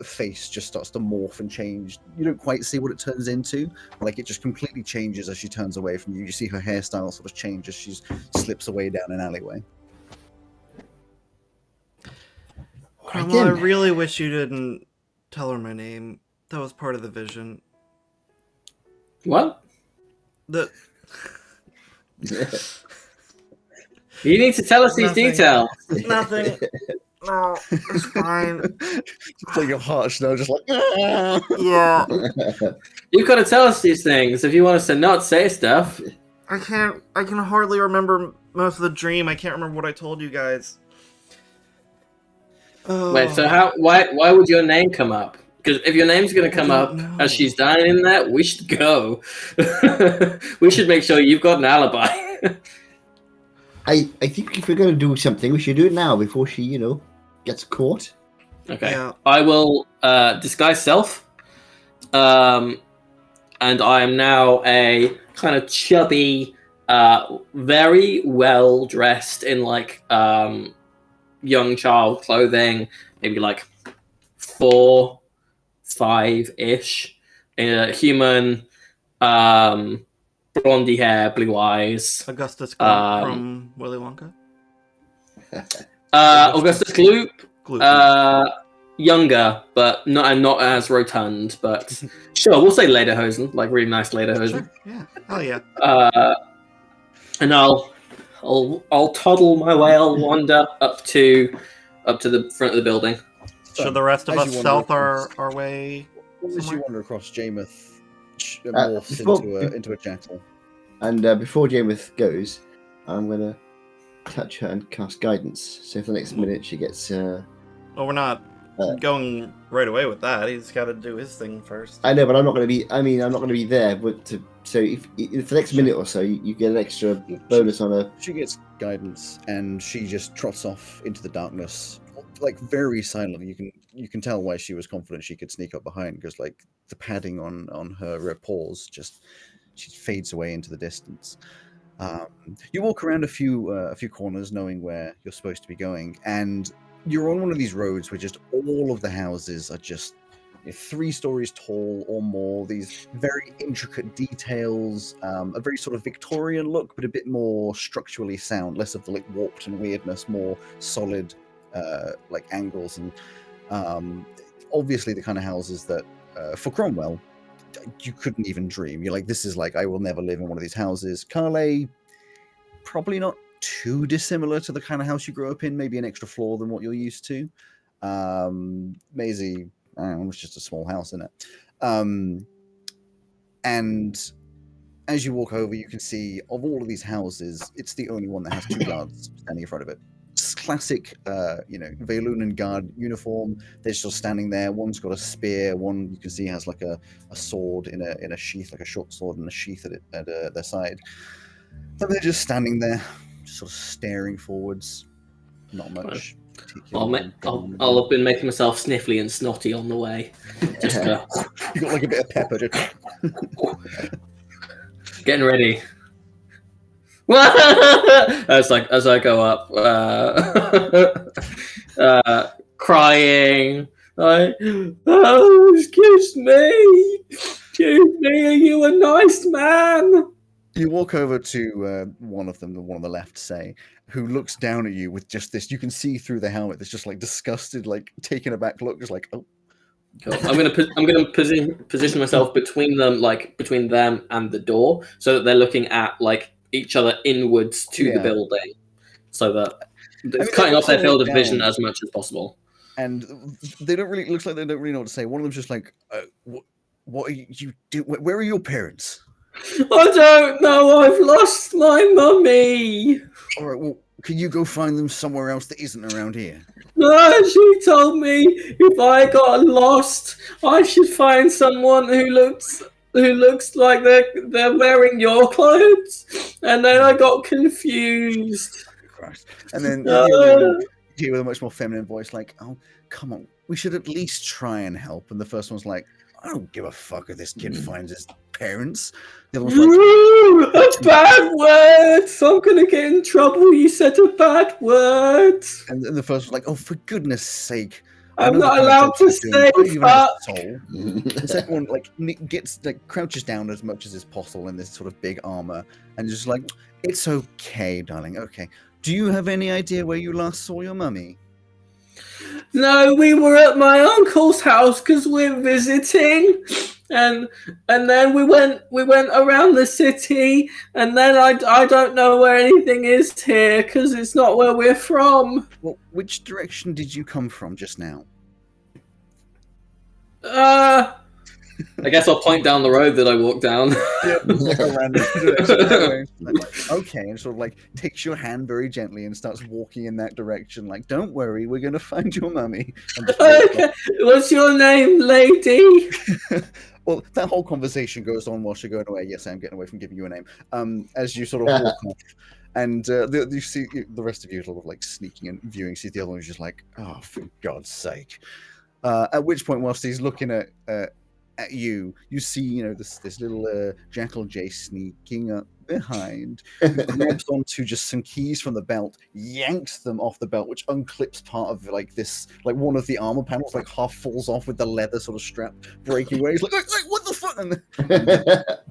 face just starts to morph and change. You don't quite see what it turns into, but it just completely changes as she turns away from you. You see her hairstyle sort of change as she slips away down an alleyway. Cromwell, I really wish you didn't tell her my name. That was part of the vision. What? You need to tell us these Nothing. details. Nothing. No, it's fine. Just like your harsh no, just like Yeah. You've got to tell us these things if you want us to not say stuff. I can hardly remember most of the dream. I can't remember what I told you guys. Wait, so why would your name come up? Because if your name's going to come up as she's dying in that, we should go. We should make sure you've got an alibi. I think if we're going to do something, we should do it now before she, gets caught. Okay. Yeah. I will disguise self. And I am now a kind of chubby, very well dressed in like young child clothing, maybe like 4, 5-ish, human, blondie hair, blue eyes. Augustus Gloop from Willy Wonka. Augustus Gloop. Gloop. Younger, but not as rotund. But sure, we'll say lederhosen, like really nice lederhosen. Sure. Yeah. Hell yeah. And I'll toddle my way. I'll wander up to the front of the building. Should the rest of as us you stealth wander our way? As you somewhere? wander across, Jameth morphs into a jackal. And before Jameth goes, I'm going to touch her and cast guidance. So for the next minute, she gets... Well, we're not going right away with that. He's got to do his thing first. I know, but I'm not going to be... I'm not going to be there. So if for the next minute or so, you get an extra bonus on her. She gets guidance, and she just trots off into the darkness, like very silently. You can tell why she was confident she could sneak up behind, because like the padding on her paws she fades away into the distance. You walk around a few corners, knowing where you're supposed to be going, and you're on one of these roads where just all of the houses are just 3 stories tall or more. These very intricate details, a very sort of Victorian look, but a bit more structurally sound, less of the like warped and weirdness, more solid like angles, and obviously the kind of houses that for Cromwell you couldn't even dream. You're like, this is like, I will never live in one of these houses. Carle, probably not too dissimilar to the kind of house you grew up in, maybe an extra floor than what you're used to. Maisie, I don't know, it's just a small house, isn't it? And as you walk over, you can see of all of these houses, it's the only one that has 2 guards standing in front of it. It's classic, Velunan guard uniform. They're still standing there. One's got a spear. One you can see has like a sword in a sheath, like a short sword in a sheath at their side. And they're just standing there, sort of staring forwards. Not much. I'll have been making myself sniffly and snotty on the way. Just you got like a bit of pepper. Just... getting ready. as I go up, crying, like, oh, excuse me, are you a nice man? You walk over to one of them, the one on the left, say, who looks down at you with just this. You can see through the helmet. This just like disgusted, like taken aback look, just like, oh. Cool. I'm gonna position myself between them and the door, so that they're looking at like each other inwards to the building, so that it's cutting off their field of vision as much as possible. And they don't really. Looks like they don't really know what to say. One of them's just like, "What are you do? Where are your parents?" I don't know. I've lost my mummy. All right. Well, can you go find them somewhere else that isn't around here? No, she told me if I got lost, I should find someone who looks like they're wearing your clothes, and then I got confused. Christ. And then you hear with a much more feminine voice, like, "Oh, come on, we should at least try and help." And the first one's like, "I don't give a fuck if this kid finds his parents." The other one's like, a bad word! I'm gonna get in trouble. You said a bad word. And the first one's like, "Oh, for goodness sake. I'm not allowed to say fuck." The second one like gets like crouches down as much as is possible in this sort of big armor and just like, "It's okay, darling. Okay. Do you have any idea where you last saw your mummy?" No, we were at my uncle's house because we're visiting, and then we went around the city, and then I don't know where anything is here because it's not where we're from. Well, which direction did you come from just now? I guess I'll point down the road that I walked down. Like a random direction. Okay, and sort of like takes your hand very gently and starts walking in that direction. Like, don't worry, we're gonna find your mummy. Okay. What's your name, lady? Well, that whole conversation goes on whilst you're going away. Yes, I'm getting away from giving you a name. As you sort of walk off, and you see the rest of you sort of like sneaking and viewing. See the other one who's just like, oh, for God's sake. At which point, whilst he's looking at you, you see, this little Jackal J sneaking up behind, grabs onto just some keys from the belt, yanks them off the belt, which unclips part of one of the armor panels, like half falls off with the leather sort of strap breaking away. He's like, what the fuck? And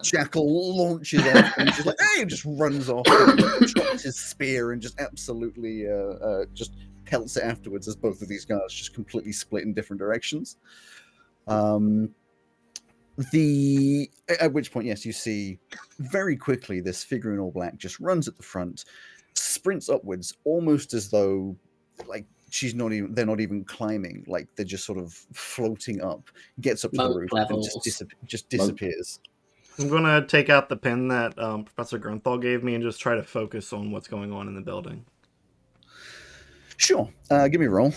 Jackal launches off and just like, hey, and just runs off, and drops his spear and just absolutely just pelts it afterwards as both of these guards just completely split in different directions. At which point, yes, you see very quickly this figure in all black just runs at the front, sprints upwards, almost as though like they're not even climbing, like they're just sort of floating up, gets up to the roof and just disappears. I'm gonna take out the pin that Professor Grunthal gave me and just try to focus on what's going on in the building. Sure. Give me a roll.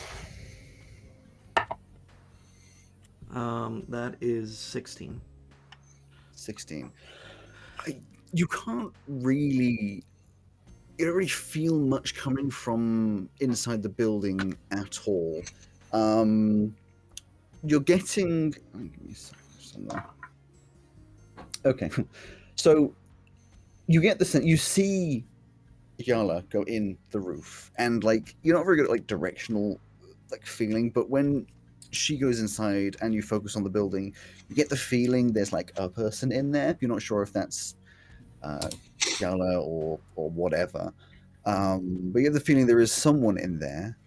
That is 16. 16. You can't really... You don't really feel much coming from inside the building at all. You're getting... Okay. So, you get the sense... You see Yala go in the roof, and, like, you're not very good at, like, directional, like, feeling, but when she goes inside and you focus on the building, you get the feeling there's like a person in there. You're not sure if that's Yala or whatever, but you have the feeling there is someone in there,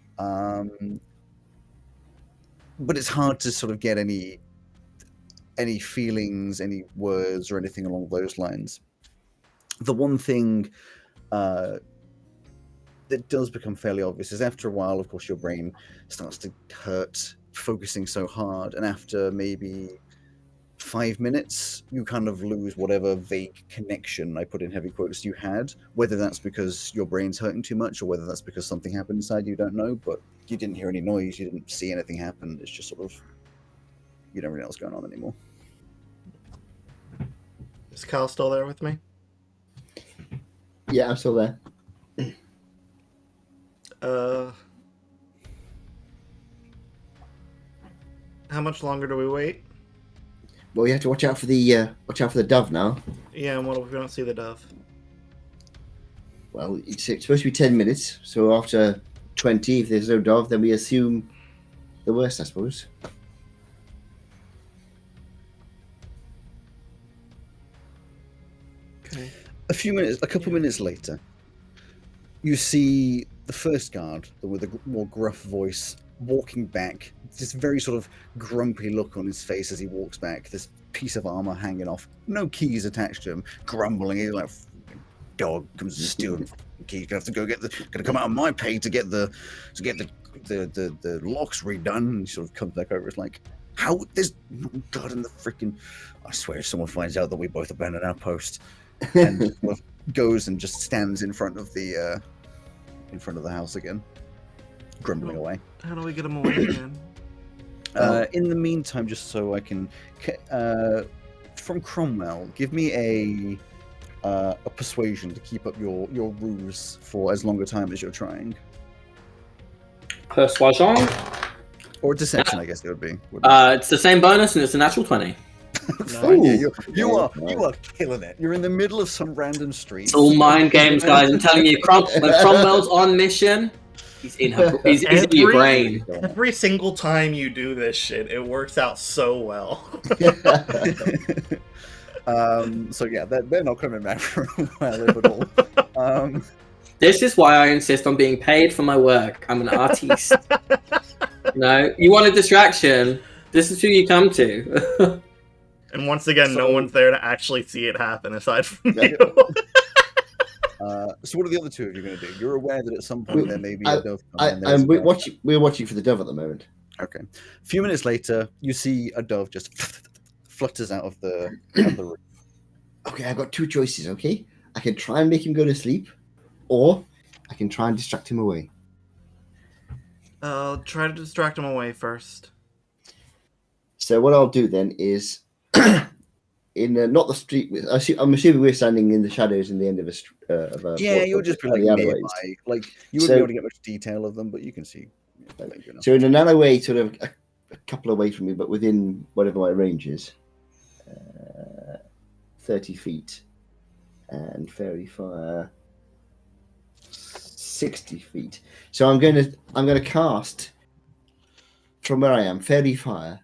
but it's hard to sort of get any feelings, any words or anything along those lines. The one thing that does become fairly obvious is after a while, of course, your brain starts to hurt focusing so hard, and after maybe 5 minutes you kind of lose whatever vague connection, I put in heavy quotes, you had. Whether that's because your brain's hurting too much or whether that's because something happened inside, you don't know, but you didn't hear any noise, you didn't see anything happen. It's just sort of, you don't really know what's going on anymore. Is Kyle still there with me? Yeah, I'm still there. How much longer do we wait? Well, you have to watch out for the dove now. Yeah, and what if we don't see the dove? Well, it's supposed to be 10 minutes, so after 20, if there's no dove, then we assume the worst, I suppose. Okay. A couple minutes later, you see the first guard with a more gruff voice walking back, this very sort of grumpy look on his face as he walks back, this piece of armor hanging off, no keys attached to him, grumbling. He's like, dog comes to steal the keys, gonna have to gonna come out of my pay to get the locks redone. And he sort of comes back over. It's like, how there's God in the freaking, I swear if someone finds out that we both abandoned our post, and sort of goes and just stands in front of the house again, grumbling away. How do we get him away again? In the meantime, just so I can, from Cromwell, give me a persuasion to keep up your ruse for as long a time as you're trying. Persuasion? Or deception, I guess it would be. It's the same bonus, and it's a natural 20. You are killing it. You're in the middle of some random street. It's all mind games, guys. I'm telling you, when Cromwell's on mission, he's in your brain. Every single time you do this shit, it works out so well. So yeah, they're not coming back for a while, if at all. This is why I insist on being paid for my work. I'm an artiste. You want a distraction? This is who you come to. And once again, no one's there to actually see it happen aside from you. So what are the other two of you going to do? You're aware that at some point there may be a dove coming. We're watching for the dove at the moment. Okay. A few minutes later, you see a dove just flutters out of the roof. Okay, I've got two choices, okay? I can try and make him go to sleep, or I can try and distract him away. I'll try to distract him away first. So what I'll do then is, in not the street. I'm assuming we're standing in the shadows in the end of a. You'll just be like nearby. Like you wouldn't be able to get much detail of them, but you can see. So in an alleyway, sort of a couple away from me, but within whatever my range is, 30 feet, and fairy fire 60 feet. So I'm going to cast from where I am fairy fire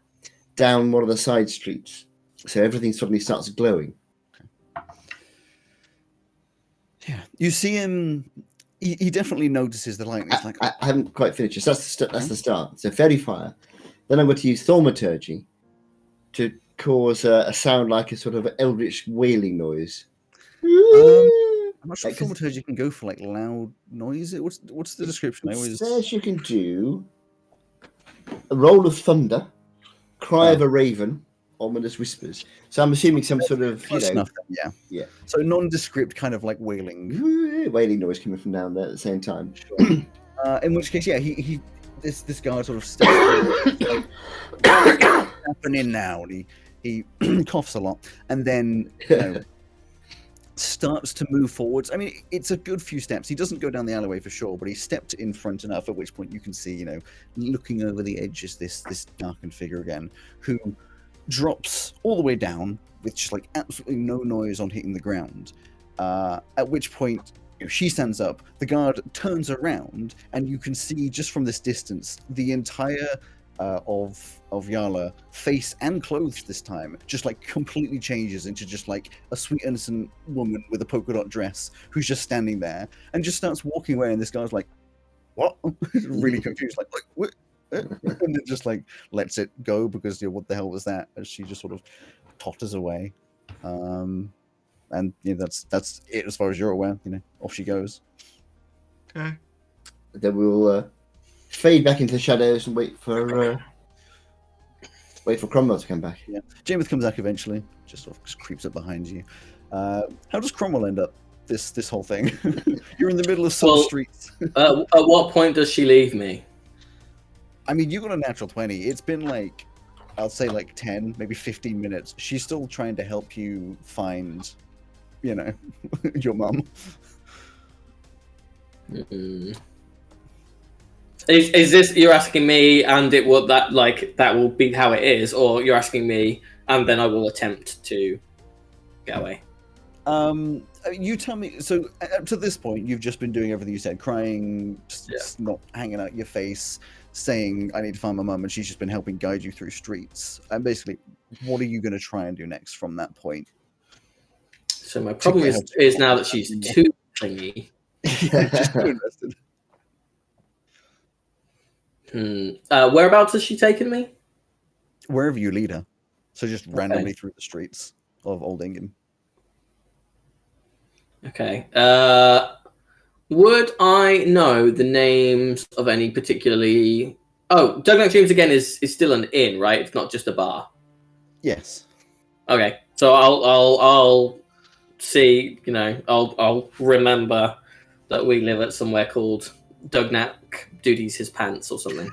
down one of the side streets, so everything suddenly starts glowing. Yeah, you see him. He definitely notices the lightning. It's I haven't quite finished. So that's the start. So fairy fire. Then I'm going to use thaumaturgy to cause a sound like a sort of eldritch wailing noise. I'm not sure if thaumaturgy can go for like loud noise. What's the description? It says you can do a roll of thunder, cry of a raven, ominous whispers. So I'm assuming some sort of yeah. So nondescript kind of like wailing noise coming from down there at the same time. Sure. In which case, this guy sort of steps forward, like, what's happening now? And he coughs a lot, and then starts to move forwards. I mean, it's a good few steps. He doesn't go down the alleyway for sure, but he stepped in front enough, at which point you can see, looking over the edge is this darkened figure again, who drops all the way down with just like absolutely no noise on hitting the ground. At which point she stands up, the guard turns around, and you can see just from this distance the entire of Yala, face and clothes this time, just like completely changes into just like a sweet innocent woman with a polka dot dress who's just standing there and just starts walking away, and this guy's like, what? Really confused, like what? And then just like lets it go because what the hell was that? As she just sort of totters away. And that's it as far as you're aware. Off she goes. Okay. Then we'll fade back into the shadows and wait for Cromwell to come back. Yeah, Jameth comes back eventually. Just sort of creeps up behind you. How does Cromwell end up this whole thing? You're in the middle of some streets. At what point does she leave me? I mean, you got a natural 20. It's been like, I'll say like 10, maybe 15 minutes. She's still trying to help you find, your mum. Mm-hmm. Is this you're asking me, and that will be how it is, or you're asking me, and then I will attempt to get away? You tell me. So up to this point, you've just been doing everything you said, crying, not hanging out your face, saying I need to find my mum, and she's just been helping guide you through streets. And basically, what are you going to try and do next from that point? So my problem is now that she's too clingy. Just too invested. Whereabouts has she taken me? Wherever you lead her. So just randomly through the streets of Old Ingham. Okay. Would I know the names of any particularly... Oh, Dugnack Dreams again is still an inn, right? It's not just a bar. Yes. Okay. So I'll see, I'll remember that we live at somewhere called Dugnack Duties His Pants or something.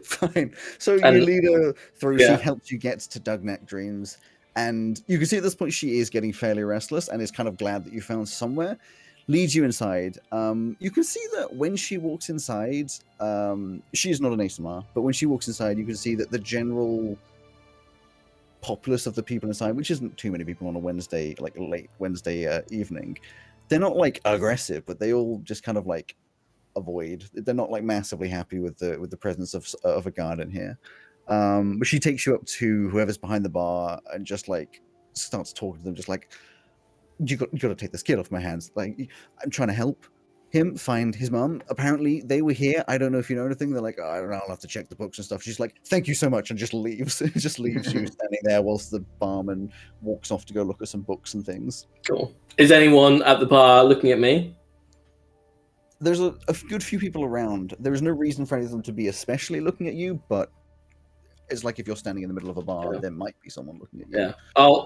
Fine. So you lead her through. She helps you get to Dugnack Dreams, and you can see at this point she is getting fairly restless and is kind of glad that you found somewhere. Leads you inside. You can see that when she walks inside, she is not an ASMR, but when she walks inside, you can see that the general populace of the people inside, which isn't too many people on a Wednesday, like a late Wednesday evening, they're not like aggressive, but they all just kind of like avoid. They're not like massively happy with the presence of a guard in here. But she takes you up to whoever's behind the bar and just like starts talking to them, just like, you got to take this kid off my hands. Like, I'm trying to help. him, find his mum. Apparently, they were here. I don't know if you know anything. They're like, oh, I don't know, I'll have to check the books and stuff. She's like, thank you so much, and just leaves. Just leaves you standing there whilst the barman walks off to go look at some books and things. Cool. Is anyone at the bar looking at me? There's a good few people around. There is no reason for any of them to be especially looking at you, but it's like if you're standing in the middle of a bar, there might be someone looking at you. Yeah.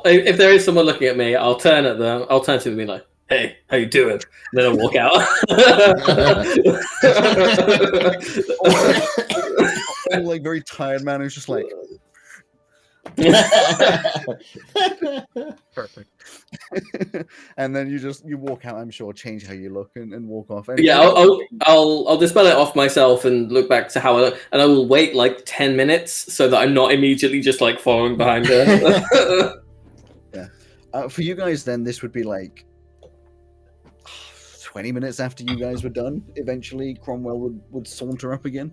If there is someone looking at me, I'll turn at them. I'll turn to them and be like, "Hey, how you doing?" And then I'll walk out. All like very tired man who's just like. Perfect. And then you walk out, I'm sure, change how you look and walk off. And yeah, I'll dispel it off myself and look back to how I look, and I will wait like 10 minutes so that I'm not immediately just like following behind her. Yeah. For you guys, then this would be like 20 minutes after you guys were done. Eventually, Cromwell would saunter up again.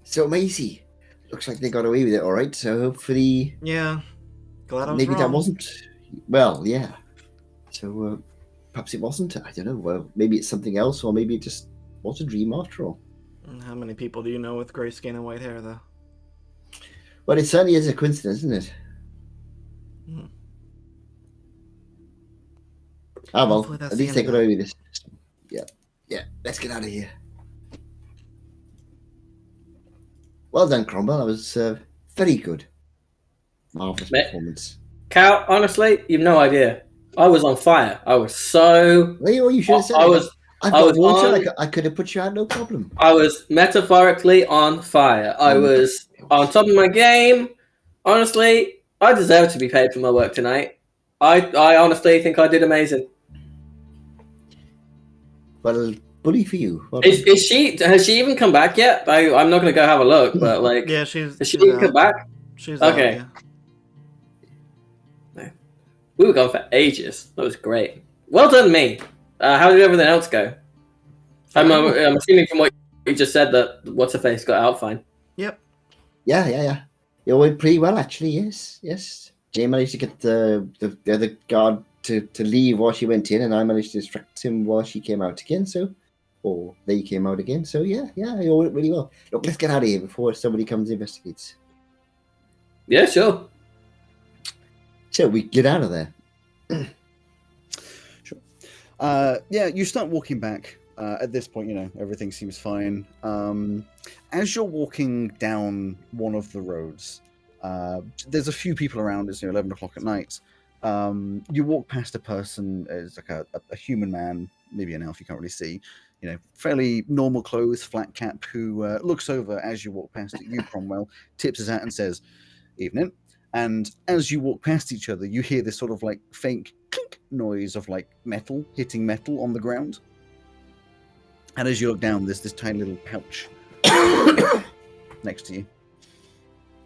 So Maisie, looks like they got away with it, all right. So hopefully, Yeah. Glad I was maybe wrong. that wasn't. Well, yeah. So perhaps it wasn't. I don't know. Well, maybe it's something else, or maybe it just was a dream after all. How many people do you know with gray skin and white hair, though? Well, it certainly is a coincidence, isn't it? Hmm. Ah, well, Hopefully that's at the least they end got of away with this. Yeah. Let's get out of here. Well done, Cromwell. That was very good. Marvelous performance. Cal, honestly, you've no idea. I was on fire. I was so. Well, you should have said I've got water. I could have put you out, no problem. I was metaphorically on fire. I was on top of my game. Honestly, I deserve to be paid for my work tonight. I honestly think I did amazing. Well, bully for you. Well, Has she even come back yet? I'm not going to go have a look, but like, Yeah, has she's she even come back? She's Okay. out, yeah. We were gone for ages. That was great. Well done, me. How did everything else go? I'm assuming from what you just said that what's her face got out fine. Yep. Yeah. It went pretty well, actually. Yes. Jay managed to get the other guard to leave while she went in, and I managed to distract him while she came out again. Or they came out again. So yeah, it all went really well. Look, let's get out of here before somebody comes and investigates. Yeah, sure. So we get out of there. Sure. Yeah, you start walking back. At this point, everything seems fine. As you're walking down one of the roads, there's a few people around. It's 11 o'clock at night. You walk past a person, it's like a human man, maybe an elf, you can't really see. Fairly normal clothes, flat cap, who looks over as you walk past you, Cromwell, tips his hat and says, "Evening." And as you walk past each other, you hear this sort of like faint clink noise of like metal hitting metal on the ground. And as you look down, there's this tiny little pouch next to you.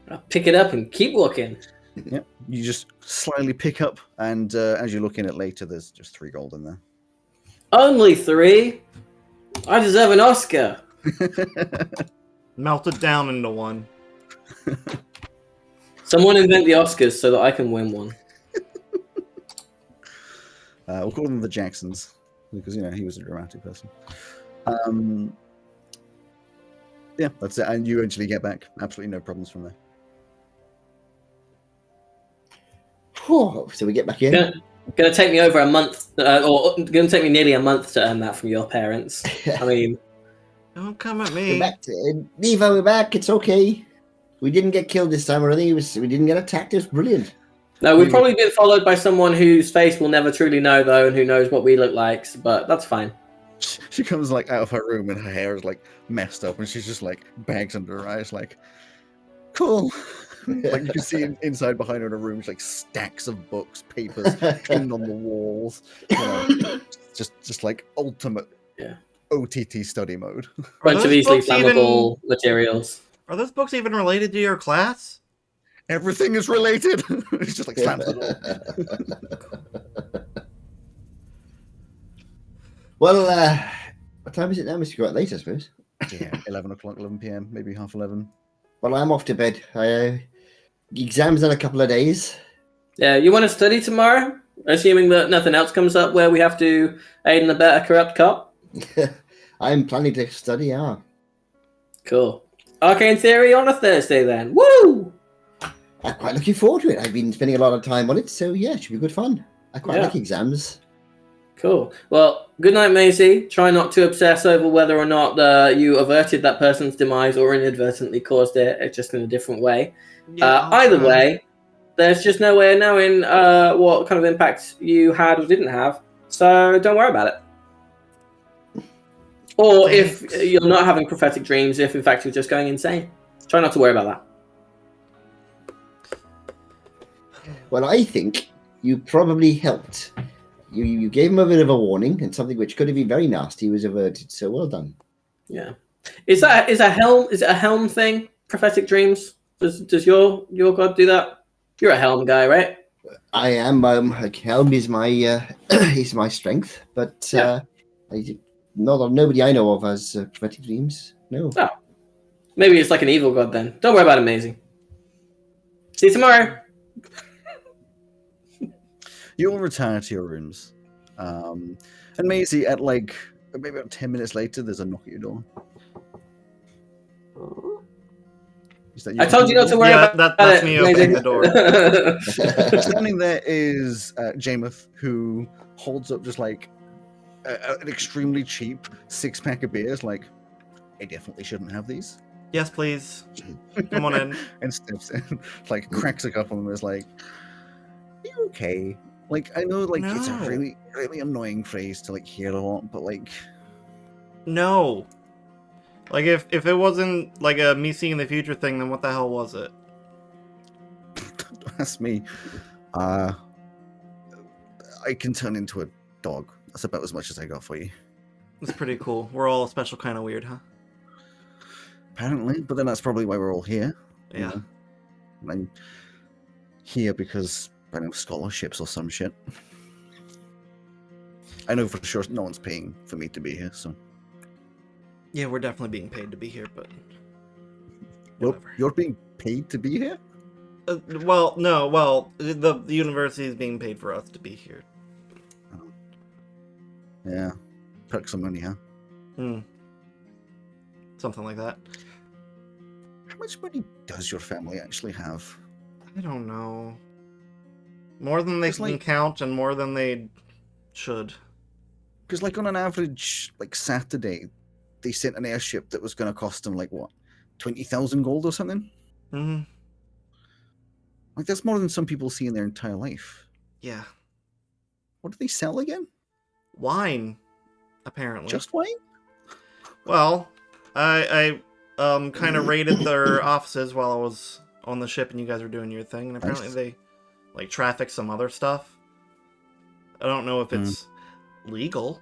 I'll pick it up and keep walking. Yeah, you just slightly pick up, and as you look in it later, there's just 3 gold in there. Only 3? I deserve an Oscar. Melted down into one. Someone invent the Oscars so that I can win one. We'll call them the Jacksons, because, he was a dramatic person. Yeah, that's it. And you eventually get back. Absolutely no problems from there. Whew, so we get back in. Gonna take me over a month, or gonna take me nearly a month to earn that from your parents. I mean, Don't come at We're me. back. Neva, we're back. It's okay. We didn't get killed this time or anything. We didn't get attacked. It was brilliant. no, we've probably been followed by someone whose face we'll never truly know, though, and who knows what we look like. But that's fine. She comes like out of her room and her hair is like messed up, and she's just like bags under her eyes, like, cool. Like you can see inside behind her in a room, like stacks of books, papers pinned on the walls. Just like ultimate OTT study mode. Bunch of easily flammable materials. Are those books even related to your class? Everything is related. It's just like slams the door. Well, what time is it now? Must go out late, I suppose. Yeah, 11 o'clock, 11 p.m., maybe half 11. Well, I'm off to bed. Exams in a couple of days. Yeah, you want to study tomorrow? Assuming that nothing else comes up where we have to aid and abet a corrupt cop? I'm planning to study art. Cool. Arcane Theory on a Thursday then. Woo! I'm quite looking forward to it. I've been spending a lot of time on it, so yeah, it should be good fun. I quite like exams. Cool. Well, good night, Maisie. Try not to obsess over whether or not you averted that person's demise or inadvertently caused it, just in a different way. Yeah, Either way, there's just no way of knowing what kind of impact you had or didn't have, so don't worry about it. Or Thanks. if you're not having prophetic dreams, if in fact you're just going insane, try not to worry about that. Well, I think you probably helped. You gave him a bit of a warning, and something which could have been very nasty was averted. So well done. Yeah. Is it a helm thing? Prophetic dreams? Does your god do that? You're a helm guy, right? I am. Helm is my is my strength, but nobody I know of has prophetic dreams. No. Oh. Maybe it's like an evil god then. Don't worry about it, Maisie. See you tomorrow. You'll return to your rooms. And Maisie, at like maybe about 10 minutes later, there's a knock at your door. Is that you? I told you not to worry about that's it. me opening the door. Standing there is Jameith, who holds up just like an extremely cheap 6-pack of beers. Like, I definitely shouldn't have these. Yes, please. Come on in. And steps in, like cracks a couple of them. Is like, "Are you okay?" Like, I know, like it's a No. really, really annoying phrase to like hear a lot, but like, No. Like, if it wasn't like a me seeing the future thing, then what the hell was it? don't ask me. I can turn into a dog. That's about as much as I got for you. It's pretty cool. We're all a special kind of weird, huh? Apparently, but then that's probably why we're all here. you Yeah. know? I'm here because I know scholarships or some shit. I know for sure no one's paying for me to be here, so Yeah, we're definitely being paid to be here, but you're being paid to be here. well, no, well, the university is being paid for us to be here. Yeah, perks of money, huh? Something like that. How much money does your family actually have? I don't know. More than they It's can like- count and more than they should. Because, like, on an average, like, Saturday, they sent an airship that was going to cost them, like, what, 20,000 gold or something? Hmm. Like, that's more than some people see in their entire life. Yeah. What do they sell again? Wine, apparently. Just wine? Well, I kind of raided their offices while I was on the ship and you guys were doing your thing, and apparently Nice. they, like, traffic some other stuff. I don't know if it's legal,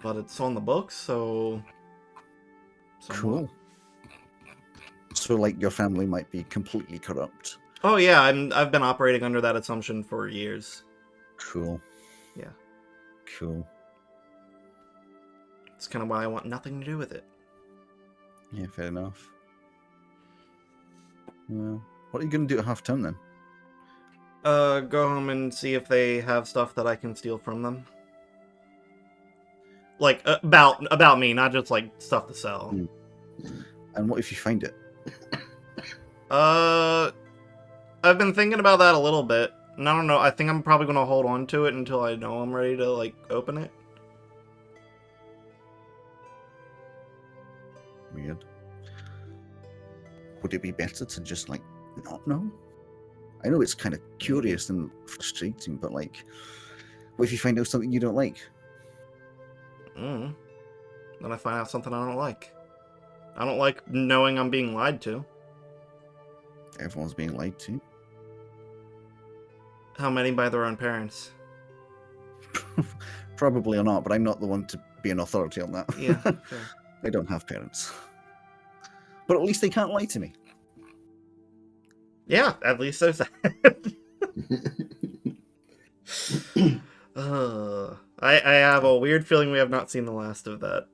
but it's on the books, so... somewhat. Cool. So, like, your family might be completely corrupt. Oh yeah, I've been operating under that assumption for years. Cool. Yeah. Cool. It's kind of why I want nothing to do with it. Yeah, fair enough. Well, what are you going to do at half term then? Go home and see if they have stuff that I can steal from them. Like, about me, not just, like, stuff to sell. And what if you find it? I've been thinking about that a little bit. And I don't know, I think I'm probably going to hold on to it until I know I'm ready to, like, open it. Weird. Would it be better to just, like, not know? I know it's kind of curious and frustrating, but, like, what if you find out something you don't like? Then I find out something I don't like. I don't like knowing I'm being lied to. Everyone's being lied to. How many by their own parents? Probably or not, but I'm not the one to be an authority on that. Yeah, fair. I don't have parents. But at least they can't lie to me. Yeah, at least there's that. I have a weird feeling we have not seen the last of that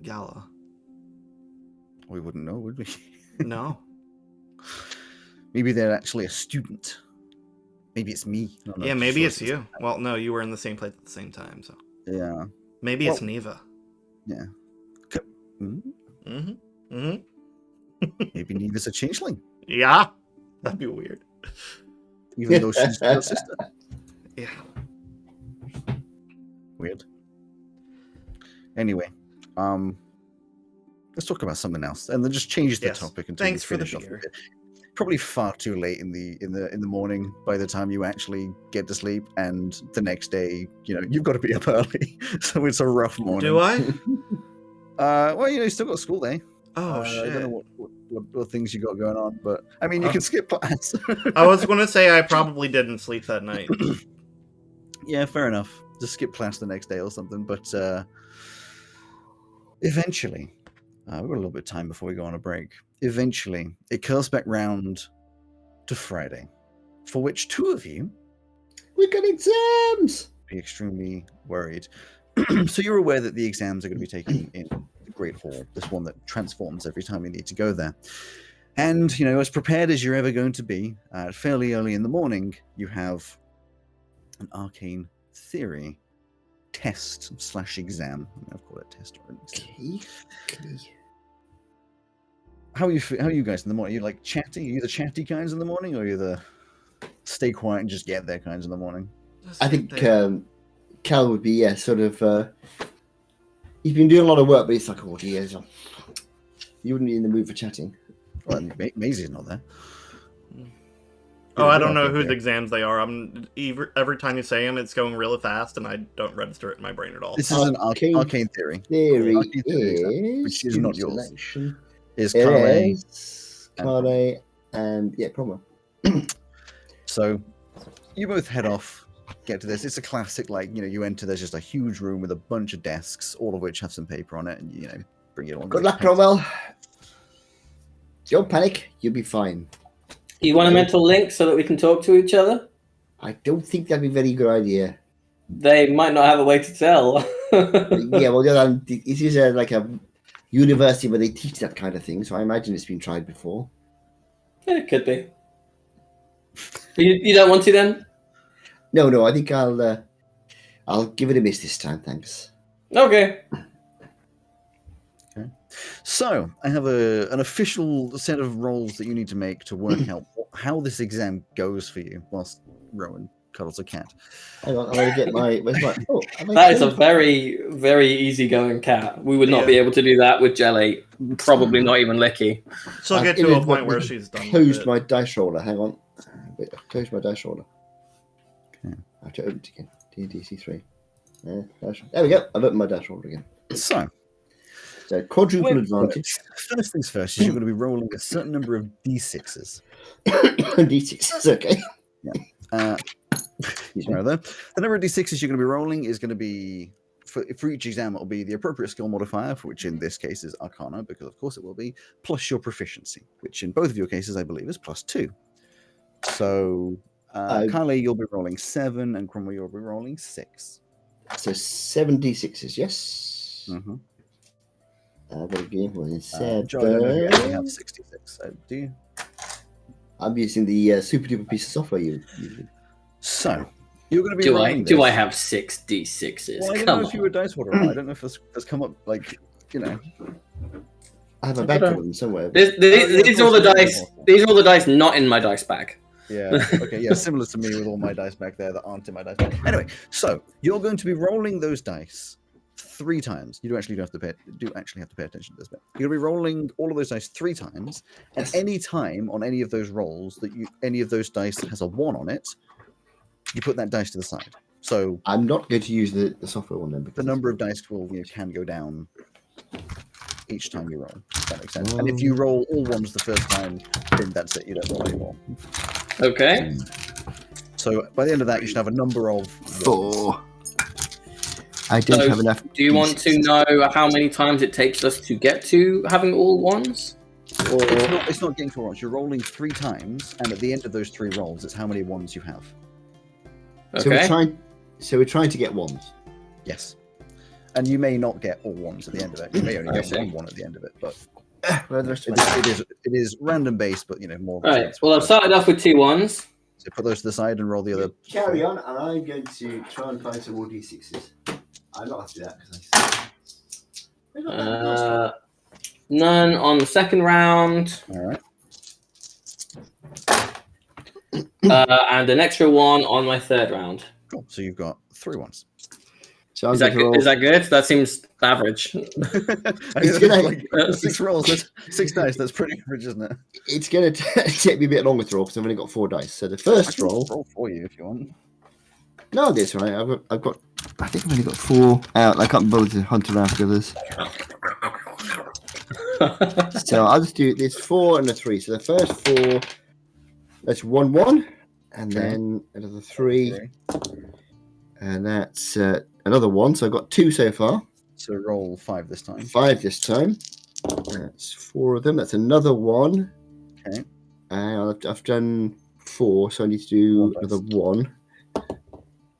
gala. We wouldn't know, would we? No. Maybe they're actually a student. Maybe it's me. Yeah, maybe it's you. Well, no, you were in the same place at the same time, so. Yeah. Maybe it's Neva. Yeah. Maybe Neva's a changeling. Yeah, that'd be weird. Even though she's your sister. Yeah. Weird. Anyway, let's talk about something else, and then just change the topic until Thanks we for the finish off beer. with it. Probably far too late in the morning by the time you actually get to sleep, and the next day, you've got to be up early, so it's a rough morning. Do I? Well, you still got school day. Oh I shit! don't know what things you got going on, but I mean, you can skip class. I was going to say I probably didn't sleep that night. Yeah, fair enough. Just skip class the next day or something. But eventually, we've got a little bit of time before we go on a break. Eventually, it curls back round to Friday, for which two of you, we got exams. Be extremely worried. So you're aware that the exams are going to be taken in the Great Hall, this one that transforms every time you need to go there. And, as prepared as you're ever going to be, fairly early in the morning, you have an arcane theory test/exam. I've called it test or an exam. Okay. How are you guys in the morning? Are you like chatty? Are you the chatty kinds in the morning, or are you the stay quiet and just get there kinds in the morning? I think Cal would be, sort of. He's been doing a lot of work, but it's like, oh, dear. You wouldn't be in the mood for chatting. Well, Maisie's not there. Oh, I don't know whose exams they are. Every time you say them, it's going really fast, and I don't register it in my brain at all. This is an arcane theory. Theory is, which is not yours. Selection. Is Carle and Cromwell. So you both head off, get to this. It's a classic, you enter, there's just a huge room with a bunch of desks, all of which have some paper on it, and bring it on. Good luck, Cromwell. Don't panic, you'll be fine. You want a mental link so that we can talk to each other? I don't think that'd be a very good idea. They might not have a way to tell. Yeah, well, it is a university where they teach that kind of thing, so I imagine it's been tried before. Yeah, it could be. You don't want to then? No, I think I'll give it a miss this time, thanks. Okay. So I have an official set of rolls that you need to make to work out how this exam goes for you, whilst Rowan cuddles a cat. Hang on, I'm going to get my... Where's my... Oh, that is a very, very easy-going cat. We would not be able to do that with Jelly. Probably not even Licky. So I'll get to a point where she's done. Closed my dice roller. Hang on. Wait, I've closed my dice roller. Okay. I have to open it again. D&D C3. There we go. I've opened my dice roller again. So quadruple advantage. First things first, is you're going to be rolling a certain number of D6s. D6s, okay. Yeah. The number of D6s you're going to be rolling is going to be, for each exam, it will be the appropriate skill modifier, for which in this case is Arcana, because of course it will be, plus your proficiency, which in both of your cases, I believe, is +2. So, Kylie, you'll be rolling 7, and Cromwell, you'll be rolling 6. So 7 D6s, yes? Mm-hmm. Joe, I don't know if you actually have 66. Do you? I'm using the super duper piece of software you use. So you're going to be rolling do I have 6 D6s? Well, I don't know if you were dice water. I don't know if that's come up I have a bag full of them somewhere. These are all the dice. These are all the dice not in my dice bag. Yeah. Okay. Yeah. Similar to me with all my dice back there that aren't in my dice bag. Anyway, so you're going to be rolling those dice 3 times. You do actually have to pay attention to this bit. You're going to be rolling all of those dice 3 times, and any time on any of those rolls that any of those dice has a 1 on it, you put that dice to the side. So I'm not going to use the software one then, because the number of dice can go down each time you roll. If that makes sense. And if you roll all 1s the first time, then that's it. You don't roll anymore. Okay. So by the end of that, you should have a number of 4. I don't have enough. Do you want to know how many times it takes us to get to having all 1s? Or it's not getting to 1s. You're rolling 3 times, and at the end of those 3 rolls, it's how many 1s you have. Okay. So we're trying to get 1s. Yes. And you may not get all 1s at the end of it. You may only get one at the end of it, but it is random based, but more. All right. Well, I've started off with 2 1s. So put those to the side and roll the other. Carry on, and I'm going to try and find some more D6s. I'm not going to do that because None on the second round. All right. And an extra 1 on my third round. Cool. So you've got 3 ones. So Is that good? That seems average. It's gonna- like 6 rolls. That's 6 dice. That's pretty average, isn't it? It's going to take me a bit longer to roll because I've only got 4 dice. So the I first can roll. for you if you want. No, this right. I've got. I think I've only got 4 out. I can't bother to hunt around for others. So I'll just do this 4 and a 3. So the first 4, that's 1 1, and Okay. then another 3, and that's another 1. So I've got 2 so far. So roll 5 this time. 5 this time. That's 4 of them. That's another 1. Okay. And I've done 4, so I need to do One dice. another 1.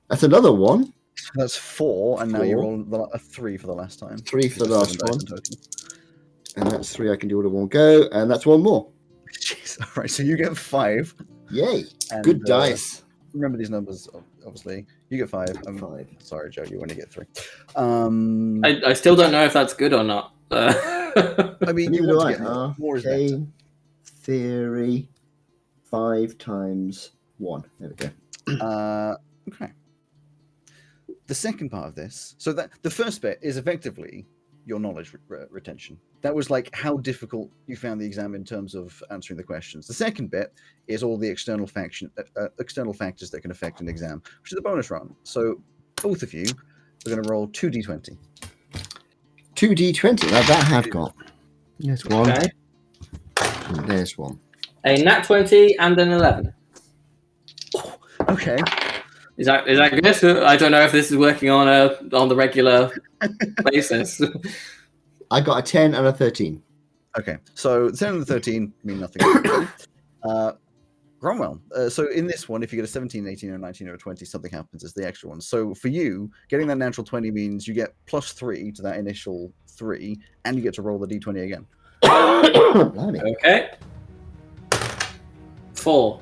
That's another 1. That's 4, and now you 4. roll a 3 for the last time. 3 for the So last 7 dice one. in total. And that's 3 I can do all in one go. And that's 1 more. Jeez. All right. So you get 5. Yay. And, Good dice. Remember these numbers, obviously. You get 5. 5. Sorry, Joe. You only get 3. I still don't know if that's good or not. I mean, you Neither want do to get I. more. More is better. Okay. Theory. 5 times 1. There we go. Okay. The second part of this, so that the first bit is effectively your knowledge retention. That was like how difficult you found the exam in terms of answering the questions. The second bit is all the external factors that can affect an exam, which is the bonus round. So both of you are going to roll 2d20. 2d20. Now that I've got. There's 1. Okay. And there's 1. A nat 20 and an 11. Okay. Is that good? I don't know if this is working on the regular basis. I got a 10 and a 13. Okay. So 10 and the 13 mean nothing. Cromwell. So in this one, if you get a 17, 18, or 19, or a 20, something happens as the extra one. So for you, getting that natural 20 means you get +3 to that initial 3, and you get to roll the d20 again. Blimey. Okay. 4.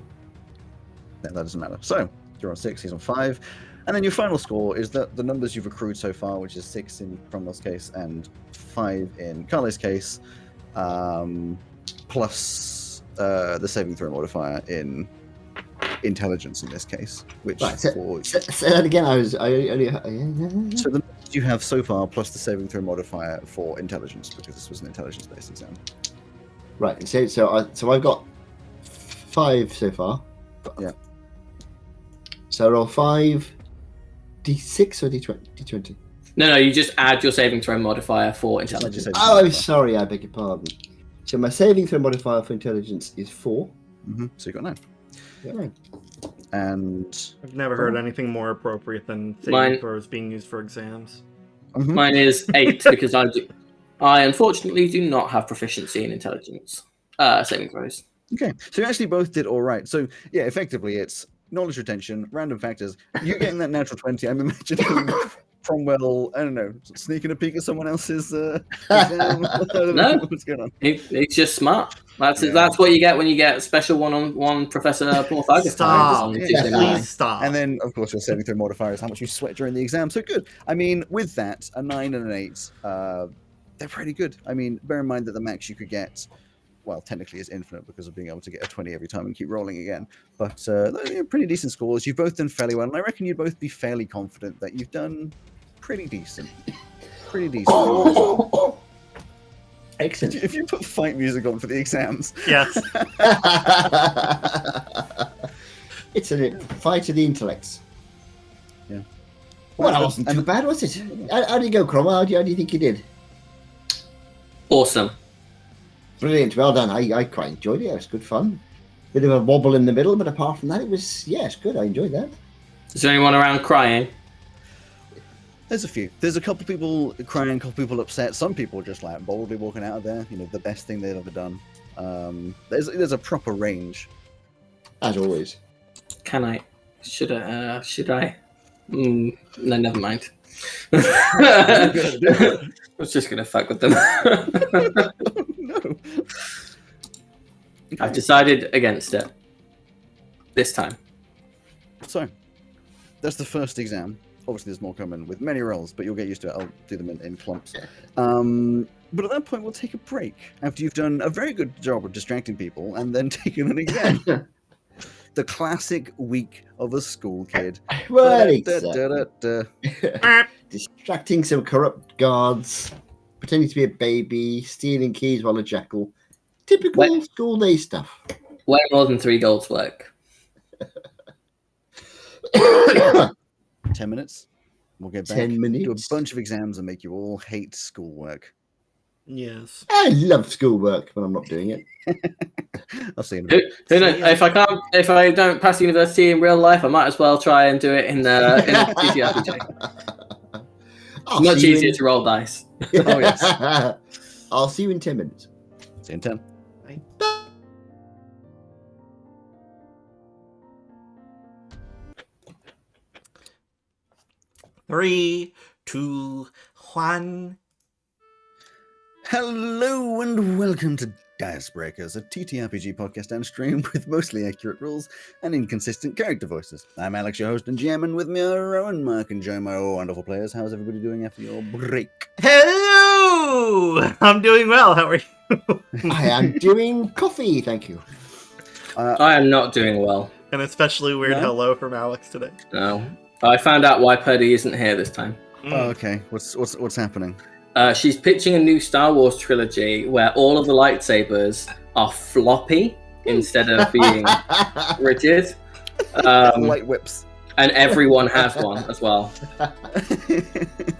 No, that doesn't matter. So you're on 6, he's on 5. And then your final score is that the numbers you've accrued so far, which is 6 in Cromwell's case and 5 in Carly's case, plus the saving throw modifier in intelligence in this case, which Right, for say that again. so the numbers you have so far plus the saving throw modifier for intelligence, because this was an intelligence-based exam. Right. So I've got 5 so far. Yeah. So I roll 5 d6 or d20. No, you just add your saving throw modifier for Just intelligence. like you said. Oh, I'm sorry. I beg your pardon. So my saving throw modifier for intelligence is 4. So you got 9. Yeah. And I've never heard anything more appropriate than saving Mine- throws being used for exams. Mine is 8 because I unfortunately do not have proficiency in intelligence saving throws. okay, so you actually both did all right. So yeah, effectively it's knowledge retention, random factors. You getting that natural 20, I'm imagining Cromwell, I don't know, sneaking a peek at someone else's exam. I don't know No. what's going on. It's just smart. That's Yeah. that's what you get when you get special one-on-one Professor Porthagus. Stop. on Yeah. Tuesday night. Please stop. And then, of course, your saving throw modifier is how much you sweat during the exam. So good. I mean, with that, a 9 and an 8, they're pretty good. I mean, bear in mind that the max you could get, well, technically is infinite because of being able to get a 20 every time and keep rolling again. But they're pretty decent scores. You've both done fairly well, and I reckon you'd both be fairly confident that you've done pretty decent. Pretty decent. Excellent. If you put fight music on for the exams, Yes. It's a fight of the intellects. Yeah. Well, that wasn't too bad, was it? How do you go, Cromwell? How do you think you did? Awesome. Brilliant. Well done. I quite enjoyed it. It was good fun. Bit of a wobble in the middle, but apart from that, it was, yeah, it's good. I enjoyed that. Is there anyone around crying? there's a few. There's a couple people crying, a couple people upset. Some people just like boldly walking out of there. You know, the best thing they've ever done. There's a proper range. As always. Can I? Should I? No, never mind. I was just gonna fuck with them. No. I've decided against it. This time. So, that's the first exam. Obviously, there's more coming with many rolls, but you'll get used to it. I'll do them in clumps. But at that point, we'll take a break after you've done a very good job of distracting people and then taken an exam. The classic week of a school kid. Well, exactly. Distracting some corrupt guards, pretending to be a baby, stealing keys while a jackal. Typical school day stuff. Way more than 3 gold's work. 10 minutes. We'll get back. 10 minutes. Do a bunch of exams and make you all hate schoolwork. Yes. I love schoolwork when I'm not doing it. I'll see you in a bit. Who knows? If I don't pass university in real life, I might as well try and do it in TTRPG. Much easier to roll dice. Oh, yes. I'll see you in 10 minutes. See you in 10. Bye. 3, 2, 1. Hello and welcome to Dice Breakers, a TTRPG podcast and stream with mostly accurate rules and inconsistent character voices. I'm Alex, your host and GM, and with me are Rowan, Mark, and Joe, my wonderful players. How's everybody doing after your break? Hello! I'm doing well. How are you? I am doing coffee, thank you. I am not doing well. An especially weird hello from Alex today. No. I found out why Purdy isn't here this time. Oh, okay. What's happening? She's pitching a new Star Wars trilogy where all of the lightsabers are floppy instead of being rigid. Light whips. And everyone has one as well.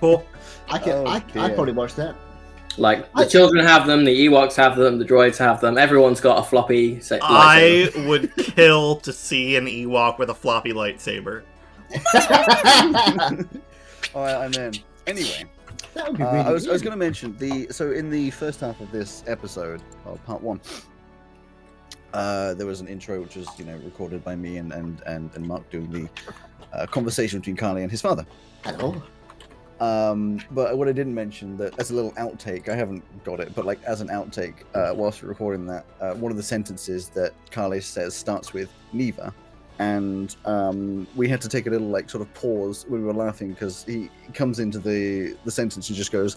Cool. I'd probably watch that. Like, the children have them, the Ewoks have them, the droids have them. Everyone's got a floppy lightsaber. I would kill to see an Ewok with a floppy lightsaber. Alright, I'm in. Anyway, That would be really I was good. going to mention so in the first half of this episode, part 1, there was an intro which was recorded by me and Mark doing the conversation between Carly and his father. Hello. But what I didn't mention, that as a little outtake, I haven't got it, but like as an outtake, whilst we're recording that, one of the sentences that Carly says starts with Neva, and we had to take a little sort of pause when we were laughing because he comes into the sentence and just goes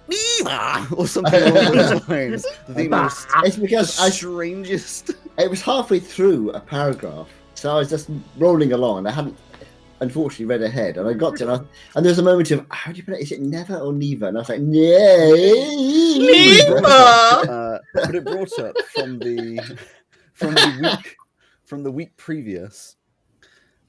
Neva or something along those lines. The most It's because strangest. it was halfway through a paragraph, so I was just rolling along, and I hadn't unfortunately read ahead, and I got to it, and there's a moment of, how do you pronounce it? Is it never or Neva? And I was like, Neva! But it brought up from the week previous,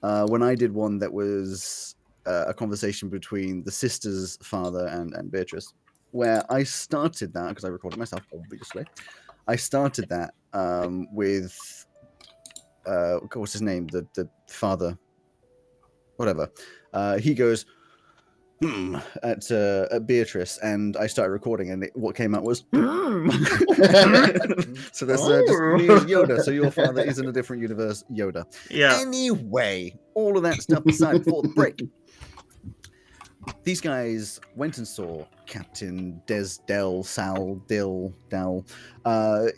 when I did one that was a conversation between the sister's father and Beatrice, where I started that, because I recorded myself, obviously. I started that with, what's his name? The father, whatever. He goes, at Beatrice, and I started recording, and what came out was, so that's just me and Yoda. So your father is in a different universe, Yoda. Yeah. Anyway, all of that stuff aside, before the break, these guys went and saw Captain Sal Dill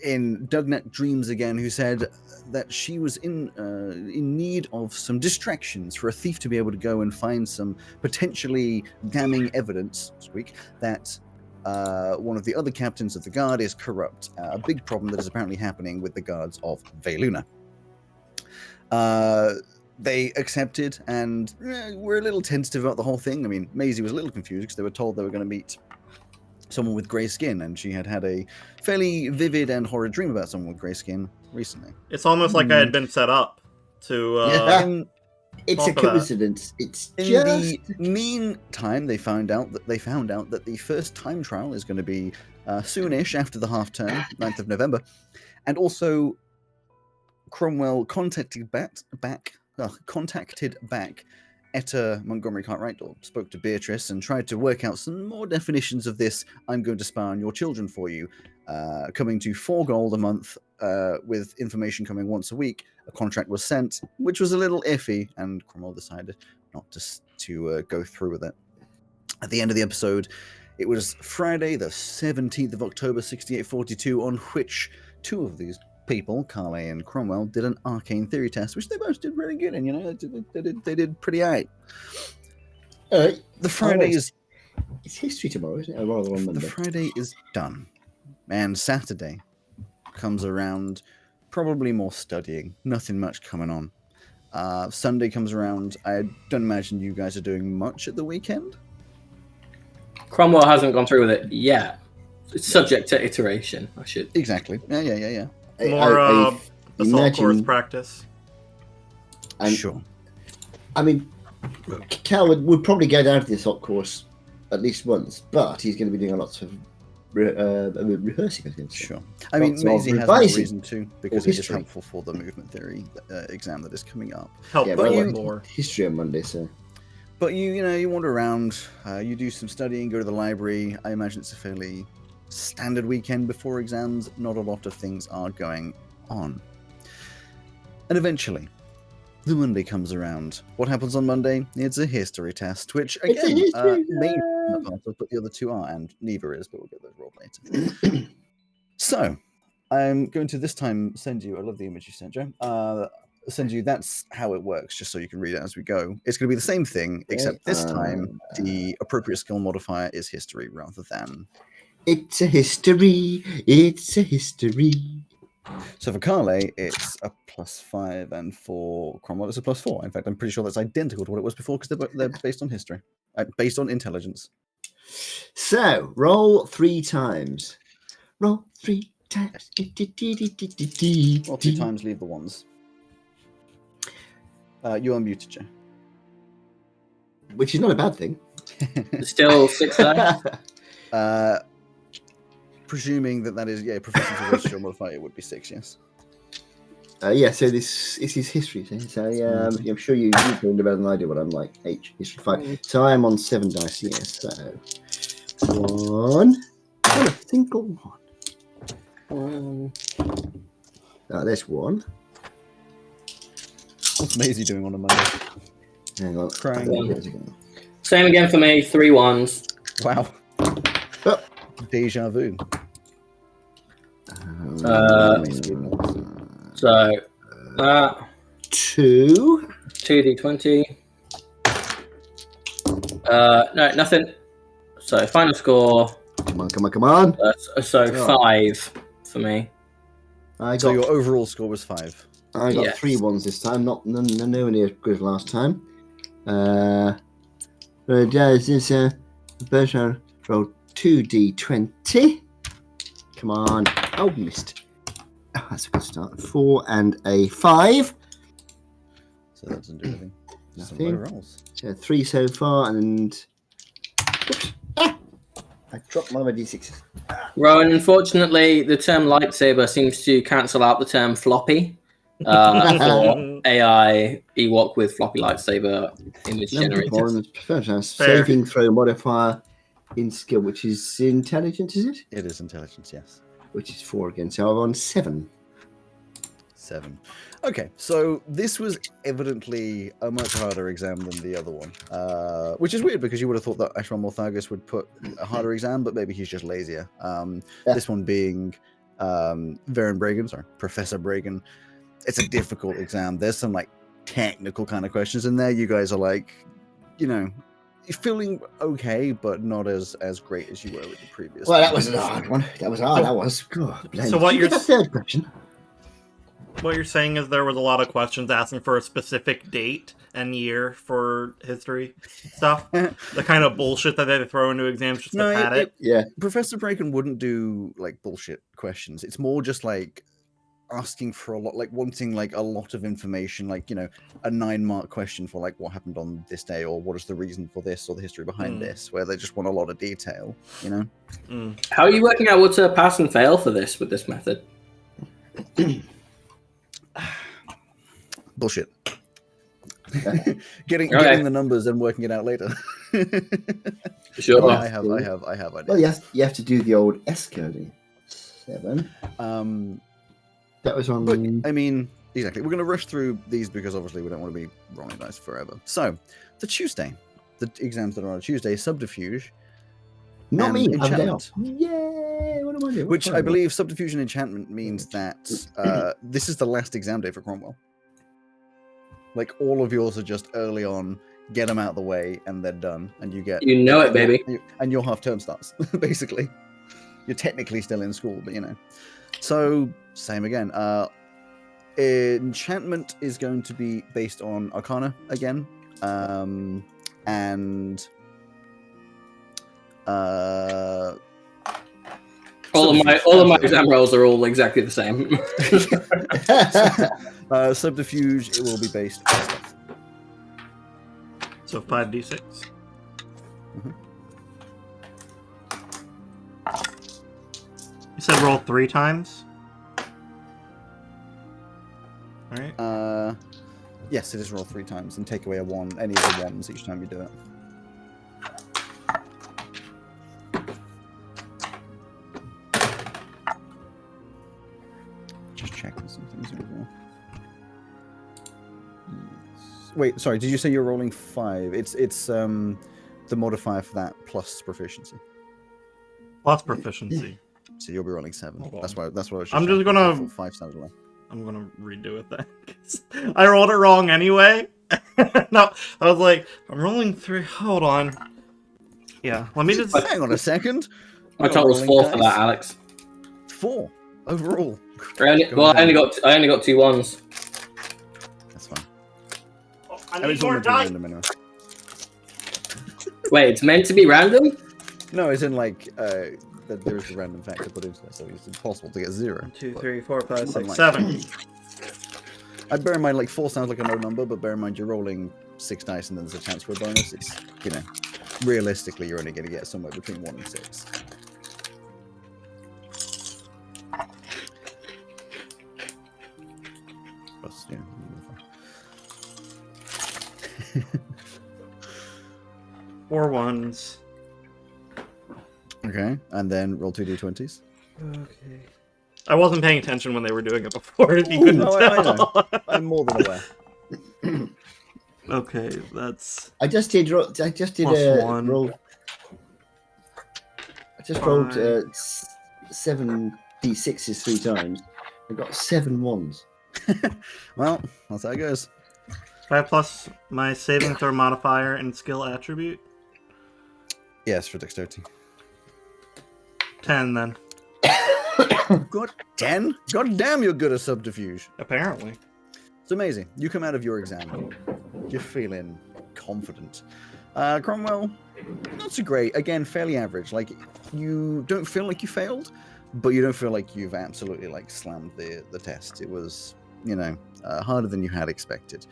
in Dugnack Dreams again, who said that she was in need of some distractions for a thief to be able to go and find some potentially damning evidence, that one of the other captains of the guard is corrupt. A big problem that is apparently happening with the guards of Veluna. They accepted and were a little tentative about the whole thing. I mean, Maisie was a little confused because they were told they were going to meet someone with grey skin, and she had a fairly vivid and horrid dream about someone with grey skin recently. It's almost like I had been set up to... It's a coincidence. It's in just... the meantime, they found out that the first time trial is going to be soonish after the half term, 9th of November, and also Cromwell contacted back Etta Montgomery Cartwright, or spoke to Beatrice and tried to work out some more definitions of this "I'm going to spy on your children for you," coming to 4 gold a month with information coming once a week. A contract was sent, which was a little iffy, and Cromwell decided not to go through with it. At the end of the episode, it was Friday, the 17th of October, 6842, on which 2 of these people, Carly and Cromwell, did an arcane theory test, which they both did really good in. They did pretty aight. The Friday is... It's history tomorrow, isn't it? Or rather on Monday. The Friday is done. And Saturday comes around, probably more studying. Nothing much coming on. Sunday comes around. I don't imagine you guys are doing much at the weekend. Cromwell hasn't gone through with it yet. It's subject to iteration. I should. Exactly. Yeah. More assault course practice. Sure. I mean, Cal would probably go down to the assault course at least once, but he's going to be doing lots of rehearsing. I think. Sure. I mean, Maisie has no reason to, because it is helpful for the movement theory exam that is coming up. More history on Monday, so. But you wander around, you do some studying, go to the library. I imagine it's a fairly standard weekend before exams. Not a lot of things are going on. And eventually, the Monday comes around. What happens on Monday? It's a history test, which again, maybe I'm not part of, but the other two are, and neither is, but we'll get those rolled later. So, I'm going to this time send you, I love the image you sent, Joe, send you, that's how it works, just so you can read it as we go. It's going to be the same thing, except this time, the appropriate skill modifier is history rather than... It's a history, it's a history. So for Carle, it's a +5, and for Cromwell, it's a +4. In fact, I'm pretty sure that's identical to what it was before, because they're based on history, based on intelligence. So, roll 3 times. Roll 3 times. Roll 2 times, leave the ones. You are muted, Joe. Which is not a bad thing. Still 6 left. Presuming that is, proficiency ratio modifier, it would be 6, yes. So this is history. So I'm sure you know better than I do what I'm like. History 5. So I am on 7 dice, yes. So 1. A single 1. There's 1. What's Maisie doing on a Monday? Hang on. Crying. Same again for me, 3 1s. Wow. Oh. Deja vu. So, 2. 2d20. No, nothing. So, final score. Come on. So 5 for me. So your overall score was 5. I got 3 1s this time, nowhere near as good as last time. This version roll 2d20. Come on. Oh, missed. Oh, that's a good start. 4 and a 5. So that doesn't do anything. Nothing. Rolls. So 3 so far, and oops. I dropped one of my d6s. Rowan, unfortunately, the term lightsaber seems to cancel out the term floppy. For AI Ewok with floppy lightsaber image generator. Saving throw modifier in skill, which is intelligence, is it? It is intelligence, yes. Which is 4 again, so I'm on 7. 7. Okay, so this was evidently a much harder exam than the other one, which is weird because you would have thought that Ashram Morthagus would put a harder exam, but maybe he's just lazier. This one being Professor Bragan. It's a difficult exam. There's some like technical kind of questions in there. You guys are like, feeling okay, but not as great as you were with the previous. Well, that was a hard one. That was hard. That was. God, so what you're the third question? What you're saying is there was a lot of questions asking for a specific date and year for history stuff. The kind of bullshit that they throw into exams just to pad it. Yeah. Professor Braken wouldn't do like bullshit questions. It's more just like asking for a lot, like wanting like a lot of information, like a 9-mark question for like what happened on this day, or what is the reason for this, or the history behind this, where they just want a lot of detail. How are you working out what to pass and fail for this with this method? Bullshit. getting the numbers and working it out later. Sure. I have ideas. Well, you have to do the old S coding. 7. That was on. But, I mean, exactly. We're going to rush through these because obviously we don't want to be rolling dice forever. So, the Tuesday, the exams that are on a Tuesday, subterfuge. Not me. Enchantment. Yay! What am I doing? Which I believe subterfuge and enchantment means that this is the last exam day for Cromwell. Like all of yours are just early on. get them out of the way, and they're done. And you get it, baby. And your half term starts basically. You're technically still in school, but So same again. Enchantment is going to be based on Arcana again, and all of my exam rolls are all exactly the same. Subterfuge, it will be based on stuff. So 5d6. Mm-hmm. You said roll 3 times? Alright. Yes, it is roll 3 times and take away a 1, any of the 1s each time you do it. Just checking some things over there. Yes. Wait, sorry, did you say you're rolling 5? It's the modifier for that plus proficiency. Plus proficiency. So you'll be rolling 7. That's why I was just I'm just gonna 5 sounded low. I'm gonna redo it then. 'Cause I rolled it wrong anyway. No, I was like, I'm rolling 3. Hold on. Yeah, let me just hang on a second. My total's 4 for that, Alex. 4 overall. I only got 2 1s. That's fine. I need more it's dice. random anyway. Wait, it's meant to be random? No, it's in like that there is a random factor put into it, so it's impossible to get 0. 1, 2, 3, 4, 5, 6, Like- 7. I bear in mind like 4 sounds like a low number, but bear in mind you're rolling 6 dice and then there's a chance for a bonus. It's realistically you're only going to get somewhere between 1 and 6. Plus, 4 1s. Okay, and then roll 2 d20s. Okay. I wasn't paying attention when they were doing it before, if you couldn't no, tell. I know. I'm more than aware. Okay, that's... I just did Plus a 1. roll. I just rolled 7d6s 3 times. I got 7 1s. Well, that's how it goes. 5 plus my saving throw modifier and skill attribute. Yes, for dexterity. 10 then. God 10? God damn, you're good at subterfuge. Apparently. It's amazing. You come out of your exam, you're feeling confident. Cromwell, not so great. Again, fairly average. Like, you don't feel like you failed, but you don't feel like you've absolutely like slammed the test. It was, harder than you had expected.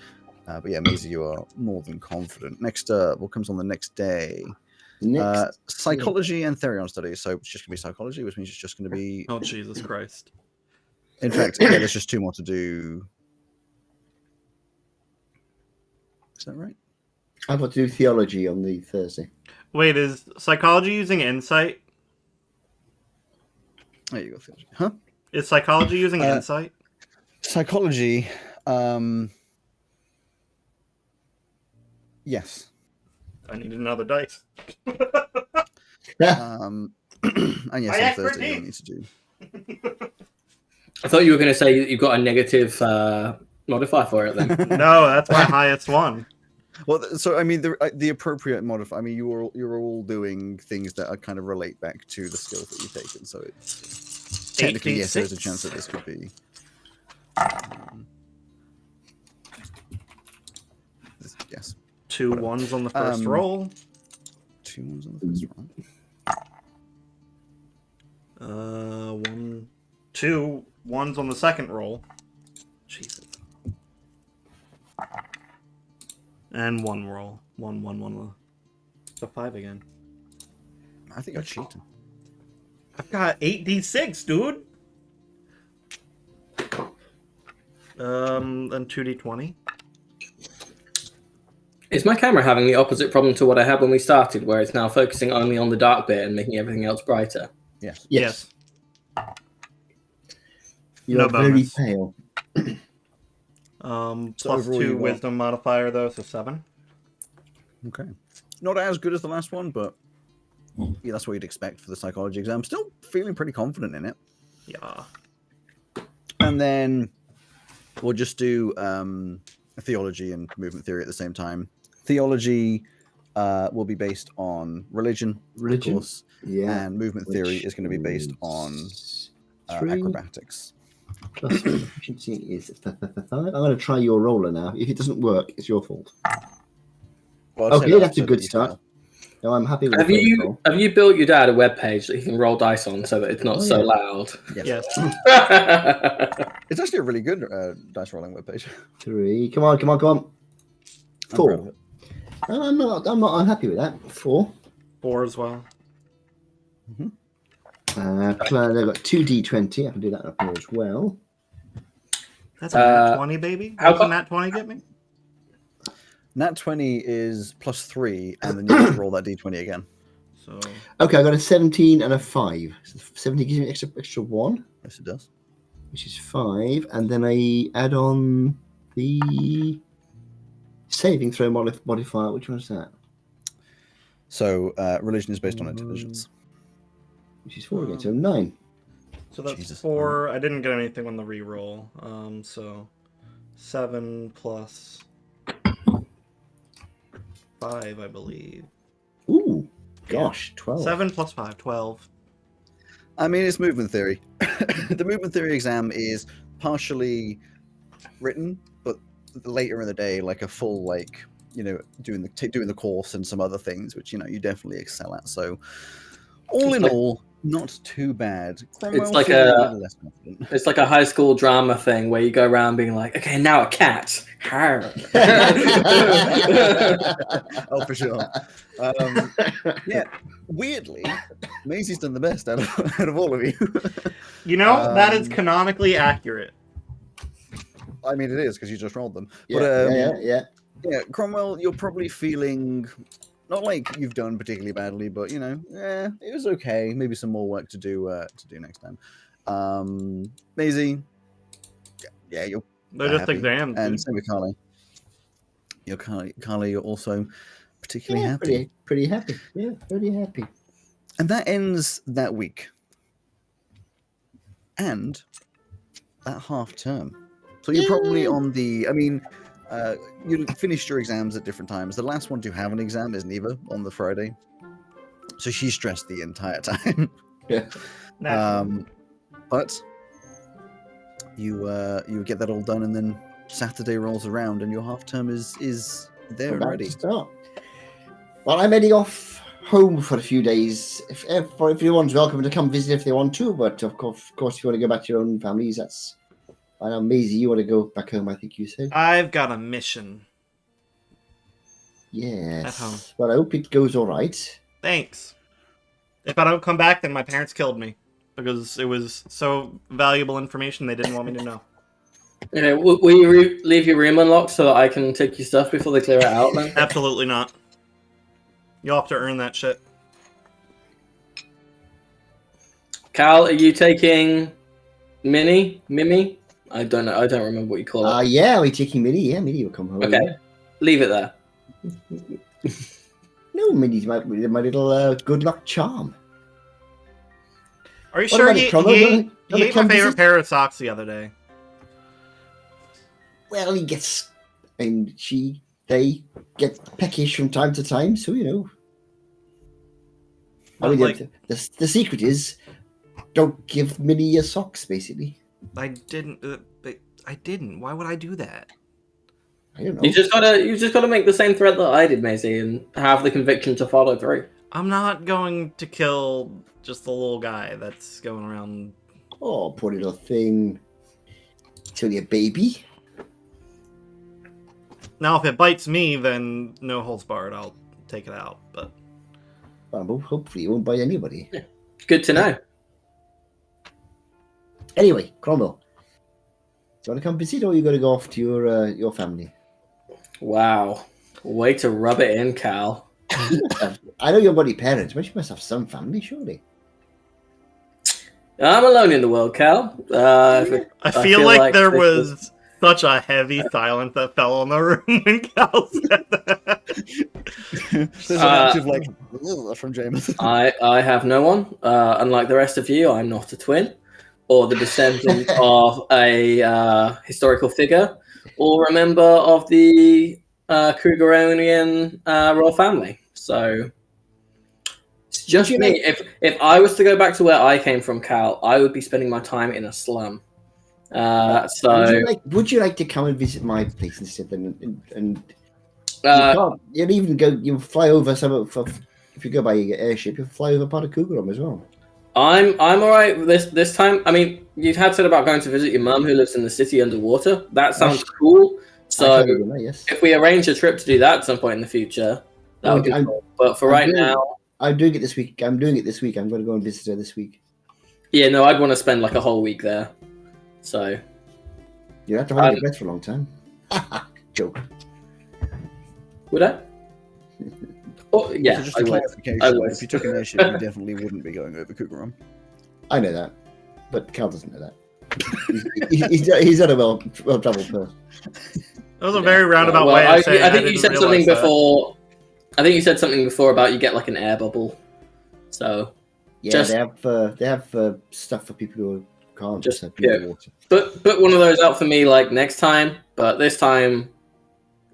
But yeah, Maisie, you are more than confident. Next, what comes on the next day? Psychology and Therion studies. So it's just going to be psychology, which means it's just going to be... Oh, Jesus Christ. In fact, yeah, there's just 2 more to do. Is that right? I've got to do theology on the Thursday. Wait, is psychology using insight? There you go, theology. Huh? Is psychology using insight? Psychology, yes. I need another dice. And yes, on Thursday you'll need to do. I thought you were going to say you've got a negative modifier for it then. No, that's my highest one. Well, so I mean, the appropriate modifier. I mean, you're all doing things that are kind of relate back to the skills that you've taken. So it's technically yes, there's a chance that this could be. Yes. 2 1s on the first roll. 2 1s on the first roll. 2 1s on the second roll. Jesus. And 1 roll. 1 1 1. So 5 again. I think you're cheating. I've got 8d6, dude. Then 2d20. Is my camera having the opposite problem to what I had when we started, where it's now focusing only on the dark bit and making everything else brighter? Yes. Yes. You're No very bonus. pale. Plus overall 2 you got- wisdom modifier, though, so 7. Okay. Not as good as the last one, but yeah, that's what you'd expect for the psychology exam. Still feeling pretty confident in it. Yeah. And then we'll just do theology and movement theory at the same time. theology will be based on religion, of course, Yeah. and movement theory is going to be based on acrobatics. Plus proficiency is 5. I'm going to try your roller now. If it doesn't work, it's your fault. Well, Okay, that's a good start. fail. No, I'm happy with Have you built your dad a web page that he can roll dice on so that it's not so loud? Yes. It's actually a really good dice rolling webpage. 3. Come on. 4. I'm proud of it. I'm not unhappy with that. 4. 4 as well. I've got 2d20. I can do that up here as well. That's a nat 20, baby. How does a nat 20 get me? Nat 20 is +3, and then you have to roll that d20 again. So okay, I got a 17 and a 5. So 17 gives me extra 1. Yes, it does. Which is 5, and then I add on the saving throw modifier. Which one is that? So religion is based on intelligence. Which is 4 again, so 9. So that's Jesus. 4. I didn't get anything on the reroll. So 7 plus 5, I believe. Ooh, gosh, 12. 7 plus 5, 12. I mean, it's movement theory. The movement theory exam is partially written, but later in the day, like a full, like, you know, doing the course and some other things, which, you know, you definitely excel at. So, all in all, not too bad. It's like a high school drama thing where you go around being like, okay, now a cat. Oh, for sure. Yeah, weirdly, Maisie's done the best out of all of you. You know, that is canonically accurate. I mean, it is because you just rolled them. Yeah, Yeah, Cromwell, you're probably feeling not like you've done particularly badly, but you know, it was okay. Maybe some more work to do next time. Maisie, yeah, you're. They're just exams, and dude. same with Carly. Carly, you're also particularly happy. Pretty happy. Yeah, pretty happy. And that ends that week. And that half term. So you're probably on the. I mean. You finished your exams at different times. The last one to have an exam is Neva on the Friday, so she's stressed the entire time. Yeah. But you get that all done, and then Saturday rolls around, and your half term is there and ready. Start. Well, I'm heading off home for a few days. If everyone's welcome to come visit if they want to, but of course, if you want to go back to your own families, that's. I know, Maisie, you want to go back home, I think you said. I've got a mission. Yes. At home. Well, I hope it goes all right. Thanks. If I don't come back, then my parents killed me. Because it was so valuable information they didn't want me to know. You know, will you leave your room unlocked so that I can take your stuff before they clear it out then? Absolutely not. You'll have to earn that shit. Cal, are you taking Mimi? I don't know. I don't remember what you call it. Yeah, we're taking Minnie. Yeah, Minnie will come home. Okay, leave it there. No, Minnie's my little good luck charm. Are you sure he ate my favorite pair of socks the other day? Well, he gets, and they get peckish from time to time, so you know. I mean, the secret is, don't give Minnie your socks, basically. I didn't. Why would I do that? I don't know. You just gotta make the same threat that I did, Maisie, and have the conviction to follow through. I'm not going to kill just the little guy that's going around. Oh, poor little thing. It's only a baby. Now, if it bites me, then no holds barred. I'll take it out. But Well, hopefully it won't bite anybody. Yeah. Good to know. Anyway, Cromwell, do you want to come visit, or are you going to go off to your family? Wow. Way to rub it in, Cal. I know you're bloody parents, but you must have some family, surely. I'm alone in the world, Cal. I feel like there was such a heavy silence that fell on the room when Cal said that. There's an active like from Jameis. I have no one. Unlike the rest of you, I'm not a twin, or the descendant of a historical figure, or a member of the Krugeronian royal family. So it's just me. If I was to go back to where I came from, Cal, I would be spending my time in a slum. So would you like to come and visit my place instead? And uh, you'll even go. You'll fly over some of. If you go by airship, you'll fly over part of Kugelum as well. I'm all right this time. I mean, you had said about going to visit your mum who lives in the city underwater. That sounds cool. So yes. if we arrange a trip to do that at some point in the future, that would be cool. But for right now, I'm doing it this week. I'm going to go and visit her this week. Yeah, no, I'd want to spend like a whole week there. So you have to hold your breath for a long time. Joke. Would I? Oh, yeah. So just a clarification, if you took an airship, you definitely wouldn't be going over Kugaram. I know that, but Cal doesn't know that. He's not a well-traveled person. That was a very roundabout way of saying I think you said something before. I think you said something before about you get like an air bubble. So yeah, they have stuff for people who can't just water. Put one of those out for me like next time, but this time,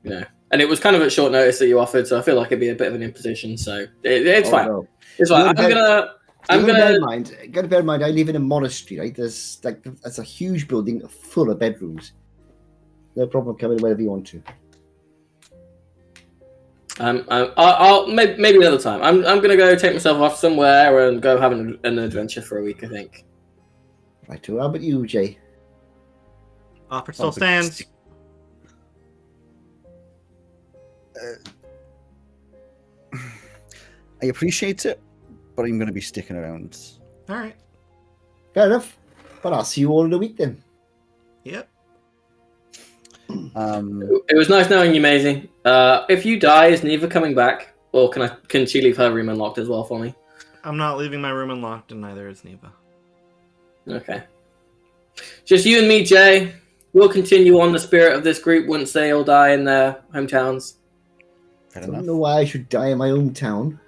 And it was kind of at short notice that you offered, so I feel like it'd be a bit of an imposition. So it's fine. No. It's fine. I'm gonna bear in mind. Gotta bear in mind. I live in a monastery, right? There's a huge building full of bedrooms. No problem coming whenever you want to. I'll maybe another time. I'm gonna go take myself off somewhere and go have an adventure for a week. I think. Right. How about you, Jay? Offer still stands. I appreciate it, but I'm going to be sticking around. All right. Fair enough. But I'll see you all in a week then. Yep. It was nice knowing you, Maisie. If you die, is Neva coming back? Or can she leave her room unlocked as well for me? I'm not leaving my room unlocked, and neither is Neva. Okay. Just you and me, Jay. We'll continue on the spirit of this group once they all die in their hometowns. I don't know why I should die in my hometown.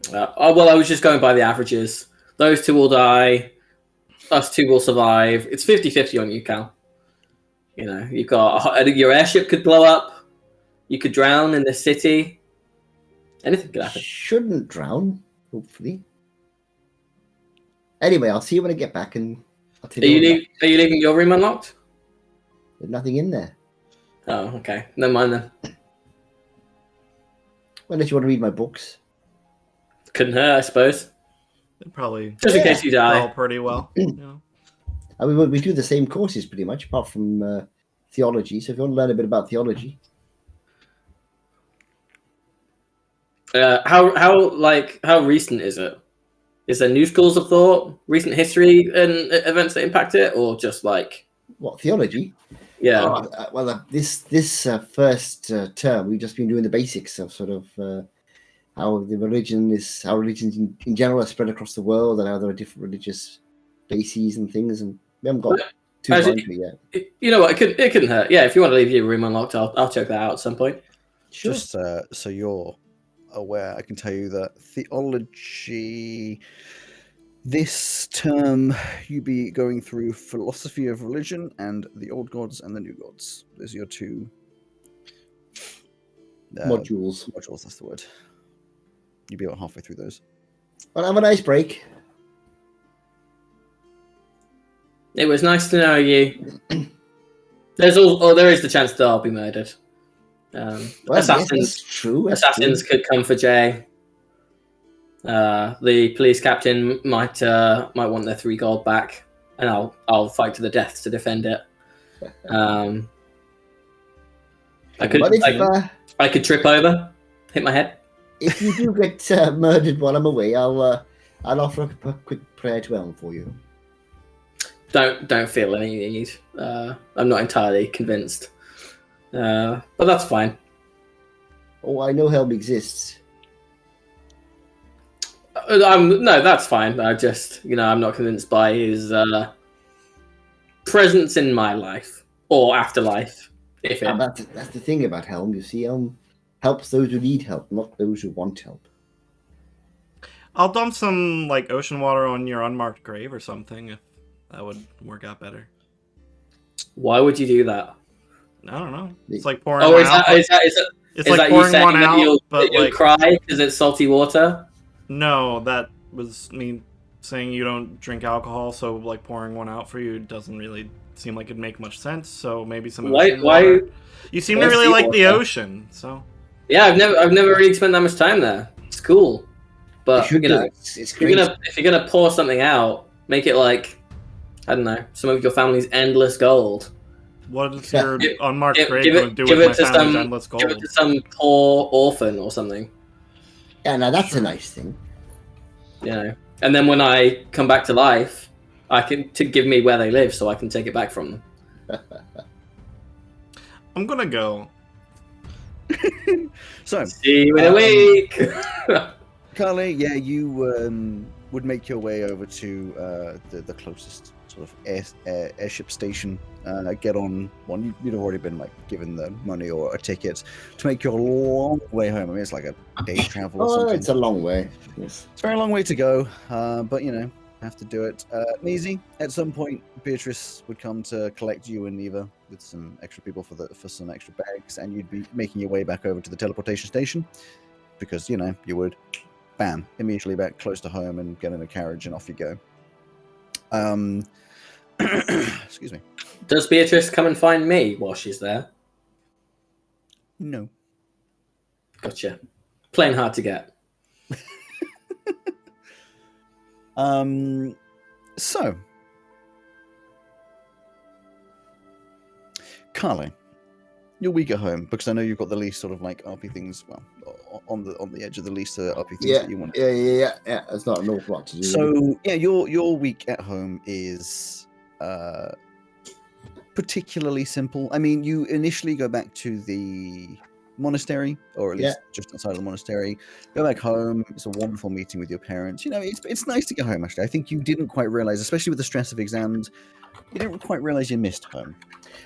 Well, I was just going by the averages. Those two will die. Us two will survive. It's 50-50 on you, Cal. You've got your airship could blow up. You could drown in the city. Anything could happen. Shouldn't drown, hopefully. Anyway, I'll see you when I get back, and I'll tell you. Are you leaving your room unlocked? There's nothing in there. Oh, okay. Never mind then. Unless you want to read my books. Couldn't hurt, I suppose. Probably. Just in case you die. All pretty well. I mean, we do the same courses pretty much, apart from theology. So if you want to learn a bit about theology. How recent is it? Is there new schools of thought, recent history and events that impact it, or just like what, theology? Yeah. This first term, we've just been doing the basics of sort of how religions in general are spread across the world, and how there are different religious bases and things, and we haven't got too far into it yet. You know what? It couldn't hurt. Yeah, if you want to leave your room unlocked, I'll check that out at some point. Sure. Just so you're aware, I can tell you that theology this term you be going through philosophy of religion and the old gods and the new gods. Those are your two modules. That's the word. You'll be about halfway through those. Well, have a nice break. It was nice to know you. There is the chance that I'll be murdered. Assassins, true. Assassins could come for Jay. The police captain might want their 3 gold back, and I'll fight to the death to defend it. I could trip over, hit my head. If you do get murdered while I'm away, I'll offer a quick prayer to Elm for you. Don't feel any need. I'm not entirely convinced, but that's fine. Oh, I know Helm exists. No, that's fine. I just, I'm not convinced by his presence in my life or afterlife. That's the thing about Helm. You see, Helm helps those who need help, not those who want help. I'll dump some ocean water on your unmarked grave or something, if that would work out better. Why would you do that? I don't know. It's like pouring Oh, one is out. that It's is like that you pouring saying one that out, you'll but like cry because it's salty water? no, that was me saying you don't drink alcohol, so like pouring one out for you doesn't really seem like it'd make much sense. So maybe some ocean Why? water. You seem to Why really like the seawater? ocean, so Yeah, I've never really spent that much time there. It's cool, You but should you do know, it. It's great. if you're gonna pour something out, make it like, I don't know, some of your family's endless gold. what is your Give- unmarked Give, grave give going it to do give with it my to family's some endless give it gold? to some poor orphan or something. Yeah, now that's Sure. a nice thing. You know, and then when I come back to life, I can to give me where they live, so I can take it back from them. I'm gonna go. So, See you in a week. Carly, yeah, you would make your way over to the closest sort of airship station. Get on one. You'd have already been like given the money or a ticket to make your long way home. I mean, it's like a day's travel or Oh, something. it's a long way. Yes. It's a very long way to go, but you know, have to do it. Easy. At some point, Beatrice would come to collect you and Neva with some extra people for some extra bags, and you'd be making your way back over to the teleportation station because you know you would, bam, immediately back close to home and get in a carriage and off you go. Excuse me. Does Beatrice come and find me while she's there? No. Gotcha. Playing hard to get. So, Carly, your week at home, because I know you've got the least sort of like RP things, well, on the edge of the least RP things Yeah, that you want. yeah. There's not an awful lot to do. So yeah, your week at home is particularly simple. I mean, you initially go back to the monastery, or at least just outside of the monastery. Go back home. It's a wonderful meeting with your parents. You know, it's nice to get home. Actually, I think you didn't quite realize, especially with the stress of exams, you didn't quite realize you missed home.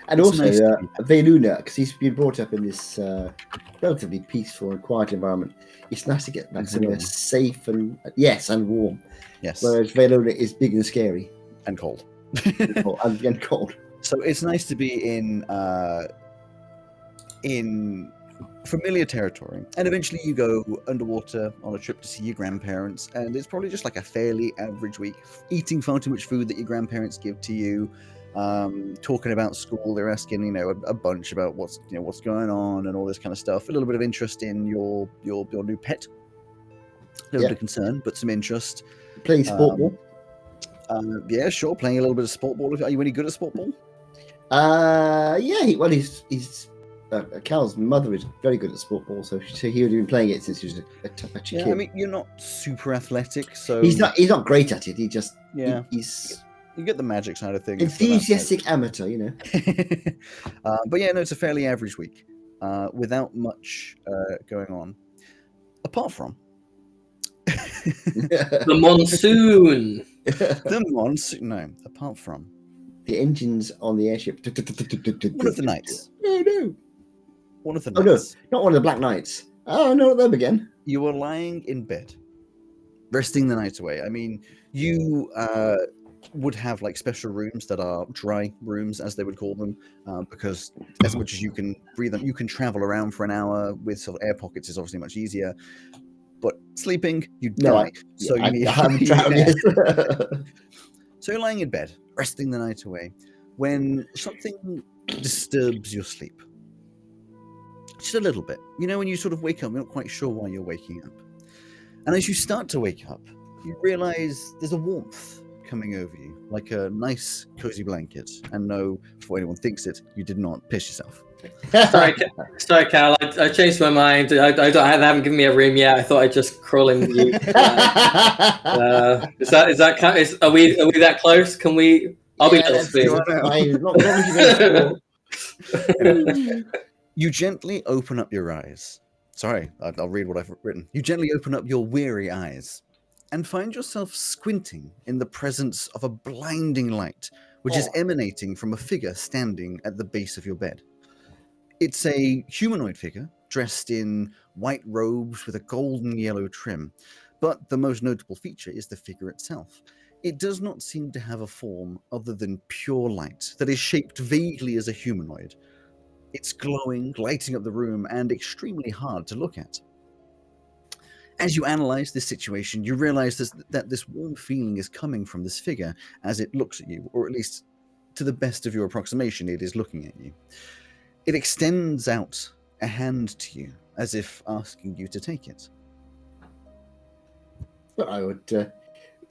And It's also, nice to be Veluna, because he's been brought up in this relatively peaceful and quiet environment. It's nice to get back somewhere warm. safe and warm. Yes, Whereas Veluna is big and scary and cold. and cold. So it's nice to be in familiar territory, and eventually you go underwater on a trip to see your grandparents, and it's probably just like a fairly average week, eating far too much food that your grandparents give to you, talking about school. They're asking, you know, a bunch about what's going on and all this kind of stuff. A little bit of interest in your new pet, a little bit of concern, but some interest. Playing sport ball. Yeah, sure, playing a little bit of sport ball. Are you any good at sport ball? He's Cal's mother is very good at sport ball, so he would have been playing it since he was a kid. I mean, you're not super athletic, so he's not great at it. He just he's you get the magic side of things. enthusiastic amateur, you know. But yeah, no, it's a fairly average week without much going on, apart from The monsoon. the monsoon. No, apart from the engines on the airship. one of the nights. Oh no! One of the Oh no! nights. Not one of the Black Knights. Oh no! Not them again. You were lying in bed, resting the night away. I mean, you would have like special rooms that are dry rooms, as they would call them, because as much as you can breathe them, you can travel around for an hour with sort of air pockets is obviously much easier. But sleeping, you die. So you need. So you're lying in bed, resting the night away, when something disturbs your sleep. Just a little bit. You know, when you sort of wake up, you're not quite sure why you're waking up. And as you start to wake up, you realize there's a warmth coming over you, like a nice, cozy blanket. And no, before anyone thinks it, you did not piss yourself. Sorry, Cal. I changed my mind. I haven't given me a room yet. I thought I'd just crawl in with you. Are we that close? Can we? I'll be little spoon. You gently open up your eyes. Sorry, I'll read what I've written. You gently open up your weary eyes and find yourself squinting in the presence of a blinding light, which is emanating from a figure standing at the base of your bed. It's a humanoid figure dressed in white robes with a golden yellow trim, but the most notable feature is the figure itself. It does not seem to have a form other than pure light that is shaped vaguely as a humanoid, It's glowing, lighting up the room, and extremely hard to look at. As you analyze this situation, you realize that this warm feeling is coming from this figure as it looks at you, or at least to the best of your approximation, it is looking at you. It extends out a hand to you, as if asking you to take it. Well, I would.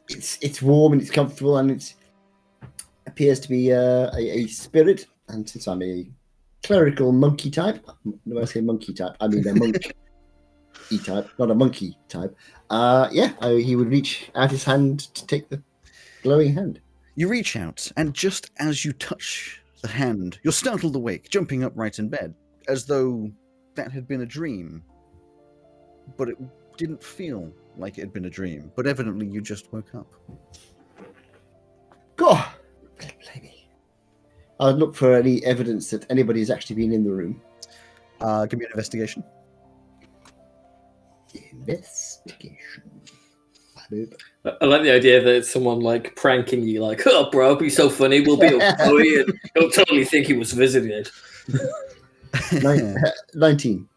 It's warm and it's comfortable, and it appears to be a spirit. And since I'm a clerical monkey type, when I say monkey type, I mean a monk type, not a monkey type. He would reach out his hand to take the glowing hand. You reach out, and just as you touch the hand, you're startled awake, jumping upright in bed, as though that had been a dream. But it didn't feel like it had been a dream, but evidently you just woke up. God, blimey. I'd look for any evidence that anybody's actually been in the room. Give me an investigation. Investigation. I like the idea that it's someone like pranking you, like, "Oh, bro, it'll be so funny. We'll be all Chloe, and he'll totally think he was visited." 19.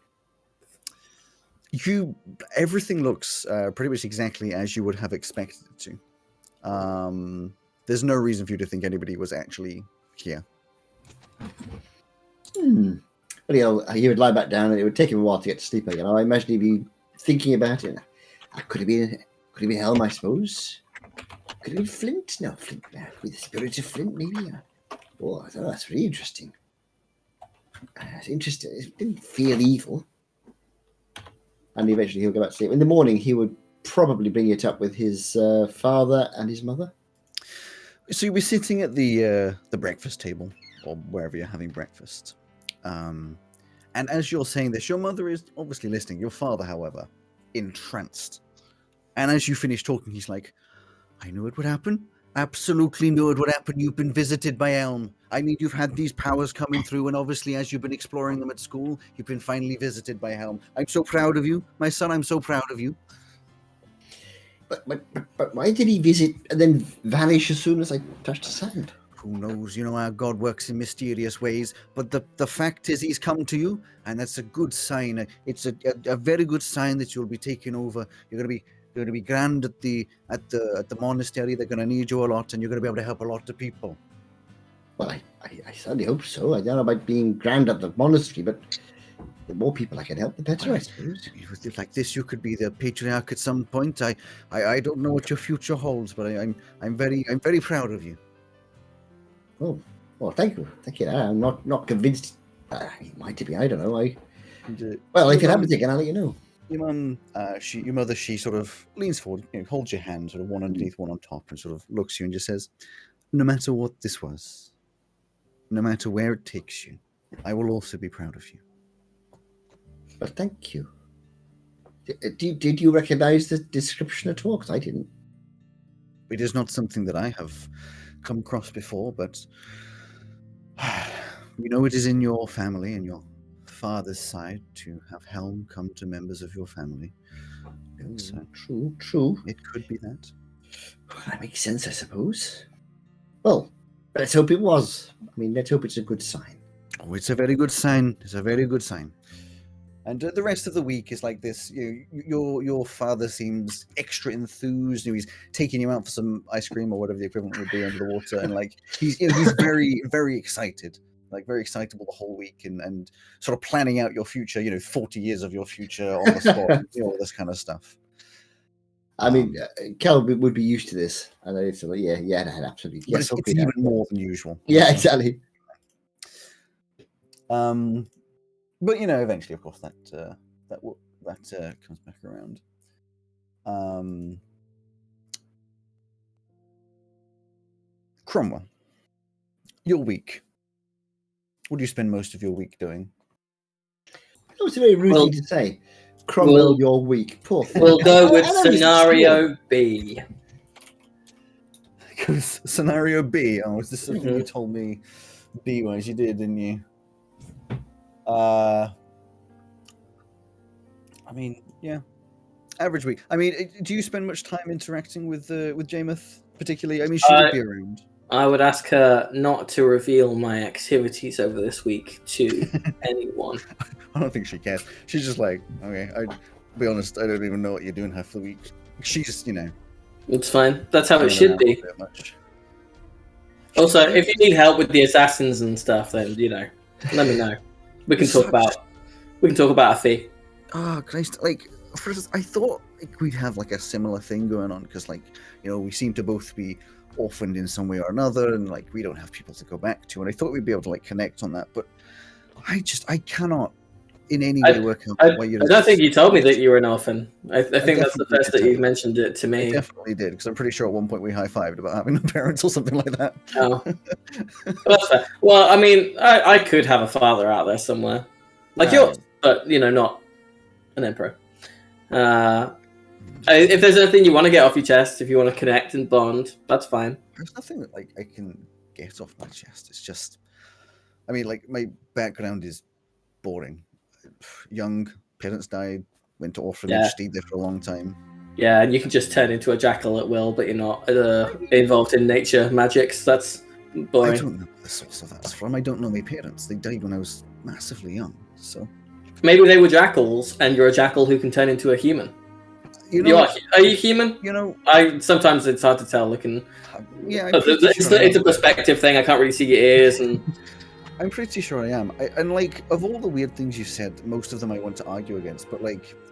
Everything looks pretty much exactly as you would have expected it to. There's no reason for you to think anybody was actually here. Well, he would lie back down, and it would take him a while to get to sleep again. I imagine he'd be thinking about it. Could have been Helm, I suppose. Could have been Flint. No, Flint. With the spirit of Flint, maybe. Oh, that's really interesting. It's interesting. It didn't feel evil. And eventually he'll go back to sleep. In the morning, he would probably bring it up with his father and his mother. So you'll be sitting at the breakfast table, or wherever you're having breakfast. And as you're saying this, your mother is obviously listening. Your father, however, entranced. And as you finish talking, he's like, I knew it would happen. Absolutely knew it would happen. You've been visited by Elm. I mean, you've had these powers coming through, and obviously, as you've been exploring them at school, you've been finally visited by Helm. I'm so proud of you. My son, I'm so proud of you. But why did he visit and then vanish as soon as I touched his hand? Who knows? You know how God works in mysterious ways. But the fact is, he's come to you, and that's a good sign. It's a very good sign that you'll be taking over. You're going to be grand at the monastery. They're going to need you a lot, and you're going to be able to help a lot of people. Well, I certainly hope so. I don't know about being grand at the monastery, but the more people I can help, the better, I suppose. With like this, you could be the patriarch at some point. I don't know what your future holds, but I'm very proud of you. Oh, well, thank you. I'm not convinced. He might be. I don't know. Well, if it happens again, I'll let you know. Your mum, your mother, she sort of leans forward, holds your hand, sort of one underneath, one on top, and sort of looks at you and just says, no matter what this was, no matter where it takes you, I will also be proud of you. Well, thank you. Did you recognize the description at all? Because I didn't. It is not something that I have come across before, but we know it is in your family and your father's side to have Helm come to members of your family. So True. It could be that. That makes sense, I suppose. Well, let's hope it was. I mean, let's hope it's a good sign. Oh, it's a very good sign. It's a very good sign. And the rest of the week is like this. Your father seems extra enthused. He's taking you out for some ice cream or whatever the equivalent would be under the water, and like he's very very excited, like very excitable the whole week, and sort of planning out your future. 40 years of your future on the spot, all this kind of stuff. I mean, Kel would be used to this, and it's like, yeah, absolutely. Yes, it's even more than usual. Yeah, exactly. But eventually, of course, that comes back around. Cromwell, your week. What do you spend most of your week doing? That was a very rude thing to say. Cromwell, your week. Poor thing. We'll go with scenario B. Scenario B. Oh, is this something you told me B-wise? You did, didn't you? I mean, yeah, average week. I mean, do you spend much time interacting with Jameth, particularly? I mean, she would be around. I would ask her not to reveal my activities over this week to anyone. I don't think she cares. She's just like, okay, I'll be honest, I don't even know what you're doing half the week. She's, It's fine. That's how it hanging should around be. a bit much. Also, if you need help with the assassins and stuff, then let me know. We can talk about a fee. Oh Christ! Like, for instance, I thought we'd have like a similar thing going on because, we seem to both be orphaned in some way or another, and we don't have people to go back to. And I thought we'd be able to connect on that, but I cannot in any way work out why you're. I don't think you told me that you were an orphan. I think that's the first that you've mentioned it to me. I definitely did, because I'm pretty sure at one point we high-fived about having no parents or something like that. Oh. That's fair. Well, I mean, I could have a father out there somewhere. Yours, but, not an emperor. If there's anything you want to get off your chest, if you want to connect and bond, that's fine. There's nothing that I can get off my chest. It's just, my background is boring. Young, parents died, went to orphanage, stayed there for a long time. Yeah, and you can just turn into a jackal at will, but you're not involved in nature magics. That's boring. I don't know the source of that's from. I don't know my parents. They died when I was massively young, so... Maybe they were jackals, and you're a jackal who can turn into a human. Are you human? Sometimes it's hard to tell looking... Yeah, it's a perspective thing. I can't really see your ears, and... I'm pretty sure I am. Of all the weird things you said, most of them I want to argue against, but,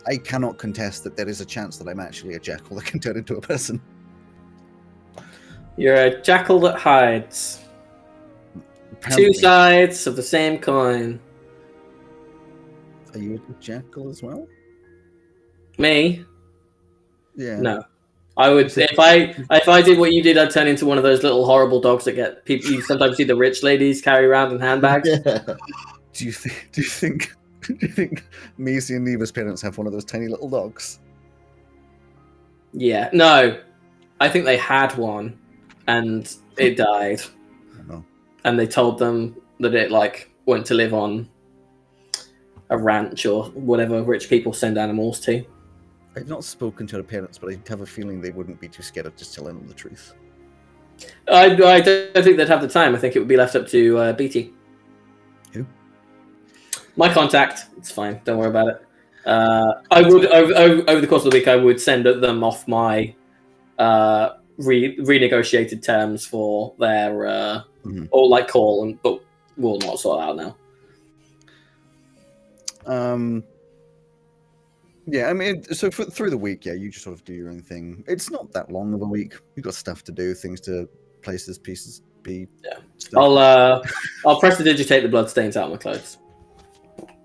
I cannot contest that there is a chance that I'm actually a jackal that can turn into a person. You're a jackal that hides. Apparently. Two sides of the same coin. Are you a jackal as well? Me? Yeah. No. I would, if I did what you did, I'd turn into one of those little horrible dogs that get people. You sometimes see the rich ladies carry around in handbags. Yeah. Do you think Maisie and Neva's parents have one of those tiny little dogs? Yeah. No. I think they had one, and it died. Oh. And they told them that it went to live on a ranch or whatever rich people send animals to. I've not spoken to her parents, but I have a feeling they wouldn't be too scared of just telling them the truth. I don't think they'd have the time. I think it would be left up to BT. Who? My contact. It's fine. Don't worry about it. I would over the course of the week, I would send them off my renegotiated terms for their or call, but we'll not sort out now. Yeah, so through the week, you just sort of do your own thing. It's not that long of a week. You've got stuff to do, things to places, pieces, be. Yeah. I'll prestidigitate the bloodstains out of my clothes.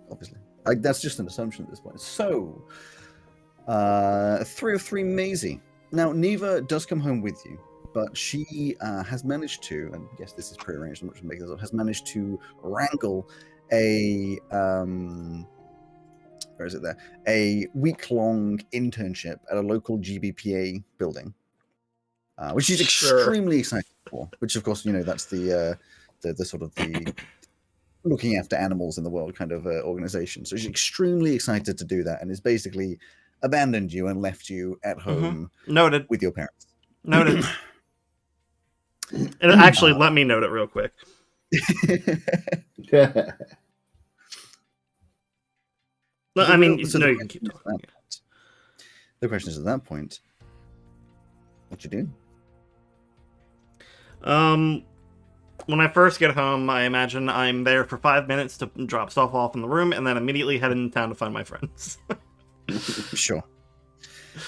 Obviously, that's just an assumption at this point. So, 3 of 3 Maisie. Now, Neva does come home with you, but she has managed to, and yes, this is prearranged. I'm not just making this up. Has managed to wrangle a where is it there? A week-long internship at a local GBPA building, which she's extremely excited for. Which, of course, that's the sort of the looking after animals in the world kind of organization. So she's extremely excited to do that, and has basically abandoned you and left you at home. Noted. With your parents. Noted. And actually, let me note it real quick. I mean, so the question is, at that point, what you do? When I first get home, I imagine I'm there for 5 minutes to drop stuff off in the room, and then immediately head into town to find my friends. Sure.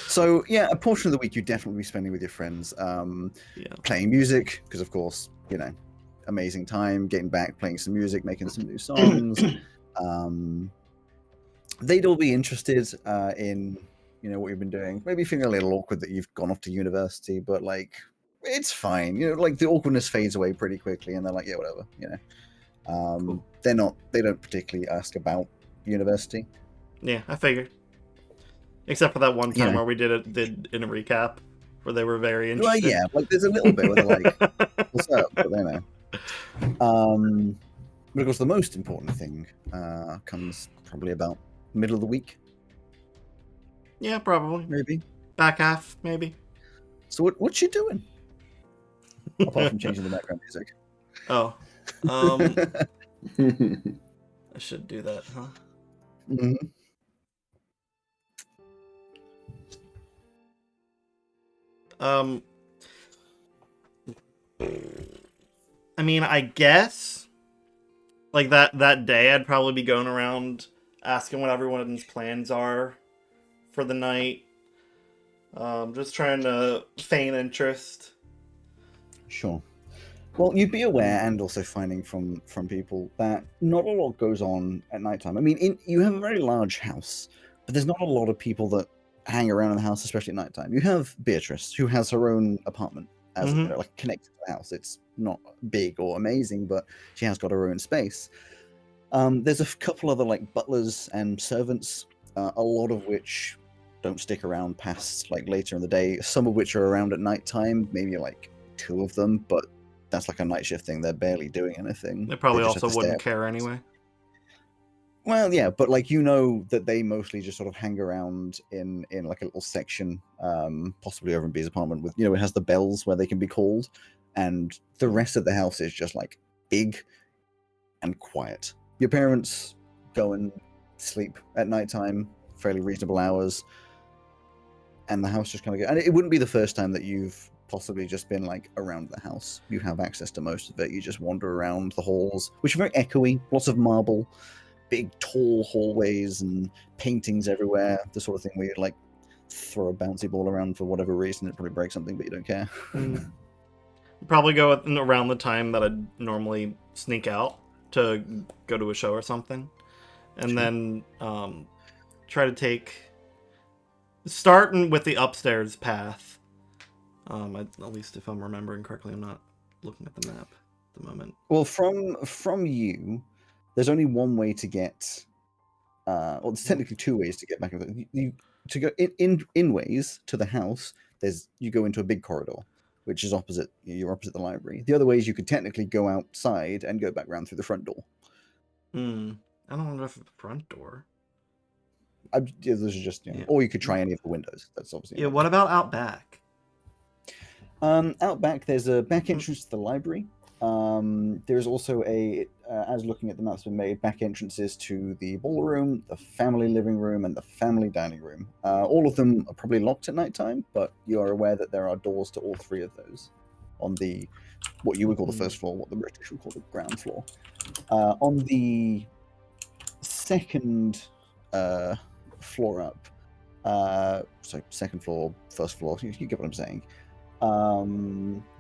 So, yeah, a portion of the week you definitely be spending with your friends, playing music, because, of course, amazing time, getting back, playing some music, making some new songs. They'd all be interested in, what you've been doing. Maybe feeling a little awkward that you've gone off to university, but, it's fine. The awkwardness fades away pretty quickly, and they're like, yeah, whatever, Cool. They don't particularly ask about university. Yeah, I figured. Except for that one time where we did in a recap, where they were very interested. Well, yeah, there's a little bit where they're like, what's up? But they know. But of course, the most important thing comes probably about middle of the week. Yeah, probably. Maybe. Back half, maybe. So what you doing? apart from changing the background music. Oh. I should do that, huh? Mhm. I mean, I guess like that day I'd probably be going around asking what everyone's plans are for the night. Just trying to feign interest. Sure. Well, you'd be aware, and also finding from people that not a lot goes on at nighttime. I mean, you have a very large house, but there's not a lot of people that hang around in the house, especially at nighttime. You have Beatrice, who has her own apartment, as Mhm. like connected to the house. It's not big or amazing, but she has got her own space. There's a couple other like butlers and servants, a lot of which don't stick around past like later in the day. Some of which are around at nighttime, maybe like 2 of them, but that's like a night shift thing. They're barely doing anything. They probably just have also to stay wouldn't up. care anyway. Well, yeah, but like you know that they mostly just sort of hang around in like a little section, possibly over in B's apartment with it has the bells where they can be called, and the rest of the house is just like big and quiet. Your parents go and sleep at nighttime, fairly reasonable hours, and the house just kind of go. And it wouldn't be the first time that you've possibly just been like around the house. You have access to most of it. You just wander around the halls, which are very echoey, lots of marble, big tall hallways and paintings everywhere. The sort of thing where you like throw a bouncy ball around for whatever reason, it probably breaks something, but you don't care. Probably go around the time that I'd normally sneak out to go to a show or something, and Sure. then try to starting with the upstairs path. At least if I'm remembering correctly, I'm not looking at the map at the moment. Well, from you, there's only one way to get. Well, there's technically 2 ways to get back. You to go in ways to the house. You go into a big corridor, which is opposite. You're opposite the library. The other way is you could technically go outside and go back round through the front door. I don't know if the front door. Those are just, Yeah. or you could try any of the windows. That's obviously. Yeah. What about out back? Out back, there's a back entrance to the library. There's also as looking at the maps been made, back entrances to the ballroom, the family living room, and the family dining room. All of them are probably locked at nighttime, but you are aware that there are doors to all 3 of those on the what you would call the first floor, what the British would call the ground floor. On the second floor up, so second floor, first floor, you get what I'm saying.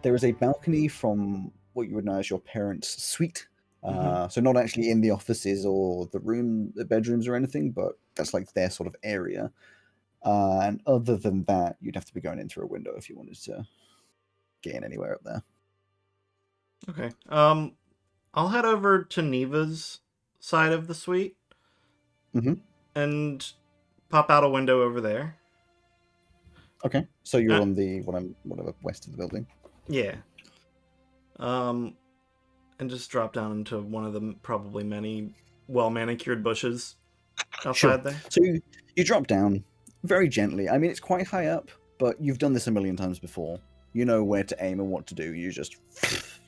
There is a balcony from what you would know as your parents' suite. So not actually in the offices or the bedrooms or anything, but that's like their sort of area. And other than that, you'd have to be going in through a window if you wanted to get in anywhere up there. Okay. I'll head over to Neva's side of the suite. And pop out a window over there. Okay, so you're on the whatever west of the building. Yeah. And just drop down into one of the probably many well-manicured bushes outside there. So you drop down very gently. I mean, it's quite high up, but you've done this a million times before. You know where to aim and what to do. You just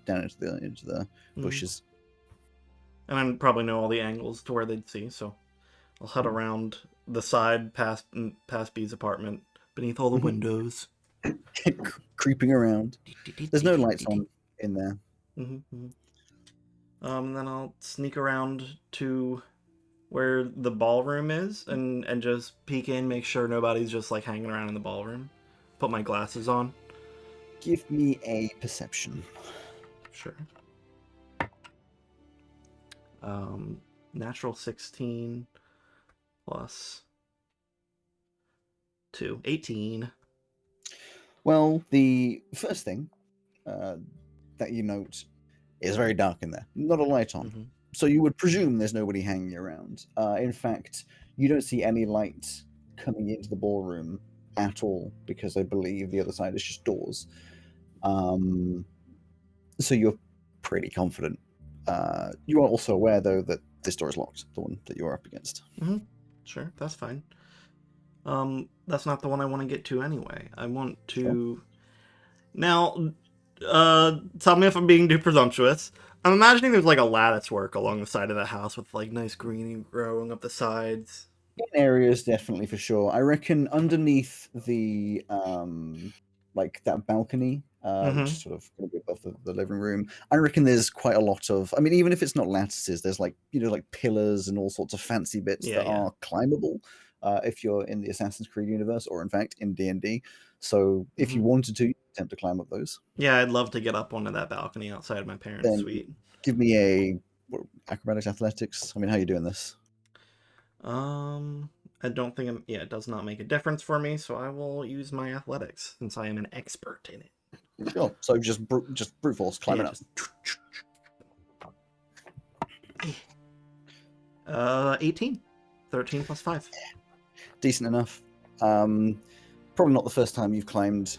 down into the bushes. And I probably know all the angles to where they'd see, so I'll head around the side past B's apartment, beneath all the windows. Creeping around. There's no lights on in there. Then I'll sneak around to where the ballroom is and just peek in, make sure nobody's just like hanging around in the ballroom. Put my glasses on. Give me a perception. Sure. Natural 16 plus 2. 18. Well, the first thing that you note is very dark in there. Not a light on. So you would presume there's nobody hanging around. In fact, you don't see any light coming into the ballroom at all, because I believe the other side is just doors. So you're pretty confident. You are also aware, though, that this door is locked, the one that you're up against. Sure, that's fine. That's not the one I want to get to anyway. I want to... Now, tell me if I'm being too presumptuous. I'm imagining there's like a lattice work along the side of the house with like nice greenery growing up the sides. In areas, definitely for sure. I reckon underneath the like that balcony, which Mm-hmm. is sort of going to be above the living room. I reckon there's quite a lot of. I mean, even if it's not lattices, there's like like pillars and all sorts of fancy bits Yeah, that yeah. are climbable. If you're in the Assassin's Creed universe, or in fact in D&D, so if you Mhm. wanted to, you attempt to climb up those. Yeah, I'd love to get up onto that balcony outside my parents' Then suite. give me a acrobatics athletics. I mean, how are you doing this? Um, I don't think I'm. Yeah, it does not make a difference for me, so I will use my athletics since I am an expert in it. Sure. So just brute force climbing Yeah, up. just 18. 13 plus 5. Decent enough. Probably not the first time you've climbed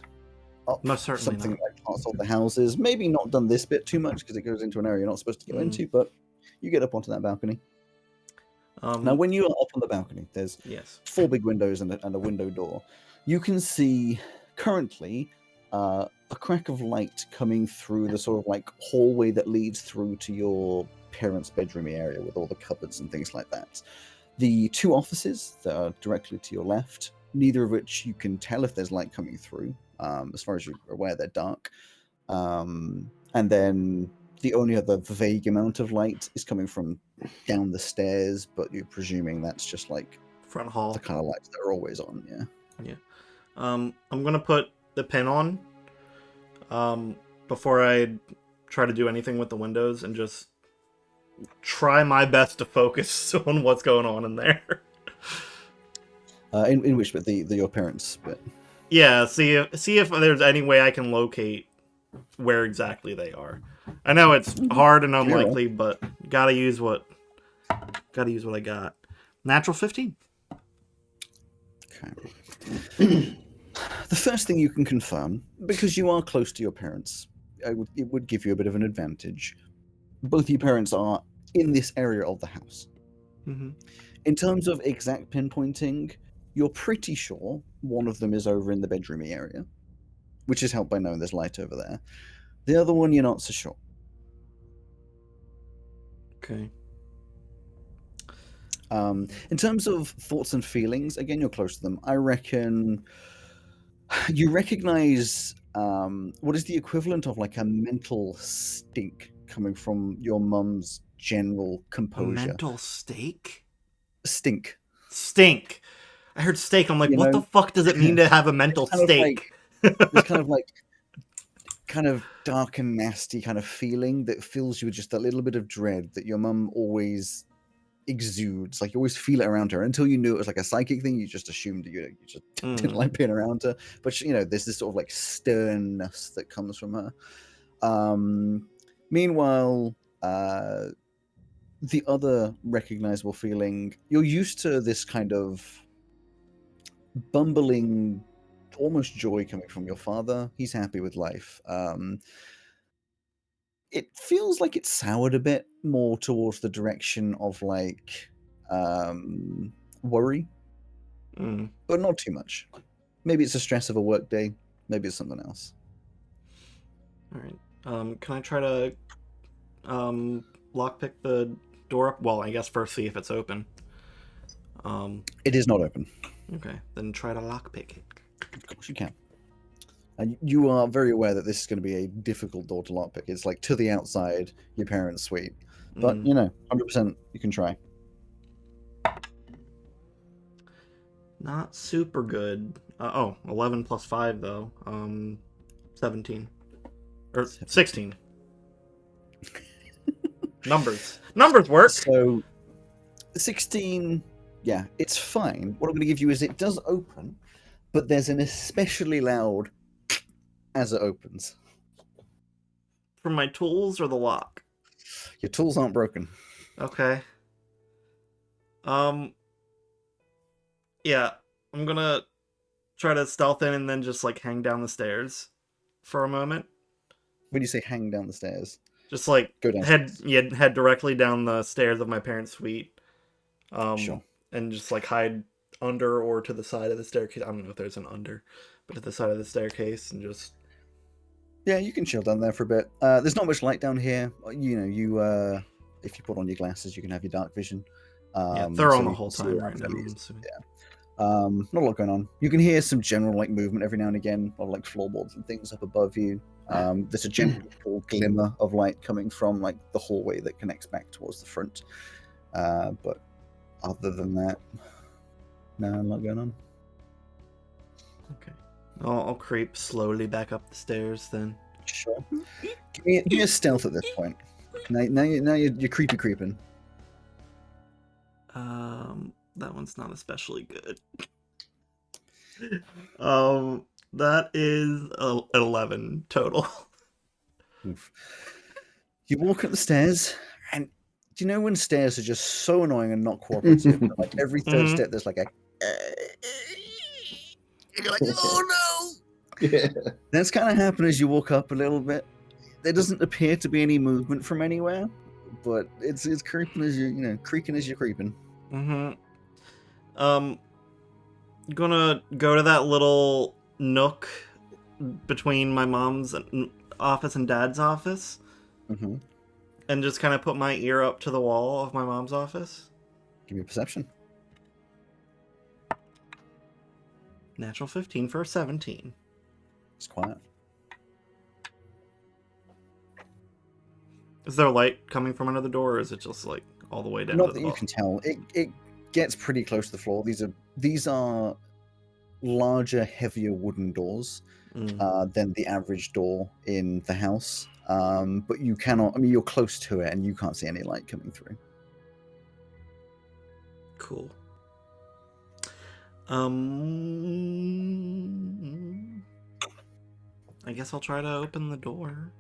up Most certainly something not. like parts of the houses. Maybe not done this bit too much because it goes into an area you're not supposed to go into, but you get up onto that balcony. Now, when you are up on the balcony, there's Yes. 4 big windows and a window door. You can see currently a crack of light coming through the sort of like hallway that leads through to your parents' bedroomy area with all the cupboards and things like that. The 2 offices that are directly to your left, neither of which you can tell if there's light coming through. As far as you're aware, they're dark. And then the only other vague amount of light is coming from down the stairs, but you're presuming that's just like Front hall. the kind of lights that are always on. Yeah. I'm gonna put the pin on before I try to do anything with the windows and just try my best to focus on what's going on in there. In which bit the your parents bit? Yeah, see if there's any way I can locate where exactly they are. I know it's hard and unlikely, but gotta use what I got. Natural 15. Okay. The first thing you can confirm, because you are close to your parents, it would give you a bit of an advantage. Both your parents are in this area of the house. Mm-hmm. In terms of exact pinpointing, you're pretty sure one of them is over in the bedroomy area, which is helped by knowing there's light over there. The other one, you're not so sure. Okay. In terms of thoughts and feelings, again, you're close to them. I reckon you recognize what is the equivalent of like a mental stink coming from your mum's general composure. Mental steak? Stink. Stink. I heard steak. I'm like, what the fuck does it mean to have a mental steak? This kind of dark and nasty kind of feeling that fills you with just a little bit of dread that your mum always exudes. Like you always feel it around her until you knew it was like a psychic thing. You just assumed you just didn't like being around her. But there's this sort of like sternness that comes from her. Meanwhile, the other recognizable feeling, you're used to this kind of bumbling, almost joy coming from your father. He's happy with life. It feels like it's soured a bit more towards the direction of like worry, but not too much. Maybe it's the stress of a work day. Maybe it's something else. All right. Can I try to lockpick the door up? Well, I guess first see if it's open. It is not open. Okay, then try to lockpick it. Of course you can. And you are very aware that this is going to be a difficult door to lockpick. It's like to the outside, your parents' suite. But, 100% you can try. Not super good. 11 plus 5, though. 17. Or 16. Numbers work! So, 16, yeah, it's fine. What I'm going to give you is it does open, but there's an especially loud as it opens. From my tools or the lock? Your tools aren't broken. Okay. Yeah, I'm gonna try to stealth in and then just like hang down the stairs for a moment. When you say hang down the stairs, just like go down. Head directly down the stairs of my parents' suite. Sure. And just like hide under or to the side of the staircase. I don't know if there's an under, but to the side of the staircase and just Yeah, you can chill down there for a bit. There's not much light down here. If you put on your glasses, you can have your dark vision. Yeah, they're on so the you whole can see time around right now, fairly I'm easily. assuming. Not a lot going on. You can hear some general like movement every now and again, of like floorboards and things up above you. There's a gentle glimmer of light coming from like the hallway that connects back towards the front. But other than that, no, a lot going on. Okay. I'll creep slowly back up the stairs then. Sure. Give me a stealth at this point. Now you're creepy creeping. That one's not especially good. That is 11 total. Oof. You walk up the stairs, and do you know when stairs are just so annoying and not cooperative? Like every third Mhm. step, there's like a. You're like, oh no! That's kind of happened as you walk up a little bit. There doesn't appear to be any movement from anywhere, but it's creeping as creaking as you're creeping. Gonna go to that little nook between my mom's office and dad's office, and just kind of put my ear up to the wall of my mom's office. Give me a perception. Natural 15 for a 17. It's quiet. Is there light coming from under the door, or is it just like all the way down Not to the that you bottom? can tell. It gets pretty close to the floor. These are larger, heavier wooden doors than the average door in the house. But you cannot. I mean, you're close to it, and you can't see any light coming through. Cool. I guess I'll try to open the door.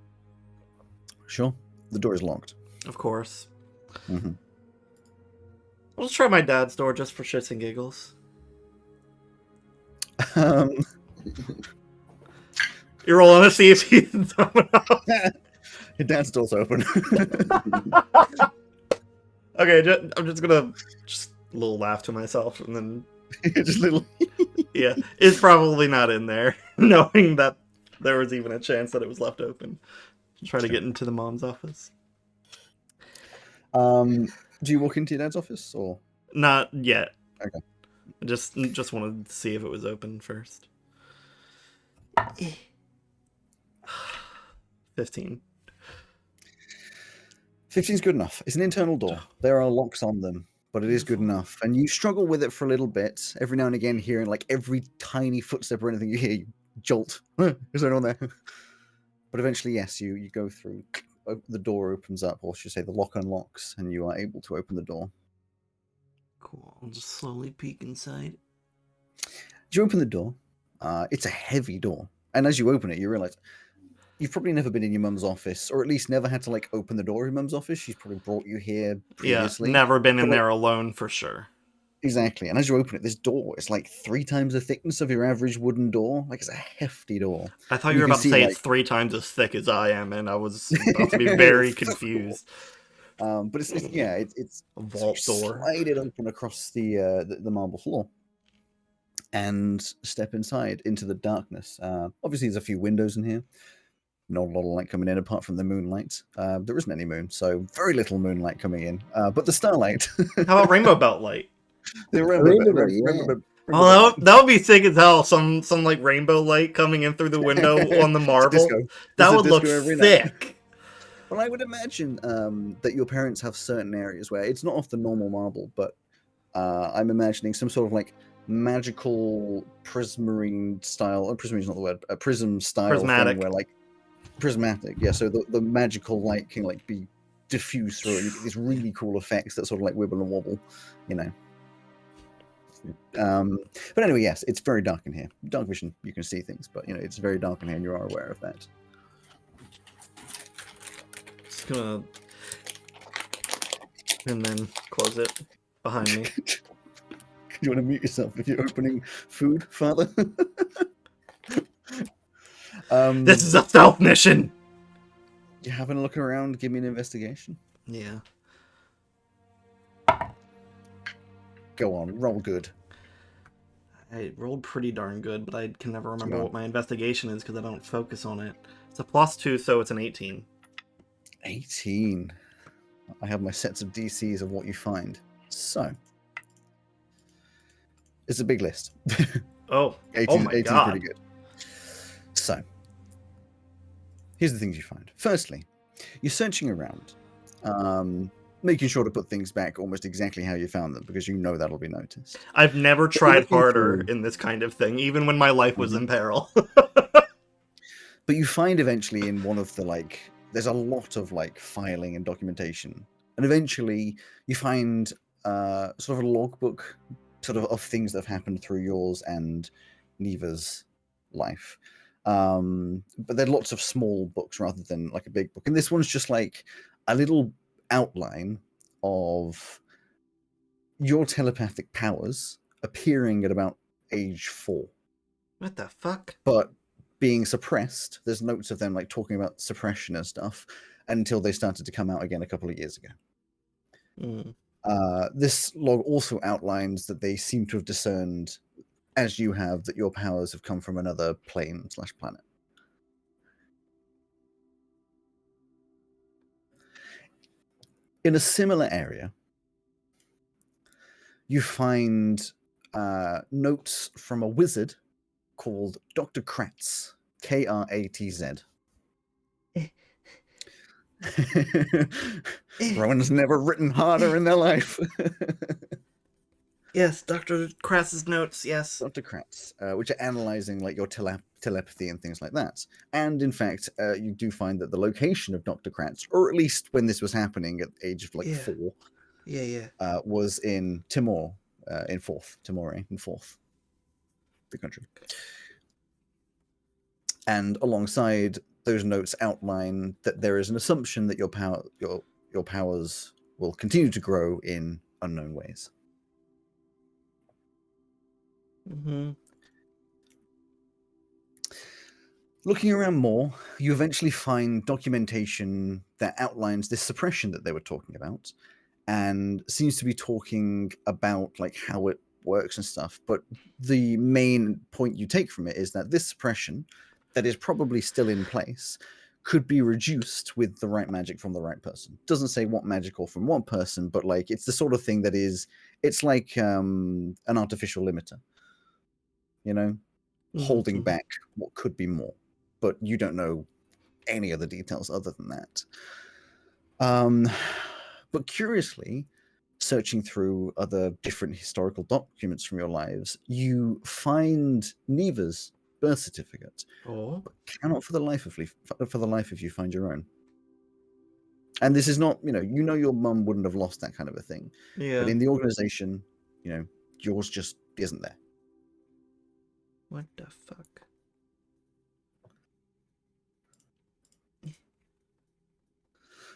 Sure. The door is locked. Of course. Mm-hmm. I'll just try my dad's door just for shits and giggles. You're rolling to see if he's someone else. Your dad's door's open. Okay, I'm just gonna just a little laugh to myself and then Just little. yeah, it's probably not in there, knowing that there was even a chance that it was left open. Try to get into the mom's office. Do you walk into your dad's office or? Not yet. Okay. Just wanted to see if it was open first. 15. 15's good enough. It's an internal door. There are locks on them, but it is good enough. And you struggle with it for a little bit. Every now and again, hearing like every tiny footstep or anything you hear, you jolt. Is there on there? But eventually, yes, you go through. The door opens up, or should I say, the lock unlocks, and you are able to open the door. Cool. I'll just slowly peek inside. You open the door. It's a heavy door, and as you open it, you realize you've probably never been in your mum's office, or at least never had to like open the door of your mum's office. She's probably brought you here previously. Yeah, never been in there alone for sure. Exactly. And as you open it, this door is like 3 times the thickness of your average wooden door. Like, it's a hefty door. I thought you were about to say it's 3 times as thick as I am, and I was about to be very confused. But it's a vault door. Slide it open across the marble floor and step inside into the darkness. Obviously, there's a few windows in here. Not a lot of light coming in apart from the moonlight. There isn't any moon, so very little moonlight coming in. But the starlight. How about rainbow belt light? Rainbow. Oh, that would be sick as hell. Some like rainbow light coming in through the window on the marble. That would look sick. Well, I would imagine that your parents have certain areas where it's not off the normal marble, but I'm imagining some sort of like magical prismarine style. Prismarine is not the word. A prism style Prismatic. thing where like prismatic. Yeah. So the magical light can like be diffused through it. You get these really cool effects that sort of like wibble and wobble, you know. But anyway, yes, it's very dark in here. Dark vision, you can see things, but you know it's very dark in here, and you are aware of that. Just gonna and then close it behind me. You want to mute yourself if you're opening food, Father? This is a stealth mission. You having a look around? Give me an investigation. Yeah. Go on, roll good. I rolled pretty darn good, but I can never remember what my investigation is because I don't focus on it. It's a +2, so it's an 18. 18. I have my sets of DCs of what you find. So, it's a big list. Oh, 18, my 18's god. pretty good. So, here's the things you find. Firstly, you're searching around, making sure to put things back almost exactly how you found them, because you know that'll be noticed. I've never But you're tried looking harder through- in this kind of thing, even when my life was in peril. But you find eventually in one of the, like, there's a lot of, like, filing and documentation. And eventually you find sort of a logbook sort of things that have happened through yours and Neva's life. But they're lots of small books rather than like a big book. And this one's just like a little outline of your telepathic powers appearing at about age 4. What the fuck? But being suppressed. There's notes of them like talking about suppression and stuff until they started to come out again a couple of years ago. Mm. This log also outlines that they seem to have discerned, as you have, that your powers have come from another plane/planet. In a similar area, you find notes from a wizard called Dr. Kratz, Kratz. Rowan's never written harder in their life. Yes, Dr. Kratz's notes, yes. Dr. Kratz, which are analyzing like your telepathy and things like that. And in fact, you do find that the location of Dr. Kratz, or at least when this was happening at the age of like 4, was in Timor, in Fourth, the country. And alongside those notes outline that there is an assumption that your powers will continue to grow in unknown ways. Mm-hmm. Looking around more, you eventually find documentation that outlines this suppression that they were talking about, and seems to be talking about like how it works and stuff. But the main point you take from it is that this suppression, that is probably still in place, could be reduced with the right magic from the right person. Doesn't say what magic or from what person, but like it's the sort of thing that is, it's like an artificial limiter, you know, holding back what could be more, but you don't know any other details other than that. But curiously, searching through other different historical documents from your lives, you find Neva's birth certificate, but cannot for the life of you find your own. And this is not, you know your mum wouldn't have lost that kind of a thing. Yeah. But in the organization, yours just isn't there. What the fuck?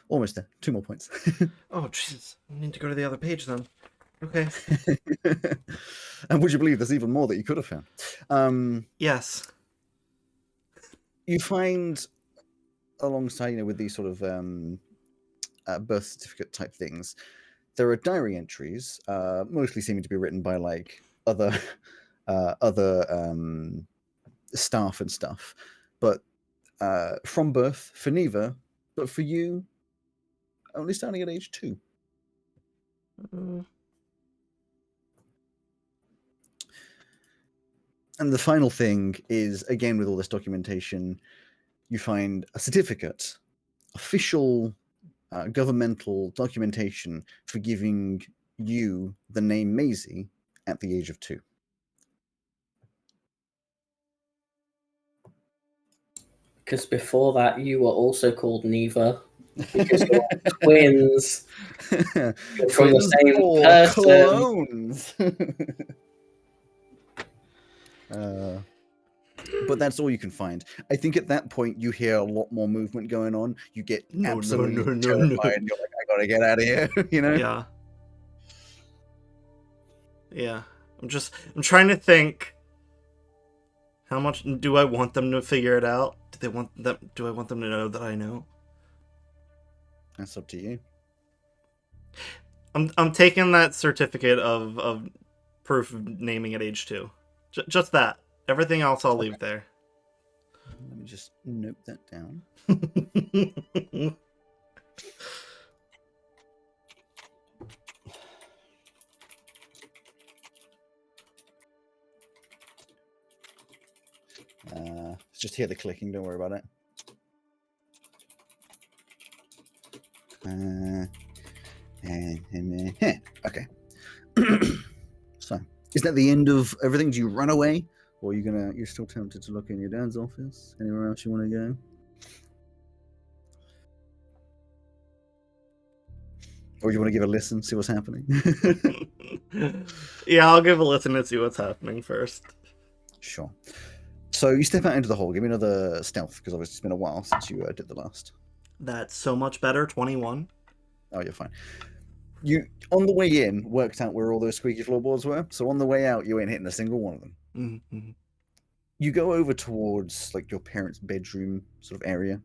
Almost there. 2 more points. Oh, Jesus. I need to go to the other page then. Okay. And would you believe there's even more that you could have found? Yes. You find, alongside, with these sort of birth certificate type things, there are diary entries, mostly seeming to be written by like other staff and stuff, but from birth for Neva, but for you, only starting at age 2. And the final thing is, again, with all this documentation, you find a certificate, official governmental documentation for giving you the name Maisie at the age of 2. Because before that, you were also called Neva. Because you're twins. You're from the same person. Clones. But that's all you can find. I think at that point you hear a lot more movement going on. You get absolutely terrified. And you're like, I gotta get out of here. Yeah. Yeah. I'm trying to think. How much do I want them to figure it out? Do I want them to know that I know? That's up to you. I'm taking that certificate of proof of naming at age 2. Just that. Everything else I'll leave there. Let me just note that down. Just hear the clicking, don't worry about it. Okay. So, is that the end of everything? Do you run away? Or are you're still tempted to look in your dad's office? Anywhere else you want to go? Or do you want to give a listen, see what's happening? Yeah, I'll give a listen and see what's happening first. Sure. So you step out into the hall. Give me another stealth, because obviously it's been a while since you did the last. That's so much better. 21. Oh, you're fine. You, on the way in, worked out where all those squeaky floorboards were. So on the way out, you ain't hitting a single one of them. Mm-hmm. You go over towards like your parents' bedroom sort of area,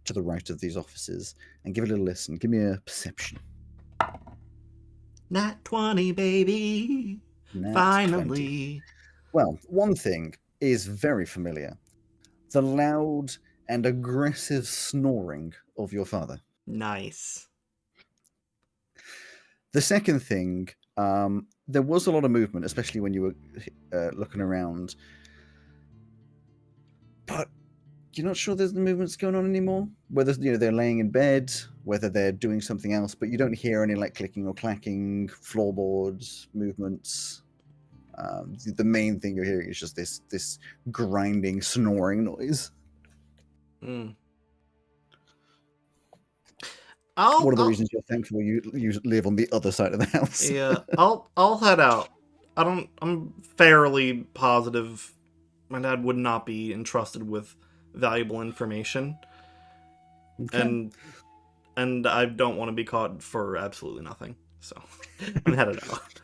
to the right of these offices, and give it a little listen. Give me a perception. Nat 20, baby. Nat Finally. 20. Well, one thing is very familiar. The loud and aggressive snoring of your father. Nice. The second thing, there was a lot of movement, especially when you were looking around. But you're not sure there's the movements going on anymore. Whether they're laying in bed, whether they're doing something else, but you don't hear any like clicking or clacking, floorboards, movements. The main thing you're hearing is just this grinding, snoring noise. Mm. One of the reasons you're thankful you live on the other side of the house. Yeah, I'll head out. I'm fairly positive my dad would not be entrusted with valuable information. Okay. And I don't want to be caught for absolutely nothing. So I'm headed out.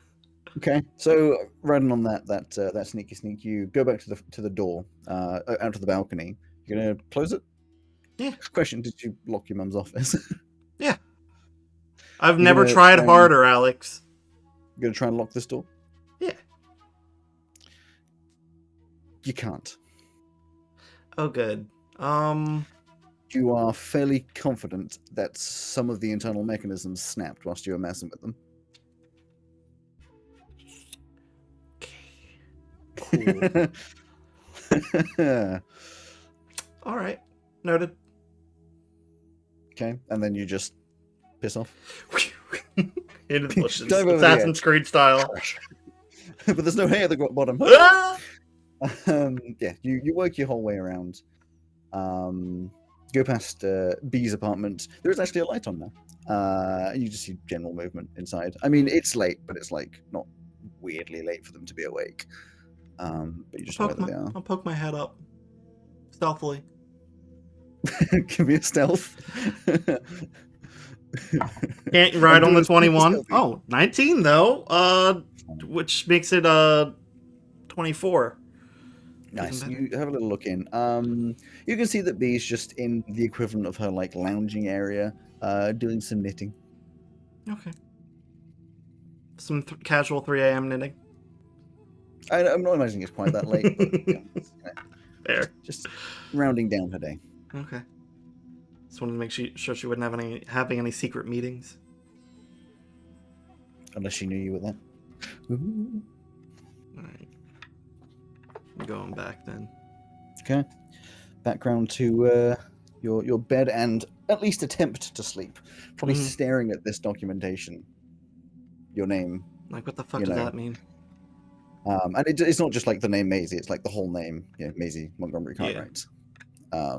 Okay, so riding on that sneaky sneak, you go back to the door, out to the balcony. You're gonna close it? Yeah. Question: did you lock your mum's office? Yeah. I've never tried harder, Alex. You gonna try and lock this door? Yeah. You can't. Oh, good. You are fairly confident that some of the internal mechanisms snapped whilst you were messing with them. Cool. All right. Noted. Okay, and then you just piss off. Into the bushes. Assassin's Creed style. But there's no hay at the bottom. Yeah, you work your whole way around. Go past B's apartment. There is actually a light on now. You just see general movement inside. I mean, it's late, but it's like not weirdly late for them to be awake. But you just know where they are. I'll poke my head up stealthily. Give me a stealth. Can't ride on the 21. Oh, 19 though. Which makes it 24. Nice. You have a little look in. You can see that Bee's just in the equivalent of her like lounging area, doing some knitting. Okay. Some casual 3 a.m. knitting. I'm not imagining it's quite that late, but Fair. Just rounding down her day. Okay. Just wanted to make sure she wouldn't having any secret meetings. Unless she knew you were there. Ooh. All right. I'm going back then. Okay. Background to your bed and at least attempt to sleep. Probably staring at this documentation. Your name. Like, what the fuck does that mean? And it's not just like the name Maisie, it's like the whole name, Maisie Montgomery Cartwright. Yeah.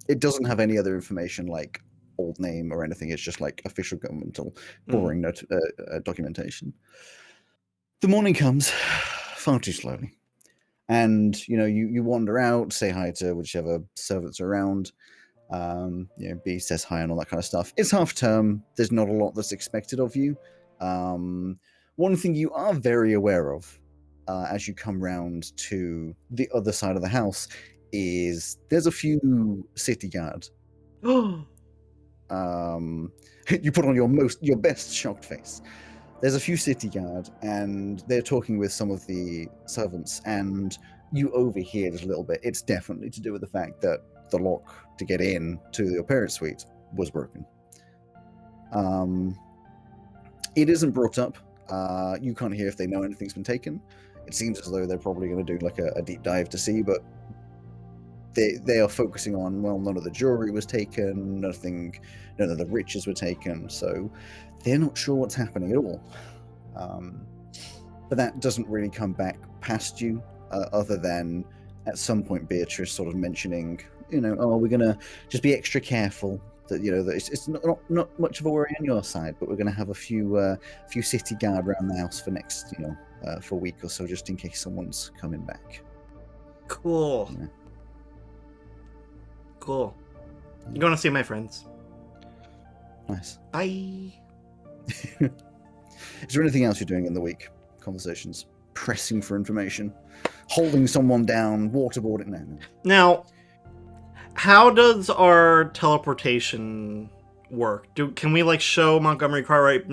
It doesn't have any other information like old name or anything. It's just like official governmental boring documentation. The morning comes far too slowly. And, you wander out, say hi to whichever servants are around. B says hi and all that kind of stuff. It's half term. There's not a lot that's expected of you. One thing you are very aware of as you come round to the other side of the house is there's a few city guard. You put on your best shocked face. There's a few city guard, and they're talking with some of the servants, and you overhear just a little bit. It's definitely to do with the fact that the lock to get in to your parents' suite was broken. It isn't brought up. You can't hear if they know anything's been taken. It seems as though they're probably going to do like a deep dive to see, but they are focusing on, well, none of the jewelry was taken, none of the riches were taken, so they're not sure what's happening at all. But that doesn't really come back past you, other than at some point Beatrice sort of mentioning, oh, we're going to just be extra careful. That that it's not much of a worry on your side, but we're going to have a few city guard around the house for next for a week or so, just in case someone's coming back. Cool. Yeah. Cool. I'm going to see my friends. Nice. Bye. Is there anything else you're doing in the week? Conversations, pressing for information, holding someone down, waterboarding? No. Now, how does our teleportation work? Can we like show Montgomery Cartwright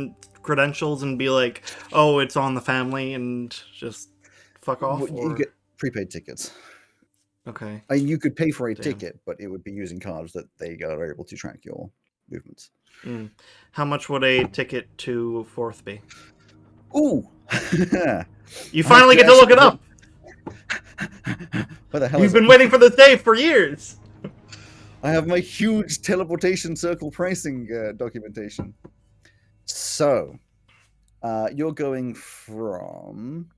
credentials and be like, oh, it's on the family, and just fuck off? You get prepaid tickets. Okay. You could pay for a ticket, but it would be using cards that they are able to track your movements. How much would a ticket to Forth be? Ooh! You finally get to look it up! What the hell? You've been waiting for this day for years! I have my huge teleportation circle pricing documentation. So, you're going from...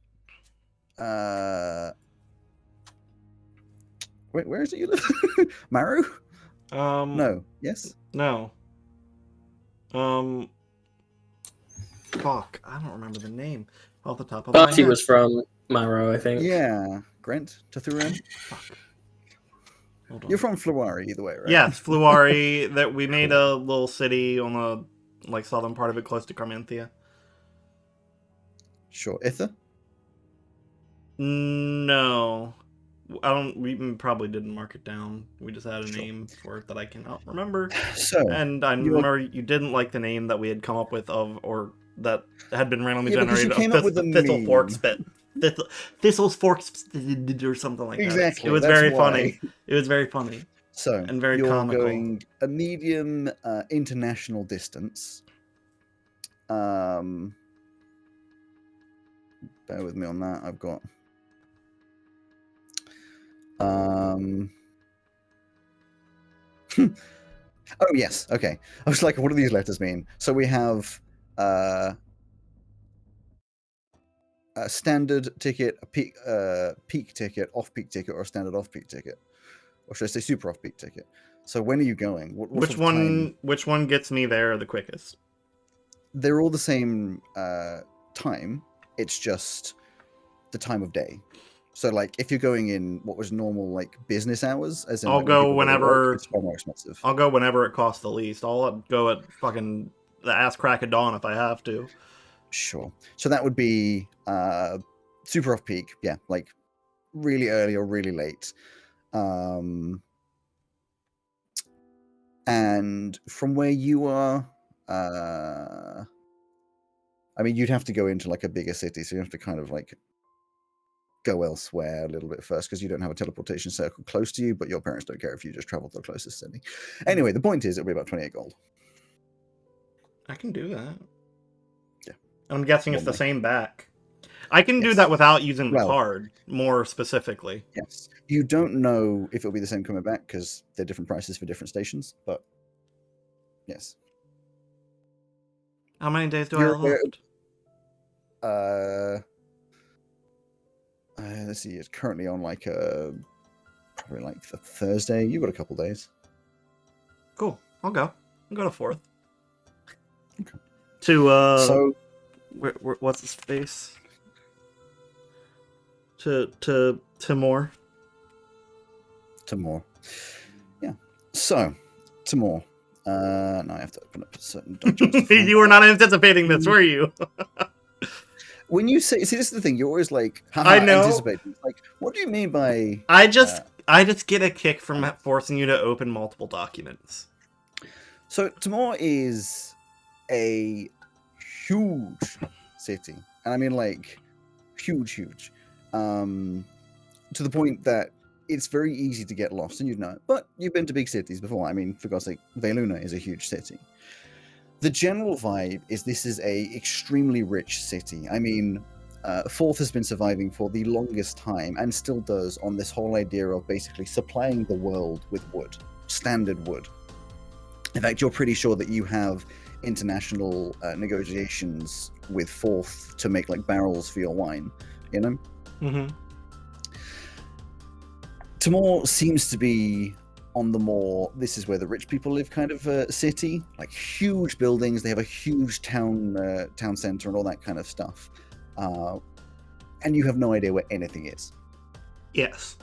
Wait, where is it you live? Maru? No. Yes? No. Fuck, I don't remember the name off the top of my head. Barty was from Marrow, I think. Yeah. Grant? Tathuran? Fuck. Hold on. You're from Fluari either way, right? Yes, Fluari. That we made a little city on the southern part of it, close to Carmenthia. Sure. Itha? No. We probably didn't mark it down. We just had a name for it that I cannot remember. So, and I remember you didn't like the name that we had come up with or that had been randomly generated. Thistle Forks bit. Thistle's Forks or something like that. Exactly. It was very funny. It was very funny. So, and very you're comical. Going a medium international distance. Bear with me on that. I've got... Oh, yes. Okay. I was like, what do these letters mean? So we have a standard ticket, a peak ticket, off-peak ticket, or a standard off-peak ticket. Or should I say super off-peak ticket? So when are you going? Which one gets me there the quickest? They're all the same time. It's just the time of day. So, like, if you're going in what was normal, like, business hours, as in, I'll go whenever it's far more expensive. I'll go whenever it costs the least. I'll go at fucking the ass crack of dawn if I have to. Sure. So that would be super off peak, yeah, like really early or really late. And from where you are, I mean, you'd have to go into like a bigger city, so you have to kind of like go elsewhere a little bit first because you don't have a teleportation circle close to you, but your parents don't care if you just travel to the closest city. Anyway, the point is it'll be about 28 gold. I can do that. Yeah. I'm guessing it's the same back. I can do that without using the card, more specifically. Yes. You don't know if it'll be the same coming back because they're different prices for different stations, but yes. How many days do I have left? Let's see, it's currently on like probably like the Thursday. You've got a couple days. Cool. I'll go to Forth. Okay. To so what's the space? To Timor. Timor. Yeah. So Timor. Now I have to open up a certain document. You were not anticipating this, were you? When you say, see, this is the thing. You're always like, I know. Anticipating. Like, what do you mean by? I just get a kick from forcing you to open multiple documents. So Timor is a huge city, and I mean like huge. to the point that it's very easy to get lost, and you'd know it. But you've been to big cities before. I mean, for God's sake, Veluna is a huge city. The general vibe is this is a extremely rich city. I mean, Forth has been surviving for the longest time, and still does, on this whole idea of basically supplying the world with wood, standard wood. In fact, you're pretty sure that you have international negotiations with Forth to make like barrels for your wine, you know? Mm-hmm. Timor seems to be on the more, this is where the rich people live kind of city, like huge buildings. They have a huge town center and all that kind of stuff. And you have no idea where anything is. Yes.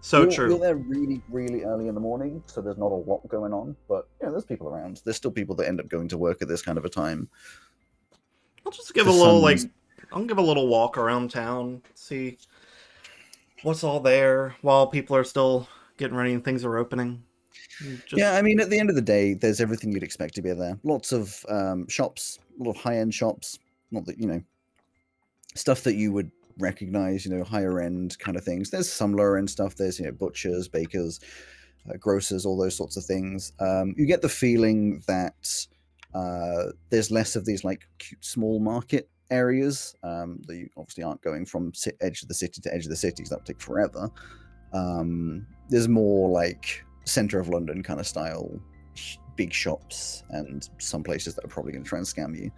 So true. You're there really, really early in the morning, so there's not a lot going on. But there's people around. There's still people that end up going to work at this kind of a time. I'll just give I'll give a little walk around town, see what's all there while people are still getting ready and things are opening. Yeah, I mean, at the end of the day, there's everything you'd expect to be there. Lots of shops, a lot of high-end shops. Not that, stuff that you would recognize, higher end kind of things. There's some lower end stuff. There's, butchers, bakers, grocers, all those sorts of things. You get the feeling that there's less of these like cute small market areas that you obviously aren't going from edge of the city to edge of the cities. That would take forever. There's more like center of London kind of style, big shops, and some places that are probably going to try and scam you.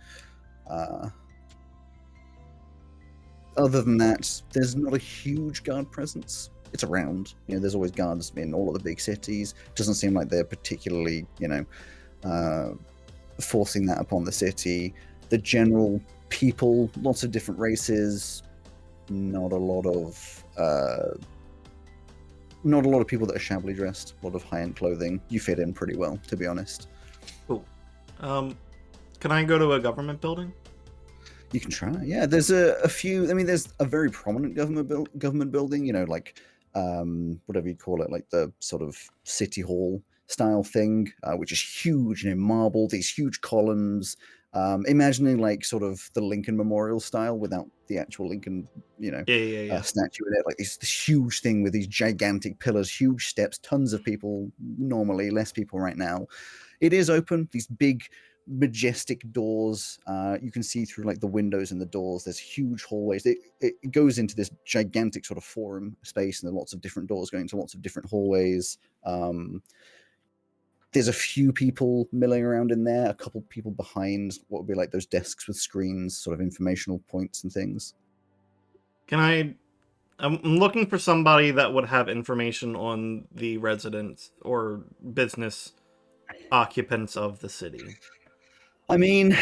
Other than that, there's not a huge guard presence. It's around. There's always guards in all of the big cities. Doesn't seem like they're particularly, forcing that upon the city. The general people, lots of different races, not a lot of people that are shabbily dressed, a lot of high-end clothing. You fit in pretty well, to be honest. Cool. Can I go to a government building? You can try. Yeah, there's a few. I mean, there's a very prominent government building. Like whatever you call it, like the sort of city hall style thing, which is huge. Marble, these huge columns. Imagining like sort of the Lincoln Memorial style without the actual Lincoln, statue in it. Like this huge thing with these gigantic pillars, huge steps, tons of people. Normally, less people right now. It is open. These big, majestic doors. You can see through like the windows and the doors. There's huge hallways. It goes into this gigantic sort of forum space, and there are lots of different doors going to lots of different hallways. There's a few people milling around in there, a couple people behind what would be like those desks with screens, sort of informational points and things. I'm looking for somebody that would have information on the residents or business occupants of the city. I mean,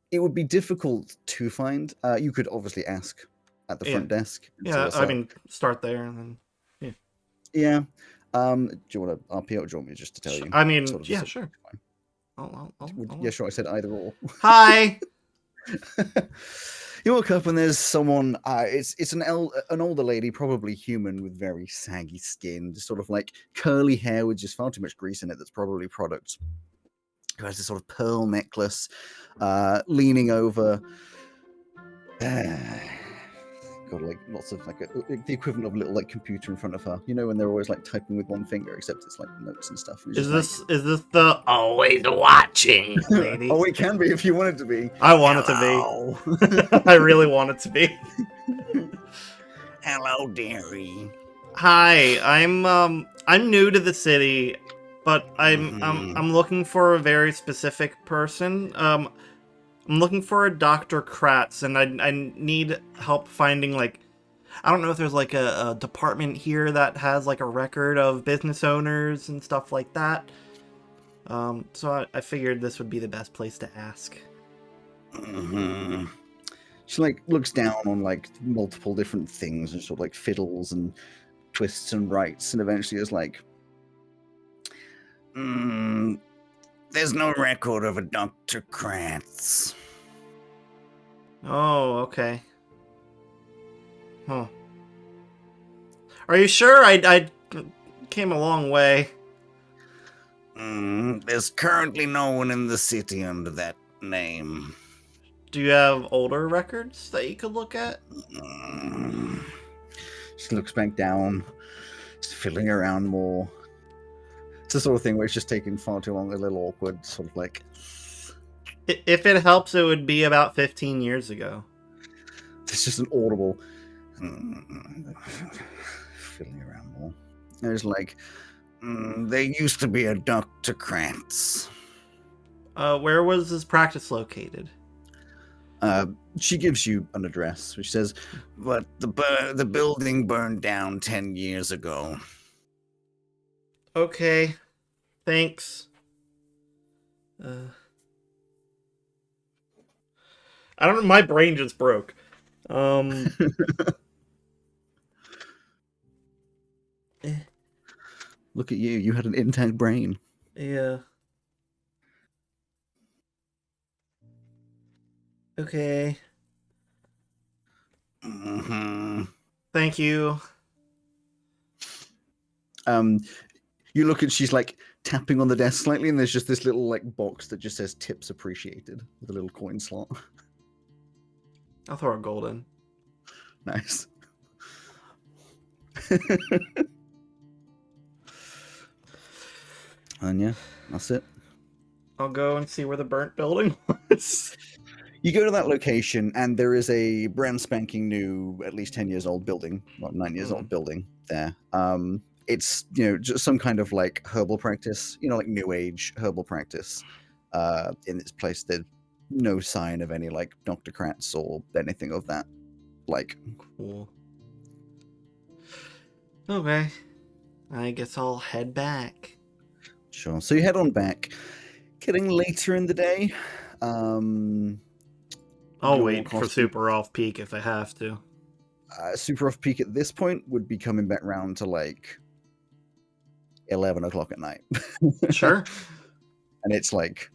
it would be difficult to find. You could obviously ask at the front desk. Yeah, I mean, start there and then. Yeah. Do you want to RP or do you want me just to tell you? I mean, yeah, sure. Yeah, sure. I said either or. Hi. You walk up and there's someone. It's an older lady, probably human, with very saggy skin, just sort of like curly hair with just far too much grease in it. That's probably product. Who has this sort of pearl necklace, leaning over. Got like lots of like the equivalent of a little like computer in front of her. When they're always like typing with one finger, except it's like notes and stuff. And is this the always watching lady? Oh, it can be if you want it to be. I want it to be. I really want it to be. Hello, dearie. Hi, I'm new to the city, but I'm looking for a very specific person. I'm looking for a Dr. Kratz, and I need help finding, like, I don't know if there's, like, a department here that has, like, a record of business owners and stuff like that. So I figured this would be the best place to ask. Mm-hmm. She, like, looks down on, like, multiple different things and sort of, like, fiddles and twists and writes, and eventually is like, there's no record of a Dr. Kratz. Oh, okay. Huh. Are you sure? I came a long way. There's currently no one in the city under that name. Do you have older records that you could look at? Just looks back down, just fiddling around more. It's the sort of thing where it's just taking far too long, a little awkward, sort of like... If it helps, it would be about 15 years ago. It's just an audible... fiddling around more. There's like... there used to be a Dr. Kratz. Where was his practice located? She gives you an address, which says, but the building burned down 10 years ago. Okay. Thanks. I don't know, my brain just broke. Look at you, you had an intact brain. Yeah. Okay. Mm-hmm. Thank you. You look at, she's like tapping on the desk slightly, and there's just this little like box that just says tips appreciated with a little coin slot. I'll throw a gold in. Nice. And yeah, that's it. I'll go and see where the burnt building was. You go to that location, and there is a brand spanking new, at least 10 years old building, well, 9 years old building there. It's, you know, just some kind of like herbal practice, you know, like new age herbal practice. In this place, there's no sign of any like Dr. Kratz or anything of that. Like, Cool. Okay. I guess I'll head back. sure. So you head on back. Getting later in the day. I'll your wait for costume- super off peak if I have to. Super off peak at this point would be coming back round to like 11 o'clock at night. Sure. And it's like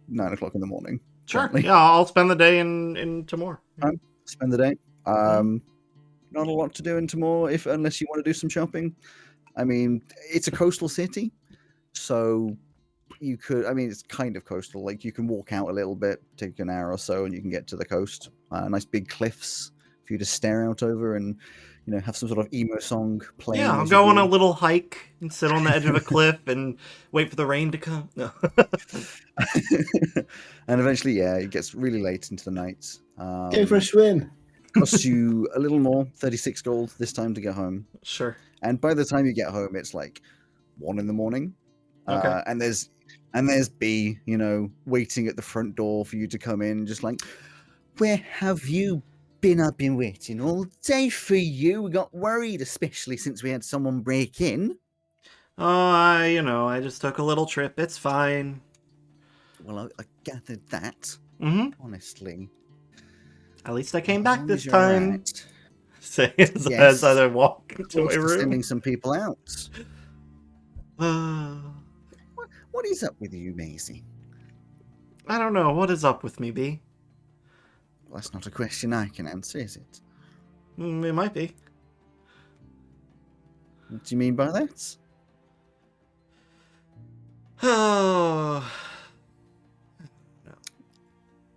9 o'clock in the morning. Sure. currently. Yeah, I'll spend the day in Timor. Spend the day. Not a lot to do in Timor unless you want to do some shopping. I mean, it's a coastal city, so you could. I mean, it's kind of coastal. Like you can walk out a little bit, take an hour or so, and you can get to the coast. Nice big cliffs for you to stare out over, and you know, have some sort of emo song playing. Yeah, I'll as go you on a do. little hike and sit on the edge of a cliff and wait for the rain to come. No. And eventually, yeah, it gets really late into the night. Go for a swim. Costs you a little more, 36 gold this time to get home. Sure. And by the time you get home, it's like 1 in the morning. Okay. And there's B, you know, waiting at the front door for you to come in, just like, where have you been? I've been waiting all day for you. We got worried, especially since we had someone break in. Oh, I just took a little trip. It's fine. Well, I gathered that, Mm-hmm. honestly. At least I came As back long this as you're time. right. Say Yes. as I walk into Close my to room. sending some people out. I What is up with you, Maisie? don't know. What is up with me, B? Well, that's not a question I can answer, is it? It might be. What do you mean by that? Oh.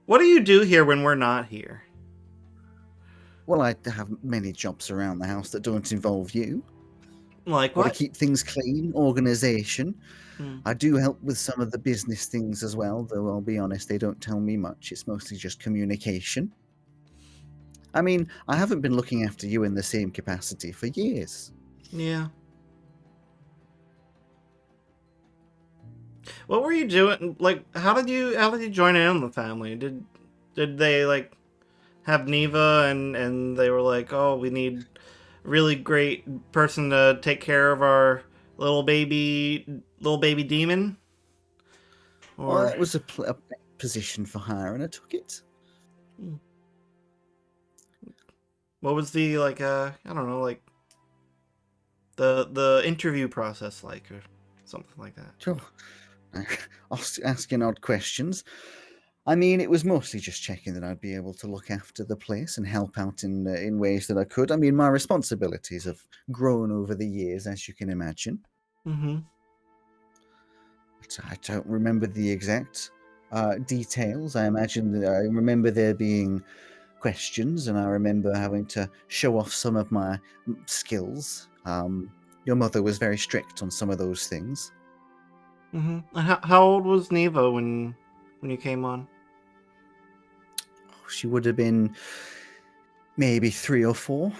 What do you do here when we're not here? Well, I have many jobs around the house that don't involve you. Like Got to what? keep things clean, organization. Hmm. I do help with some of the business things as well, though I'll be honest, they don't tell me much. It's mostly just communication. I mean, I haven't been looking after you in the same capacity for years. Yeah. What were you doing? Like, how did you join in on the family? Did they like have Neva and they were like, oh, we need a really great person to take care of our little baby demon? Well, Or that was a position for her, and I took it. what was the like? I don't know, like the interview process like, or something like that. Sure. Asking odd questions. I mean, it was mostly just checking that I'd be able to look after the place and help out in ways that I could. I mean, my responsibilities have grown over the years, as you can imagine. Mm-hmm. But I don't remember the exact details. I imagine that I remember there being questions, and I remember having to show off some of my skills. Your mother was very strict on some of those things. Mm-hmm. How old was Neva when you came on? She would have been maybe 3 or 4.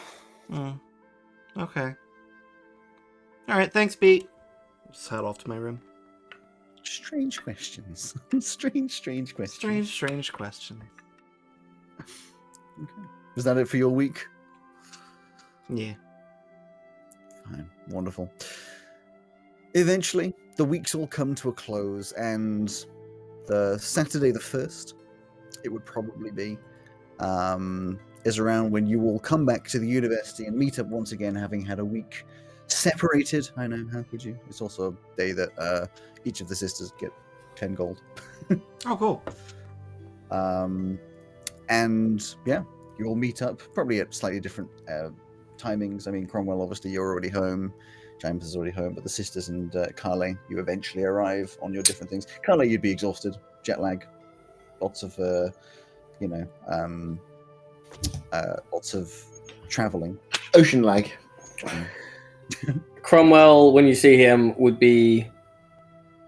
Okay. All right, thanks, Pete. Just head off to my room. Strange questions. Strange questions. Strange question. Okay. Was that it for your week? Yeah. Fine. Wonderful. Eventually, the weeks all come to a close, and the Saturday the 1st, it would probably be, is around when you all come back to the university and meet up once again, having had a week separated. I know, how could you? It's also a day that each of the sisters get 10 gold. Oh, cool. And yeah, you all meet up, probably at slightly different timings. I mean, Cromwell, obviously, you're already home. James is already home, but the sisters and Carly, you eventually arrive on your different things. Carly, you'd be exhausted, jet lag, lots of, lots of traveling. Ocean lag. Cromwell, when you see him, would be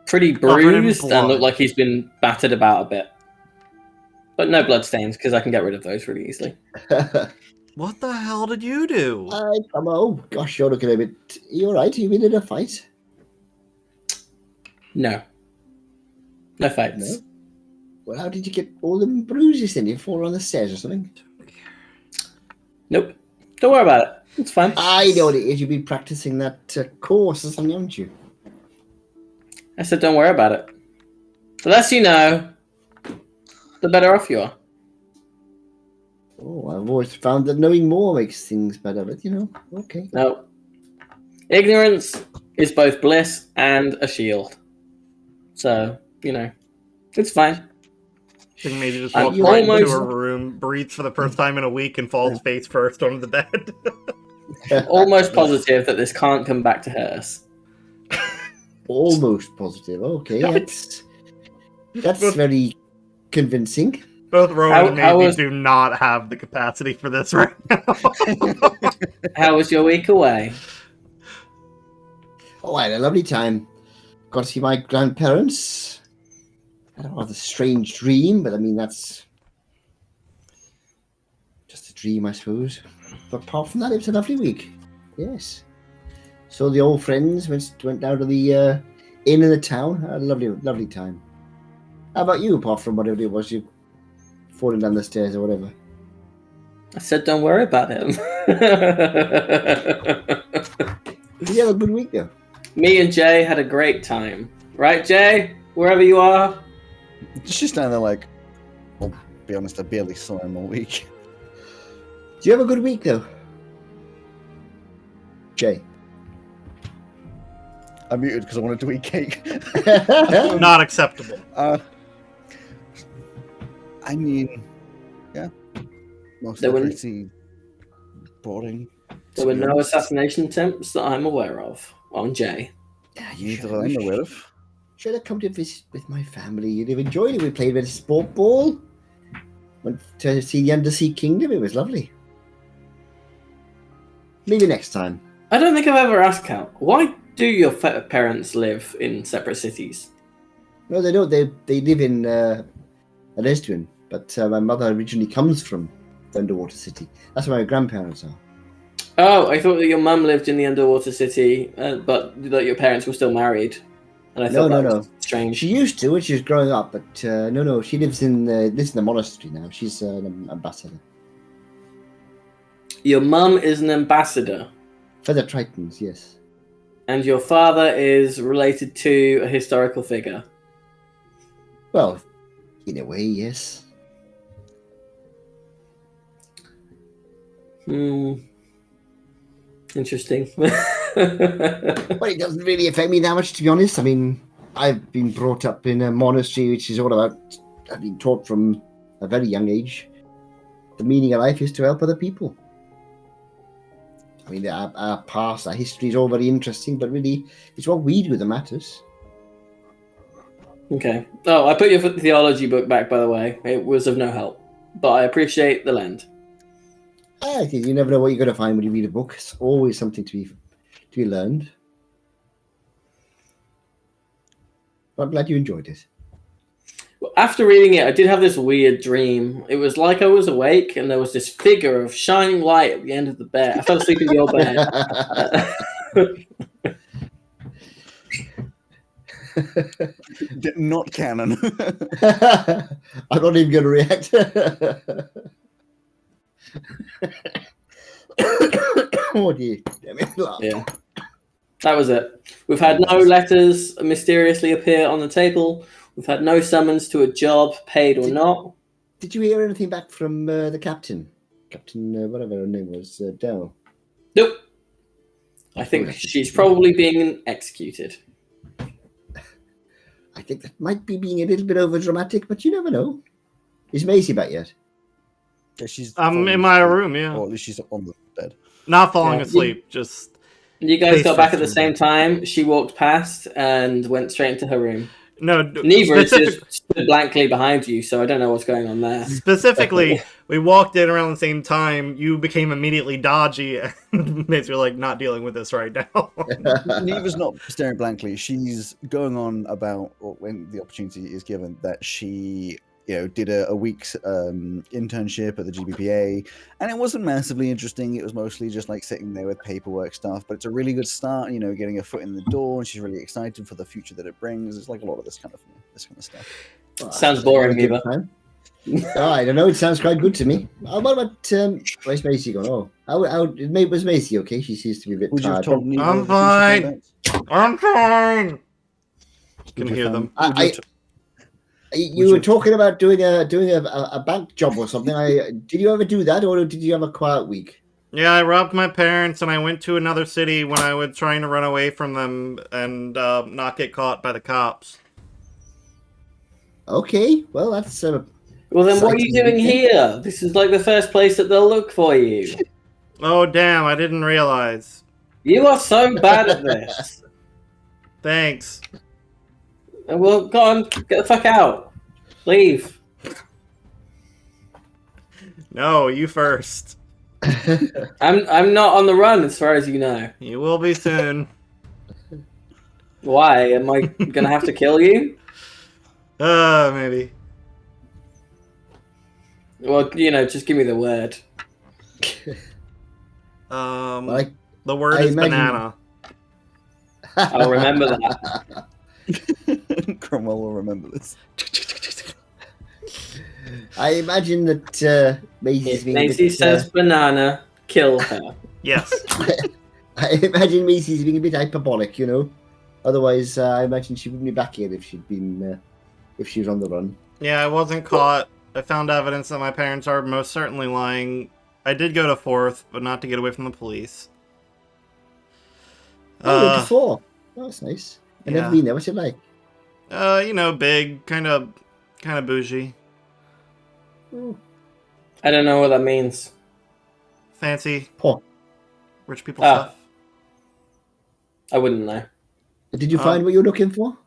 pretty Covered in bruised and blood. look like he's been battered about a bit. But no bloodstains, because I can get rid of those really easily. What the hell did you do? Oh gosh, you're looking a bit. You all right? You been in a fight? No. No fights. No. Well, how did you get all them bruises? Then you fall on the stairs or something? Nope. Don't worry about it. It's fine. I know what it is. You've been practicing that course or something, haven't you? I said don't worry about it. The less you know, the better off you are. Oh, I've always found that knowing more makes things better, but okay. No. Ignorance is both bliss and a shield. So, it's fine. I think maybe just I'm walked right into almost- her room, breathes for the first time in a week, and falls face first onto the bed. Almost positive that this can't come back to hurt us. Almost positive. Okay, that's very convincing. Both Rowan How and Maisie was- do not have the capacity for this right now. How was your week away? Oh, I had a lovely time. Got to see my grandparents. Had a rather strange dream, but I mean that's just a dream, I suppose. But apart from that, it was a lovely week. Yes. So the old friends went down to the inn in the town. Had a lovely time. How about you? Apart from whatever it was, you falling down the stairs or whatever. I said don't worry about him. Did you have a good week though? Me and Jay had a great time. Right, Jay? Wherever you are? She's down there like, I'll be honest, I barely saw him all week. Do you have a good week though? Jay. I muted because I wanted to eat cake. Not acceptable. I mean, yeah. Mostly There were- pretty boring. There were no assassination attempts that I'm aware of on Jay. Yeah, Neither I'm aware of. Should have come to visit with my family. You'd have enjoyed it. We played a bit of sport ball. Went to see the Undersea Kingdom. It was lovely. Maybe next time. I don't think I've ever asked Cal, why do your parents live in separate cities? No, they don't. They live in Esduin, but my mother originally comes from the underwater city. That's where my grandparents are. Oh, I thought that your mum lived in the underwater city, but that your parents were still married. And I thought No. that was strange. She used to when she was growing up, but no. She lives in the monastery now. She's an ambassador Your mum is an ambassador, for the Tritons. Yes. and your father is related to a historical figure. Well, in a way, yes. Interesting. Well, it doesn't really affect me that much, to be honest. I mean, I've been brought up in a monastery, which is all about. I've been taught from a very young age. The meaning of life is to help other people. I mean, our past, our history is all very interesting, but really, it's what we do that matters. Okay. Oh, I put your theology book back, by the way. It was of no help. but I appreciate the lend. You never know what you're going to find when you read a book. It's always something to be learned. But I'm glad you enjoyed it. After reading it, I did have this weird dream. It was like I was awake and there was this figure of shining light at the end of the bed. I fell asleep in your bed. Not canon. I'm not even going to react. Oh dear. Yeah. That was it. We've had no letters mysteriously appear on the table. We've had no summons to a job, paid or not. Did you hear anything back from the captain? Captain, whatever her name was, Dell? Nope. I think she's probably being executed. I think that might be being a little bit over dramatic, but you never know. Is Maisie back yet? Yeah, she's I'm in my room, yeah. Or at least she's on the bed. Not falling asleep, just... You guys got back at the same time. She walked past and went straight into her room. No, neither just stood blankly behind you, so I don't know what's going on there. Specifically, we walked in around the same time. You became immediately dodgy, and basically like not dealing with this right now. Neva's not staring blankly. She's going on about, or when the opportunity is given, that she, did a week's internship at the GBPA, and it wasn't massively interesting. It was mostly just like sitting there with paperwork stuff, but it's a really good start, getting a foot in the door, and she's really excited for the future that it brings. It's like a lot of this kind of stuff. Well, sounds boring, Eva. I don't know. It sounds quite good to me. What about where's Macy gone? Oh, how was Macy okay? She seems to be a bit tired. I'm fine. I'm fine. Can hear them. You were talking about doing a bank job or something. Did you ever do that, or did you have a quiet week? Yeah, I robbed my parents, and I went to another city when I was trying to run away from them and not get caught by the cops. Okay, well that's. Well, then what are you doing here? This is like the first place that they'll look for you. Oh damn! I didn't realize. You are so bad at this. Thanks. Well, go on, get the fuck out. Leave. No, you first. I'm not on the run, as far as you know. You will be soon. Why? Am I gonna have to kill you? Maybe. Well, just give me the word. The word is banana. I'll remember that. Cromwell will remember this. I imagine that Macy says banana, kill her. Yes. I imagine Macy's being a bit hyperbolic, Otherwise, I imagine she wouldn't be back here if she was on the run. Yeah, I wasn't caught. I found evidence that my parents are most certainly lying. I did go to 4th, but not to get away from the police. Oh, you went to 4. Oh, that's nice. I've never been there. What's it like? Big, kind of bougie. Oh. I don't know what that means. Fancy. Poor. Rich people stuff. I wouldn't know. Did you find what you were looking for?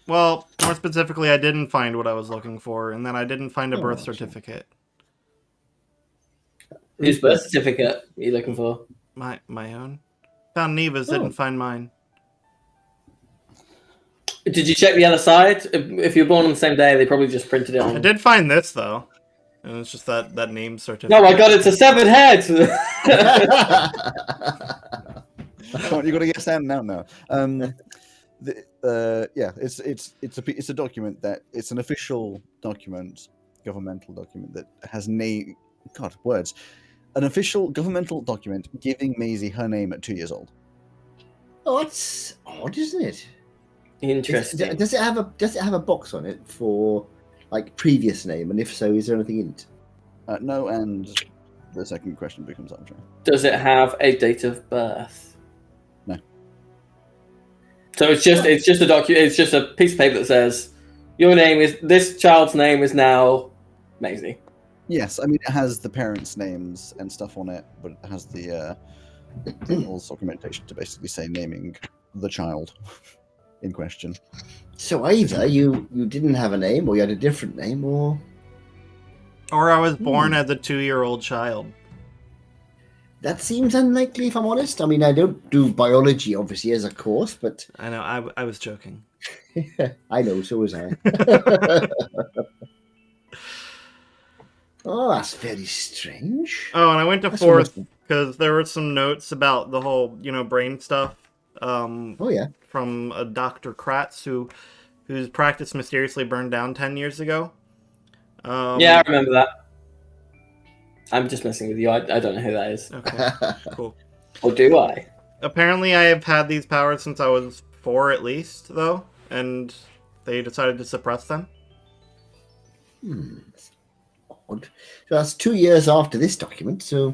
Well, more specifically, I didn't find what I was looking for, and then I didn't find a birth certificate. Whose birth certificate are you looking for? My own. Found Neva's, didn't find mine. Did you check the other side? If you're born on the same day, they probably just printed it on. I did find this, though. And it's just that name certificate. No, my God, it's a severed head! Come on, you got to get Sam now. It's a document that it's an official document, governmental document that has name. God, words. An official governmental document giving Maisie her name at 2 years old. Oh, that's odd, isn't it? Interesting. Does it have a box on it for like previous name? And if so, is there anything in it? No, and the second question becomes arbitrary. Does it have a date of birth? No. So it's just a document. It's just a piece of paper that says this child's name is now Maisie. Yes, I mean it has the parents' names and stuff on it, but it has the all documentation to basically say naming the child in question. So either you didn't have a name, or you had a different name, or Or I was born as a 2-year-old child. That seems unlikely, if I'm honest. I mean, I don't do biology, obviously, as a course, but... I know, I was joking. I know, so was I. Oh, that's very strange. Oh, and I went to That's fourth almost... because there were some notes about the whole, brain stuff. Oh, yeah. From a Dr. Kratz whose practice mysteriously burned down 10 years ago. Yeah, I remember that. I'm just messing with you. I don't know who that is. Okay, cool. Or do I? Apparently, I have had these powers since I was 4 at least, though, and they decided to suppress them. That's odd. So that's 2 years after this document, so...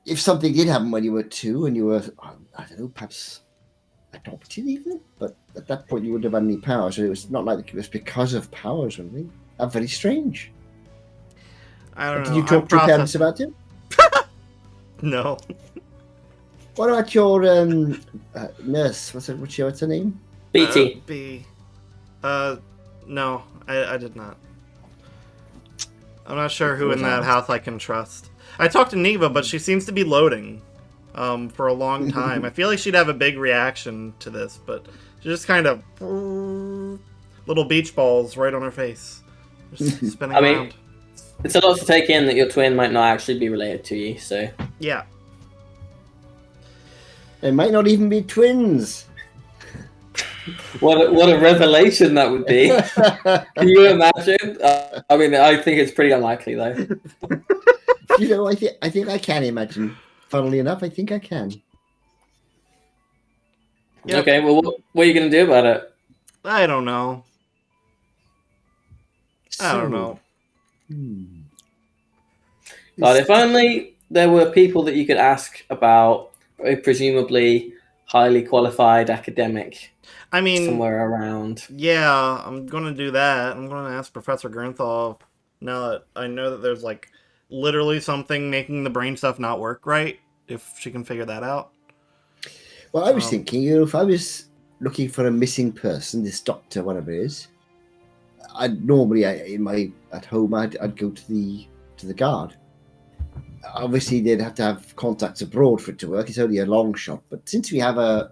If something did happen when you were 2 and you were, I don't know, perhaps adopted even, but at that point you wouldn't have had any powers, so it was not like it was because of powers or anything. That's very strange. I don't know. Did you talk to your parents about it? No. What about your nurse? What's her name? BT. B. No, I did not. I'm not sure who in that house I can trust. I talked to Neva, but she seems to be loading for a long time. I feel like she'd have a big reaction to this, but she just kind of little beach balls right on her face, just spinning around. It's a lot to take in that your twin might not actually be related to you, so... Yeah. They might not even be twins. What a revelation that would be. Can you imagine? I mean, I think it's pretty unlikely, though. I think I can imagine. Funnily enough, I think I can. Yep. Okay, well, what are you going to do about it? I don't know. I don't know. God, if only there were people that you could ask about a presumably highly qualified academic. I mean, somewhere around. Yeah, I'm gonna do that. I'm gonna ask Professor Gernthal now that I know that there's like literally something making the brain stuff not work right. If she can figure that out. Well, I was thinking, if I was looking for a missing person, this doctor, whatever it is, I'd normally at home I'd go to the guard. Obviously, they'd have to have contacts abroad for it to work. It's only a long shot, but since we have a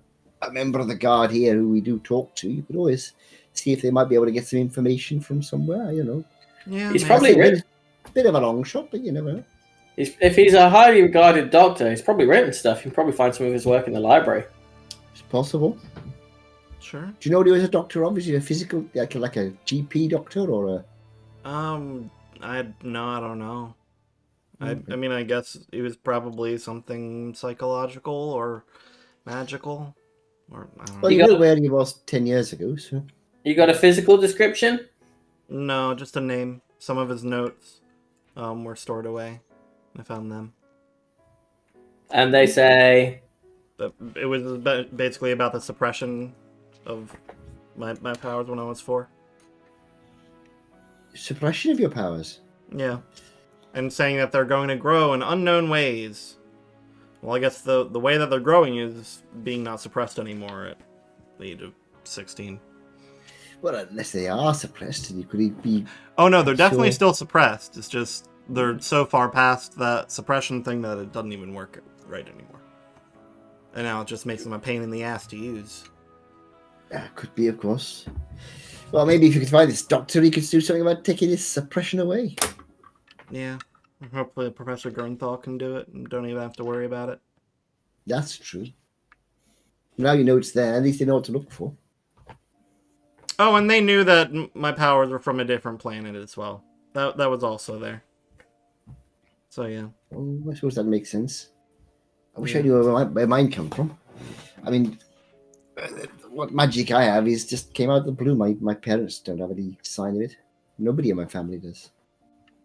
member of the guard here who we do talk to, you could always see if they might be able to get some information from somewhere. Yeah, he's probably a bit of a long shot, but you never know. If he's a highly regarded doctor, he's probably written stuff. You can probably find some of his work in the library. It's possible. Sure. Do you know what he was a doctor of? Is he a physical, like a GP doctor or a? I don't know. Okay. I mean, I guess it was probably something psychological or magical, or I don't know. Well, you know where he was 10 years ago, so. You got a physical description? No, just a name. Some of his notes were stored away. I found them. And they say... It was basically about the suppression of my powers when I was 4. Suppression of your powers? Yeah. And saying that they're going to grow in unknown ways. Well, I guess the way that they're growing is being not suppressed anymore at the age of 16. Well, unless they are suppressed, and you could be... Oh, no, they're definitely still suppressed. It's just they're so far past that suppression thing that it doesn't even work right anymore. And now it just makes them a pain in the ass to use. Could be, of course. Well, maybe if you could find this doctor, he could do something about taking this suppression away. Yeah. Hopefully Professor Gernthal can do it and don't even have to worry about it. That's true. Now you know it's there. At least you know what to look for. Oh, and they knew that my powers were from a different planet as well. That was also there. So, yeah. Well, I suppose that makes sense. I wish I knew where mine come from. I mean, what magic I have is just came out of the blue. My parents don't have any sign of it. Nobody in my family does.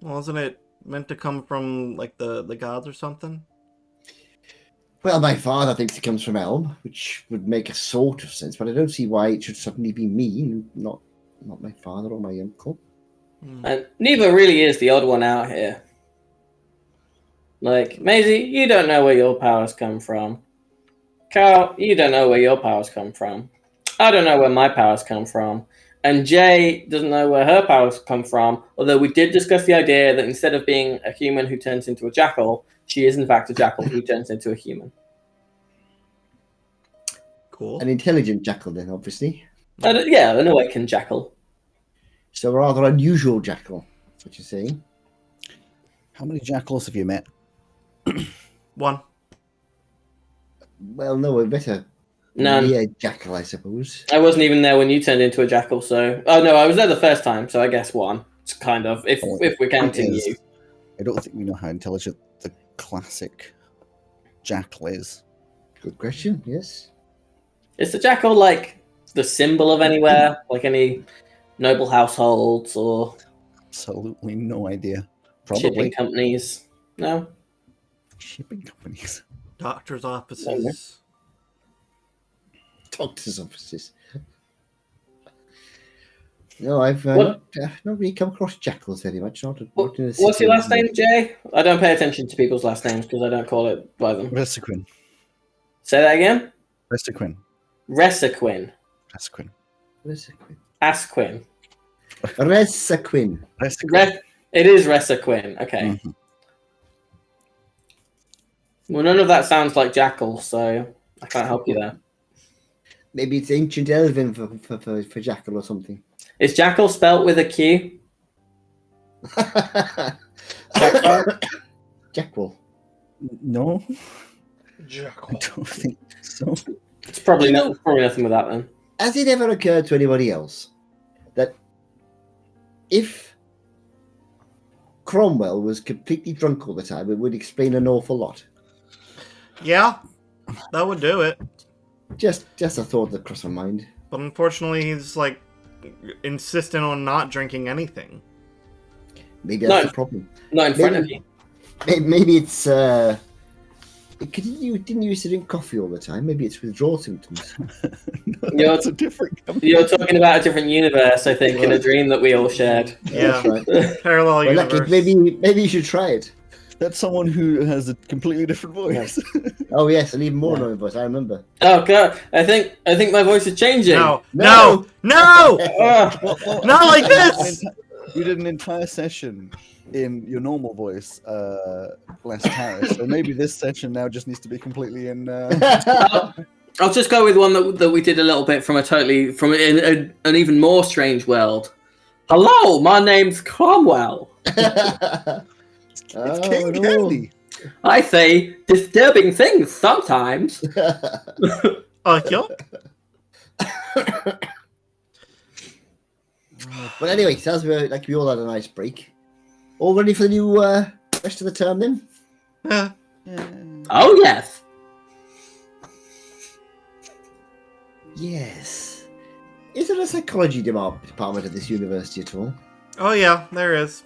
Well, isn't it meant to come from, like, the gods or something? Well, my father thinks it comes from Elm, which would make a sort of sense, but I don't see why it should suddenly be me, not my father or my uncle. And Neva really is the odd one out here. Like, Maisie, you don't know where your powers come from. Carl, you don't know where your powers come from. I don't know where my powers come from. And Jay doesn't know where her powers come from, although we did discuss the idea that instead of being a human who turns into a jackal, she is in fact a jackal who turns into a human. Cool. An intelligent jackal, then, obviously. Yeah, an awakened jackal. So a rather unusual jackal, that's what you're saying. How many jackals have you met? One. Well, no, a better None. rare jackal, I suppose. I wasn't even there when you turned into a jackal, so... Oh, no, I was there the first time, so I guess one. It's kind of, if we're counting you. I don't think we know how intelligent the classic jackal is. Good question, yes. Is the jackal, like, the symbol of anywhere? Like any noble households or Absolutely no idea. shipping Probably. companies? No? Shipping companies. Doctor's offices. Doctor's offices. No, I've What- not really come across jackals very much. Not in a What's city your or last name, Jay? I don't pay attention to people's last names because I don't call it by them. Resequin. Say that again? Resequin. Resequin. Resequin. Resequin. Asquin. Resequin. Resequin. It is Resequin. Okay. Mhm. Well, none of that sounds like jackal, so I can't help you there. Maybe it's ancient Elven for jackal or something. Is jackal spelt with a Q? Jackal. No, I Jackal. don't think so. It's probably nothing with that then. Has it ever occurred to anybody else that if Cromwell was completely drunk all the time, it would explain an awful lot? Yeah, that would do it. Just a thought that crossed my mind. But unfortunately, he's like insistent on not drinking anything. Maybe that's No. the problem. Not in front of you. Maybe it's didn't you used to drink coffee all the time? Maybe it's withdrawal symptoms. No, that's a different company. You're talking about a different universe, I think, in a dream that we all shared. Yeah. That's right. Parallel Well, universe. maybe you should try it. That's someone who has a completely different voice. Oh yes, an even more annoying voice. I remember. Oh god, I think my voice is changing. No, No. no, no! Ah. Not like this! You did an entire session in your normal voice, last Harris. So maybe this session now just needs to be completely in. I'll just go with one that we did a little bit from an even more strange world. Hello, my name's Cromwell. It's King Candy. I say disturbing things sometimes. Yeah. But anyway, sounds like we all had a nice break. All ready for the new rest of the term then? Yeah. Oh yes. Yes. Is there a psychology department at this university at all? Oh yeah, there is.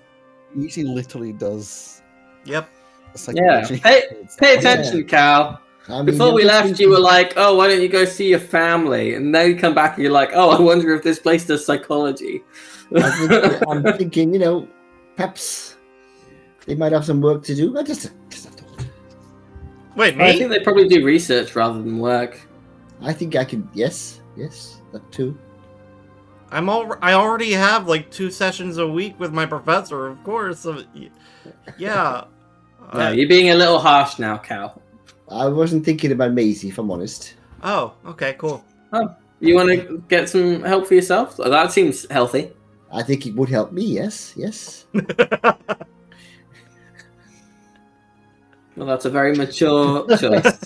He literally does. Yep. Yeah. Pay attention, Cal. I mean, Before we I'm just left, you were like, "Oh, why don't you go see your family?" And now you come back and you're like, "Oh, I wonder if this place does psychology." I'm thinking, perhaps they might have some work to do. Just a thought. Wait, I me? think they probably do research rather than work. I think I can. Yes, that too. I already have like 2 sessions a week with my professor, of course. So, yeah. No, you're being a little harsh now, Cal. I wasn't thinking about Maisie, if I'm honest. Oh, okay, cool. You want to get some help for yourself? Oh, that seems healthy. I think it would help me. Yes. Well, that's a very mature choice.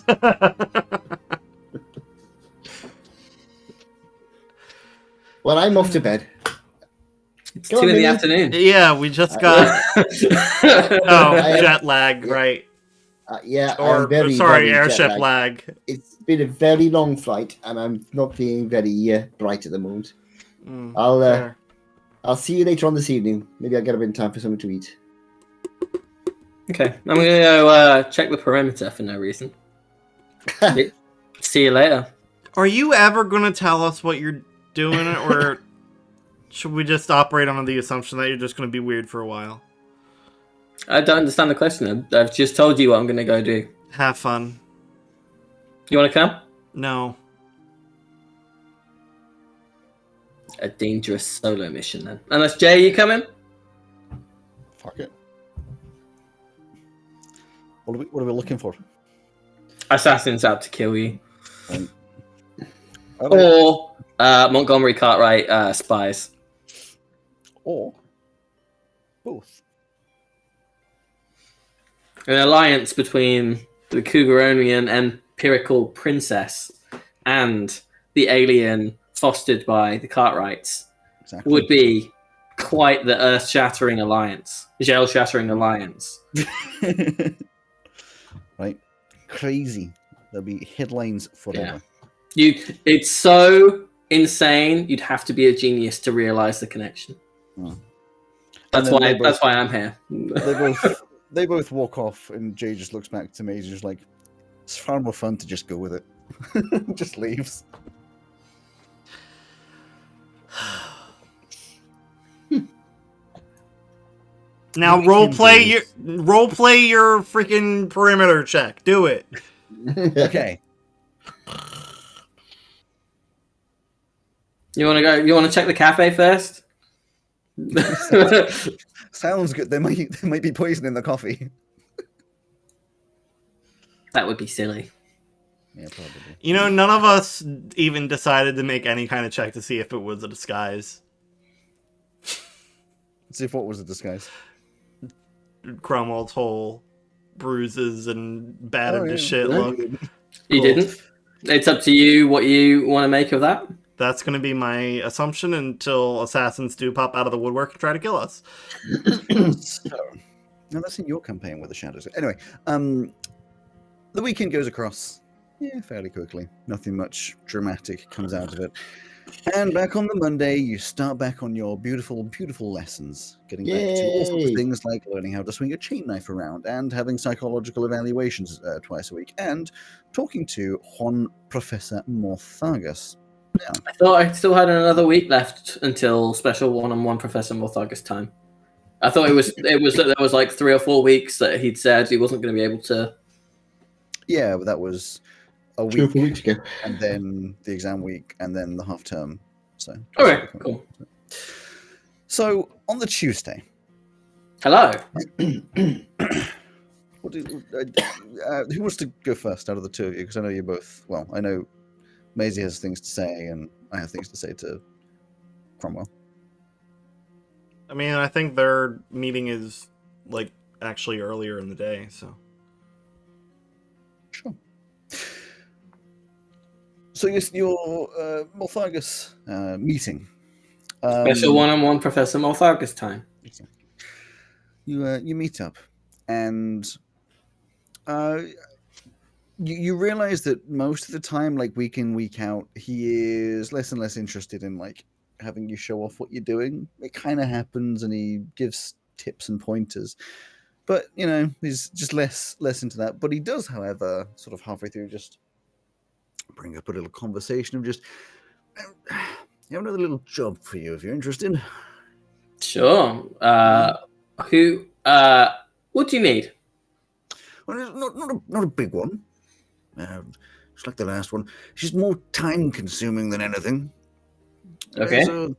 Well, I'm off to bed. It's Go 2 on, in the Minnie. afternoon. Yeah, we just got jet lag, Yeah. right? Yeah, Or I'm very, sorry, very airship jet-lagged. lag. It's been a very long flight, and I'm not feeling very bright at the moment. Mm, I'll fair. see you later on this evening. Maybe I'll get a bit of time for something to eat. Okay, I'm going to go check the perimeter for no reason. See you later. Are you ever gonna tell us what you're doing, or should we just operate on the assumption that you're just gonna be weird for a while? I don't understand the question. I've just told you what I'm going to go do. Have fun. You want to come? No. a dangerous solo mission then. Unless Jay, you coming? Fuck it. What are we looking for? Assassin's out to kill you. Okay. Or Montgomery Cartwright spies. Or both. An alliance between the Cougaronian empirical princess and the alien fostered by the Cartwrights would be quite the earth-shattering alliance. Gel-shattering alliance. Right. Crazy. There'll be headlines forever. Yeah. It's so insane, you'd have to be a genius to realize the connection. Oh. That's why I'm here. They both walk off, and Jay just looks back to me. He's just like, it's far more fun to just go with it. Just leaves. Now role play your freaking perimeter check. Do it. Okay. You want to go? You want to check the cafe first? Sounds good. There might be poison in the coffee. That would be silly. Yeah, probably. You know, none of us even decided to make any kind of check to see if it was a disguise. Let's see if what was a disguise. Cromwell's whole bruises and battered to shit No, look. You didn't? It's up to you what you want to make of that. That's going to be my assumption until assassins do pop out of the woodwork and try to kill us. So, now that's in your campaign with the shadows. Anyway, the weekend goes across fairly quickly. Nothing much dramatic comes out of it. And back on the Monday, you start back on your beautiful, beautiful lessons. Getting back to all sorts of things like learning how to swing a chain knife around and having psychological evaluations twice a week and talking to Juan Professor Morthagus. Yeah. I thought I still had another week left until special one-on-one Professor Morthagus time. I thought it was there was like 3 or 4 weeks that he'd said he wasn't going to be able to. Yeah, but that was a 2 or week, 4 weeks ago. and then the exam week, and then the half term. So Okay, cool. So on the Tuesday. Hello. Who wants to go first out of the two of you? Because I know you both. Well, I know Maisie has things to say, and I have things to say to Cromwell. I mean, I think their meeting is like actually earlier in the day, so. Sure. So yes, your Morthagus meeting. Special one-on-one Professor Morthagus time. Exactly. You meet up, and you realize that most of the time, like week in, week out, he is less and less interested in like having you show off what you're doing. It kind of happens, and he gives tips and pointers, but you know he's just less into that. But he does, however, sort of halfway through, just bring up a little conversation of just, you have another little job for you if you're interested. Sure. What do you need? Well, it's not a big one. Just like the last one. It's just more time consuming than anything. Okay. There's a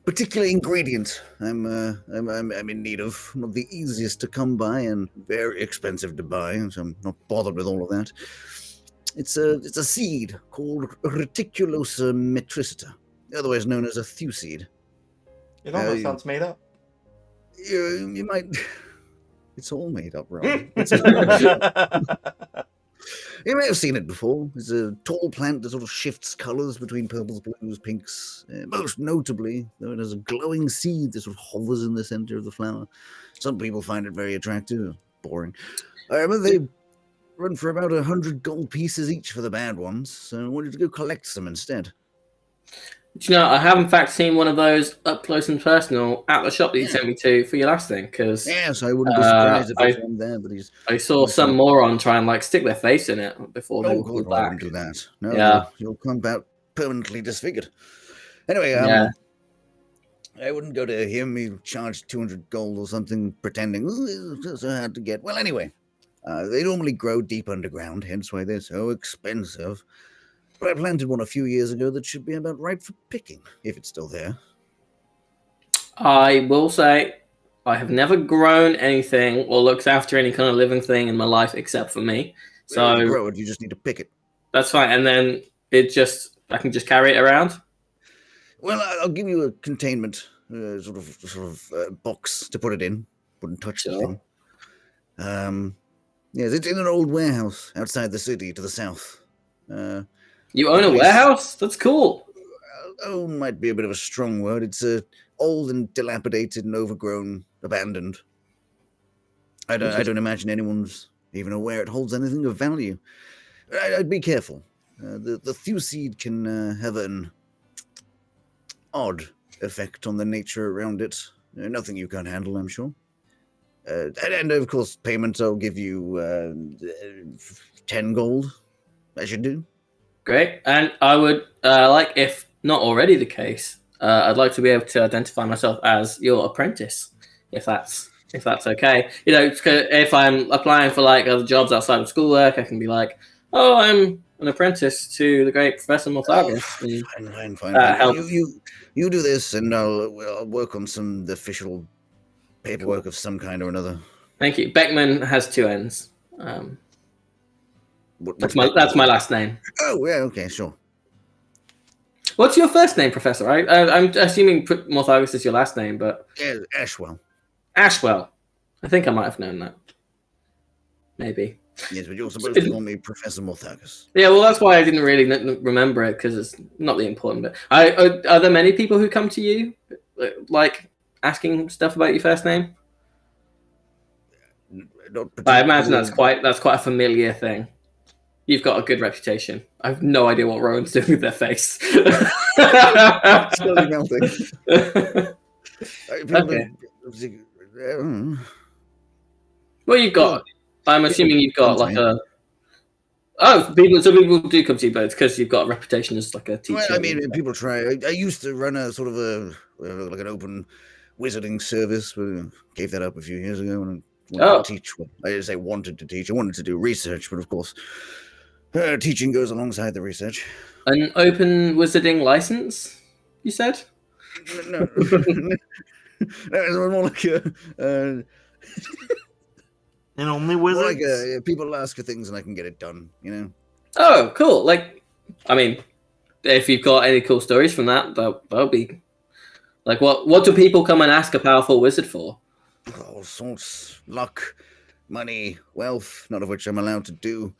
particular ingredient I'm in need of. Not the easiest to come by and very expensive to buy, so I'm not bothered with all of that. It's a seed called Reticulosa metricita, otherwise known as a thewseed. It almost sounds made up. You might. It's all made up, Rowan. You may have seen it before. It's a tall plant that sort of shifts colours between purples, blues, pinks. Most notably, though, it has a glowing seed that sort of hovers in the centre of the flower. Some people find it very attractive. Boring. However, they run for about 100 gold pieces each for the bad ones, so I wanted to go collect some instead. Do you know, I have in fact seen one of those up close and personal at the shop that you sent me to for your last thing, because yes, I wouldn't be surprised if it's one there, but I saw some moron try and like stick their face in it before they were pulled I back. wouldn't do that. No, Yeah. you'll come out permanently disfigured. Anyway, Yeah. I wouldn't go to him. He charged 200 gold or something, pretending it's so hard to get. Well, anyway, they normally grow deep underground, hence why they're so expensive. But I planted one a few years ago that should be about ripe for picking, if it's still there. I will say I have never grown anything or looked after any kind of living thing in my life except for me. So to grow it, you just need to pick it. That's fine. And then I can just carry it around. Well, I'll give you a containment sort of box to put it in. Wouldn't touch the thing. Yes, it's in an old warehouse outside the city to the south. You own a warehouse? That's cool. Own might be a bit of a strong word. It's old and dilapidated and overgrown, abandoned. I don't imagine anyone's even aware it holds anything of value. I'd be careful. The Thuseed can have an odd effect on the nature around it. Nothing you can't handle, I'm sure. And of course, payment, I'll give you 10 gold. I should do. Great. And I would like, if not already the case, I'd like to be able to identify myself as your apprentice, if that's okay. You know, if I'm applying for like other jobs outside of schoolwork, I can be like, oh, I'm an apprentice to the great Professor Morthagus. Fine. You do this, and I'll work on some official paperwork of some kind or another. Thank you. Beckman has two N's. That's my last name. Oh yeah, okay, sure. What's your first name, Professor? I'm assuming Morthagus is your last name, but yeah, Ashwell. Ashwell. I think I might have known that. Maybe. Yes, but you're supposed to call me Professor Morthagus. Yeah, well, that's why I didn't really remember it, because it's not the important bit. Are there many people who come to you, like, asking stuff about your first name? I imagine that's quite a familiar thing. You've got a good reputation. I have no idea what Rowan's doing with their face. Slowly melting. Okay. Well, you've got. I'm assuming you've got like a. Oh, people do come to you, but it's because you've got a reputation as like a teacher. Well, I mean, people try. I used to run a sort of like an open wizarding service, but gave that up a few years ago and wanted to teach. Well, I didn't say wanted to teach. I wanted to do research, but of course, teaching goes alongside the research. An open wizarding license, you said? No, it's more like a. And only wizards? Like people ask for things and I can get it done, you know? Oh, cool. Like, I mean, if you've got any cool stories from that, that'll be... Like, what do people come and ask a powerful wizard for? All sorts. Luck, money, wealth, none of which I'm allowed to do.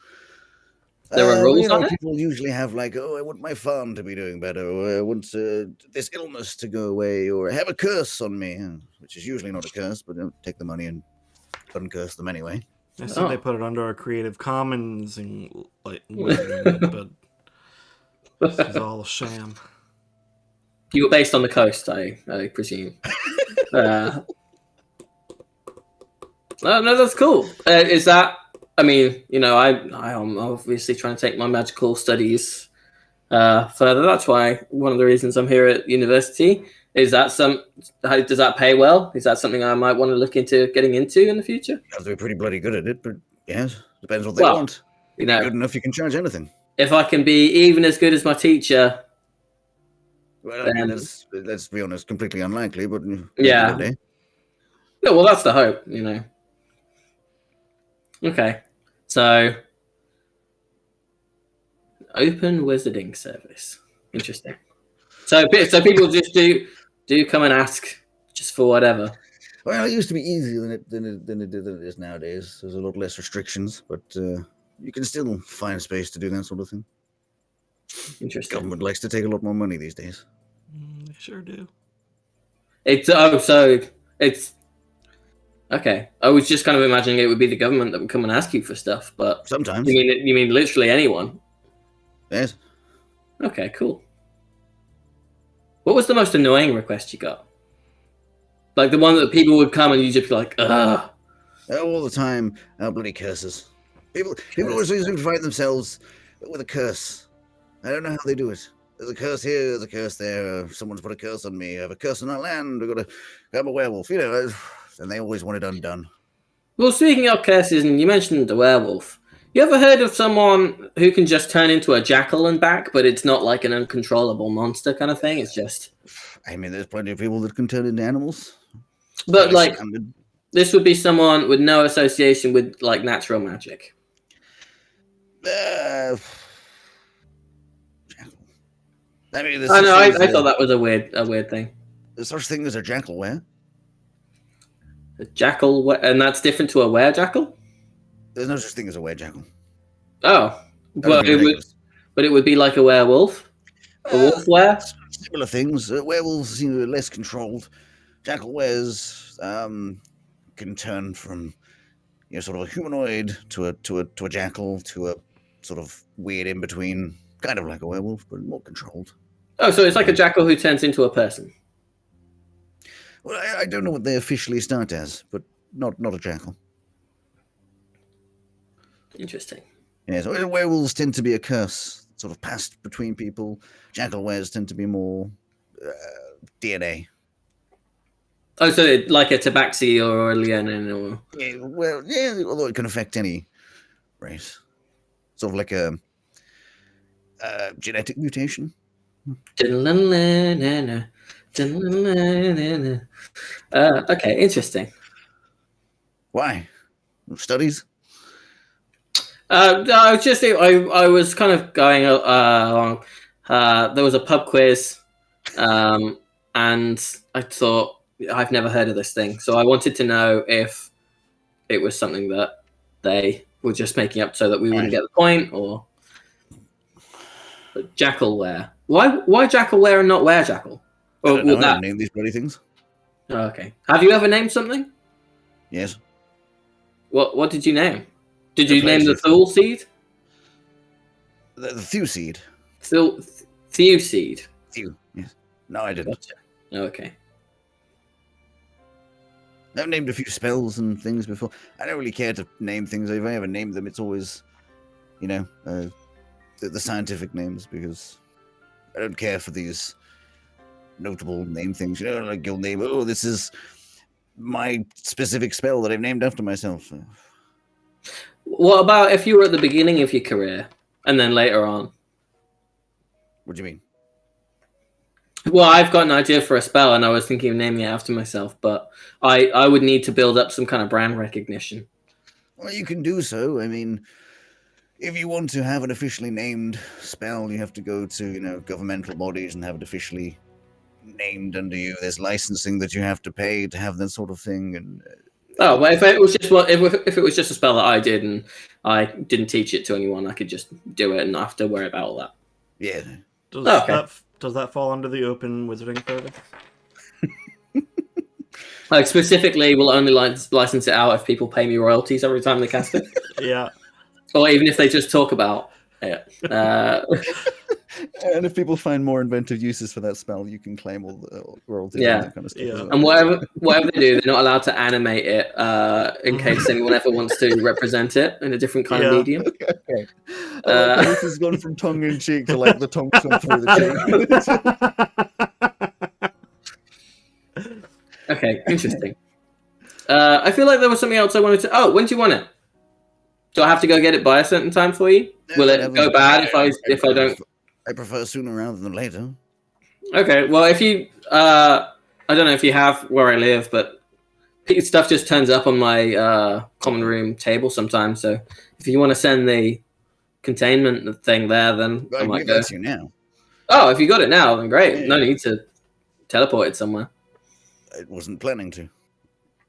There are rules on it? People usually have like, oh, I want my farm to be doing better, or I want this illness to go away, or I have a curse on me, which is usually not a curse, but take the money and uncurse them anyway. I said they put it under our Creative Commons and like, but this is all a sham. You were based on the coast, I presume. No, that's cool. Is that? I mean, you know, I'm obviously trying to take my magical studies further. That's why one of the reasons I'm here at university. Does that pay well? Is that something I might want to look into getting into in the future? You have to be pretty bloody good at it, but yes, depends what they want. You know, good enough, you can charge anything. If I can be even as good as my teacher, well, I mean, let's be honest, completely unlikely, but yeah. No, well, that's the hope, you know. Okay, so open wizarding service, interesting. So people just do come and ask just for whatever. Well, it used to be easier than it is nowadays. There's a lot less restrictions, but you can still find space to do that sort of thing. Interesting. Government likes to take a lot more money these days. They sure do. So it's okay. I was just kind of imagining it would be the government that would come and ask you for stuff, but sometimes you mean literally anyone? Yes. Okay, cool. What was the most annoying request you got? Like the one that people would come and you just be like, ugh. All the time, bloody curses. People always seem to find themselves with a curse. I don't know how they do it. There's a curse here, there's a curse there. Someone's put a curse on me. I have a curse on our land. I'm a werewolf. You know, and they always want it undone. Well, speaking of curses, and you mentioned the werewolf, You ever heard of someone who can just turn into a jackal and back, but it's not like an uncontrollable monster kind of thing? It's just... I mean, there's plenty of people that can turn into animals. But, Fairly like, standard. this would be someone with no association with, like, natural magic. Jackal. I mean, I know, I thought that was a weird thing. There's such thing as a jackal were. A jackal, and that's different to a were-jackal? There's no such thing as a were-jackal. Oh. But it would be like a werewolf? A wolf were? Similar things. Werewolves seem less controlled. Jackal wares can turn from sort of a humanoid to a jackal to a sort of weird in between, kind of like a werewolf, but more controlled. Oh, so it's like a jackal who turns into a person. Well, I don't know what they officially start as, but not a jackal. Interesting. Yeah, so werewolves tend to be a curse, sort of passed between people. Jackal wares tend to be more DNA. Oh, so like a tabaxi or a leonin or... Yeah, well, yeah, although it can affect any race. Sort of like a genetic mutation. Okay, interesting. Why? Studies? I was just I was kind of going along. There was a pub quiz, and I thought I've never heard of this thing, so I wanted to know if it was something that they were just making up so that we wouldn't get the point, or jackalware. Why jackalware and not werejackal? I don't know. I don't name these bloody things. Oh, okay. Have you ever named something? Yes. What did you name? Did you name the Thule seed? The Thew seed. Thew seed. Thew, yes. No, I didn't. Gotcha. Okay. I've named a few spells and things before. I don't really care to name things. If I ever name them, it's always, the scientific names, because I don't care for these notable name things. Like you'll name, oh, this is my specific spell that I've named after myself. What about if you were at the beginning of your career and then later on? What do you mean? Well, I've got an idea for a spell, and I was thinking of naming it after myself, but I would need to build up some kind of brand recognition. Well, you can do so. I mean, if you want to have an officially named spell, you have to go to, governmental bodies and have it officially named under you. There's licensing that you have to pay to have that sort of thing. And oh, well, if it was just a spell that I did and I didn't teach it to anyone, I could just do it and not have to worry about all that. Yeah. Does that fall under the open wizarding service? Like, specifically, we'll only license it out if people pay me royalties every time they cast it. Yeah. Or even if they just talk about it. And if people find more inventive uses for that spell, you can claim all the royalties and that kind of stuff. Yeah. And whatever they do, they're not allowed to animate it in case anyone ever wants to represent it in a different kind of medium. Okay. This has gone from tongue in cheek to like the tongue through the cheek. Okay, interesting. I feel like there was something else I wanted to. Oh, when do you want it? Do I have to go get it by a certain time for you? Will it go bad if I don't? I prefer sooner rather than later. Okay, well, if you, I don't know if you have where I live, but stuff just turns up on my common room table sometimes. So if you want to send the containment thing there, then I might go. To you now. Oh, if you got it now, then great. Yeah. No need to teleport it somewhere. I wasn't planning to.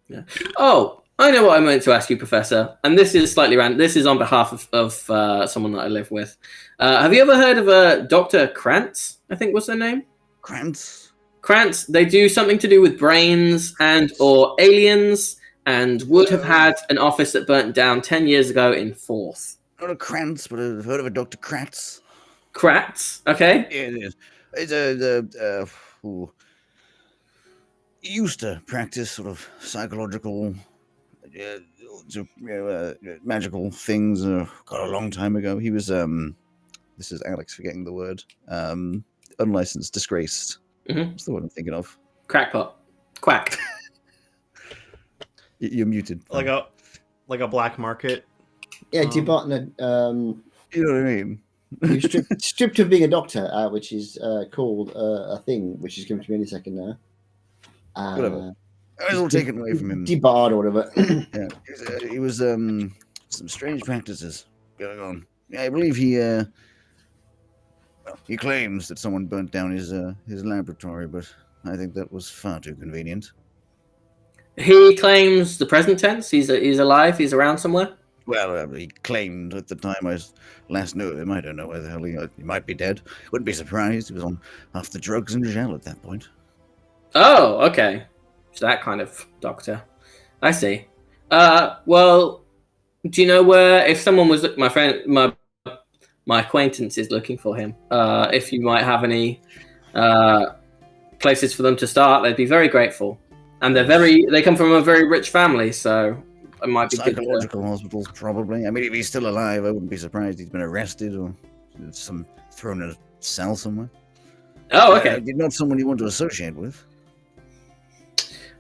Yeah. Oh, I know what I meant to ask you, Professor. And this is slightly random. This is on behalf of someone that I live with. Have you ever heard of Dr. Krantz? I think was their name. Krantz? Krantz. They do something to do with brains and or aliens, and would have had an office that burnt down 10 years ago in Forth. Not a Krantz, but I've heard of a Dr. Kratz. Kratz? Okay. Yeah, it is. It's he used to practice sort of psychological, magical things. A long time ago. He was this is Alex forgetting the word. Unlicensed, disgraced. Mm-hmm. What's the word I'm thinking of? Crackpot. Quack. You're muted. Like a black market. Yeah, Debartner, You know what I mean? you stripped of being a doctor, which is called a thing, which is coming to me any second now. Whatever. I was all taken away from him. Debarred or whatever. Yeah, he was some strange practices going on. Yeah, I believe he claims that someone burnt down his laboratory, but I think that was far too convenient. He claims the present tense. He's alive. He's around somewhere. Well, he claimed at the time I last knew him. I don't know where the hell he might be dead. Wouldn't be surprised. He was on half the drugs in jail at that point. Oh, okay. It's that kind of doctor. I see. Well, do you know where, if someone was, my friend, my acquaintance is looking for him, if you might have any places for them to start, they'd be very grateful. And they come from a very rich family, so it might be psychological hospitals, probably. I mean, if he's still alive, I wouldn't be surprised he's been arrested or thrown in a cell somewhere. Oh, okay. Not someone you want to associate with.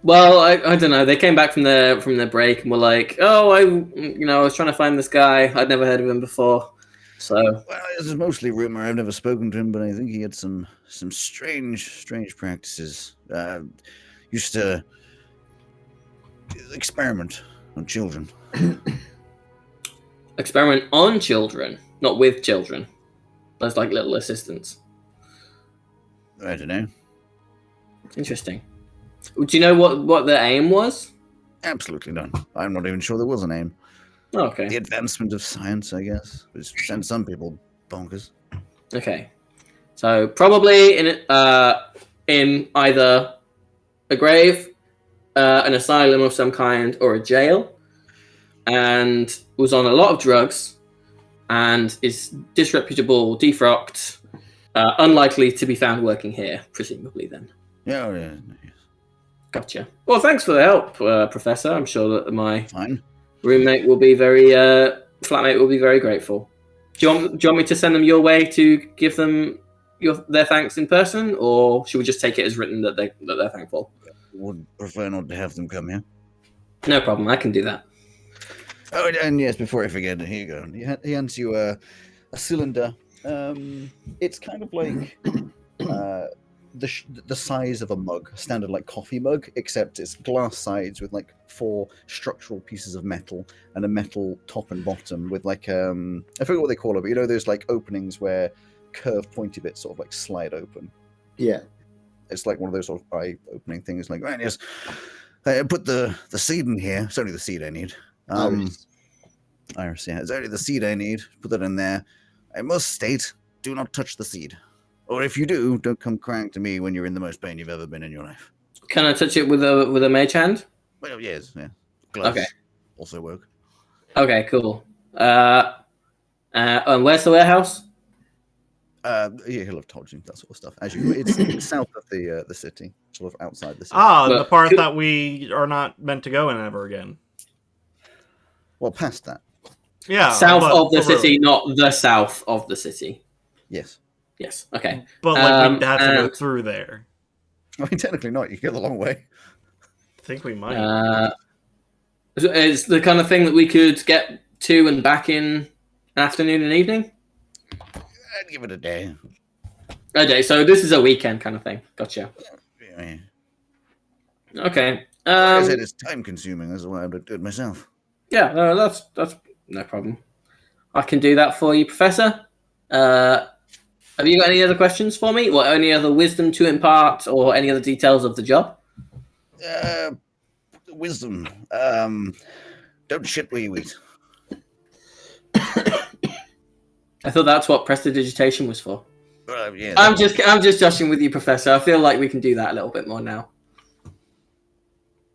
Well, I don't know. They came back from their break and were like, "Oh, I was trying to find this guy. I'd never heard of him before." So, well, this is mostly rumor. I've never spoken to him, but I think he had some strange practices. Used to experiment on children. Experiment on children, not with children. That's like little assistants. I don't know. Interesting. Do you know what the aim was? Absolutely none. I'm not even sure there was an aim. Okay. The advancement of science, I guess, which sends some people bonkers. Okay. So probably in either a grave, an asylum of some kind, or a jail, and was on a lot of drugs, and is disreputable, defrocked, unlikely to be found working here, presumably then. Yeah, yeah. Gotcha. Well, thanks for the help, Professor. I'm sure that my Fine. roommate will be flatmate will be very grateful. Do you want me to send them your way to give them their thanks in person, or should we just take it as written that they're thankful? Would prefer not to have them come here. No problem. I can do that. Oh, and yes, before I forget, here you go. He hands you a cylinder. It's kind of like the size of a mug, a standard like coffee mug, except it's glass sides with like 4 structural pieces of metal and a metal top and bottom with like I forget what they call it, but you know those like openings where curved pointy bits sort of like slide open. Yeah. It's like one of those sort of eye-opening things. Like, right, yes, I put the seed in here. It's only the seed I need. Iris, yeah, it's only the seed I need. Put that in there. I must state, do not touch the seed. Or if you do, don't come crying to me when you're in the most pain you've ever been in your life. Can I touch it with a mage hand? Well, yes, yeah. Gloves okay. Also work. Okay, cool. And where's the warehouse? Yeah, he'll have told you that sort of stuff. As you, it's south of the city, sort of outside the city. The part that we are not meant to go in ever again. Well, past that. Yeah. South of the city, not the south of the city. Yes. Yes. Okay. But like we'd have to go through there. I mean, technically not. You go the long way. I think we might. It's the kind of thing that we could get to and back in afternoon and evening. I'd give it a day. Okay, so this is a weekend kind of thing. Gotcha. Yeah. Okay. Like I said, it's time consuming. That's why I would do it myself. Yeah, no, that's no problem. I can do that for you, Professor. Have you got any other questions for me? Or any other wisdom to impart, or any other details of the job? Wisdom. Don't shit where you eat. I thought that's what prestidigitation was for. Yeah, I'm just joshing with you, Professor. I feel like we can do that a little bit more now.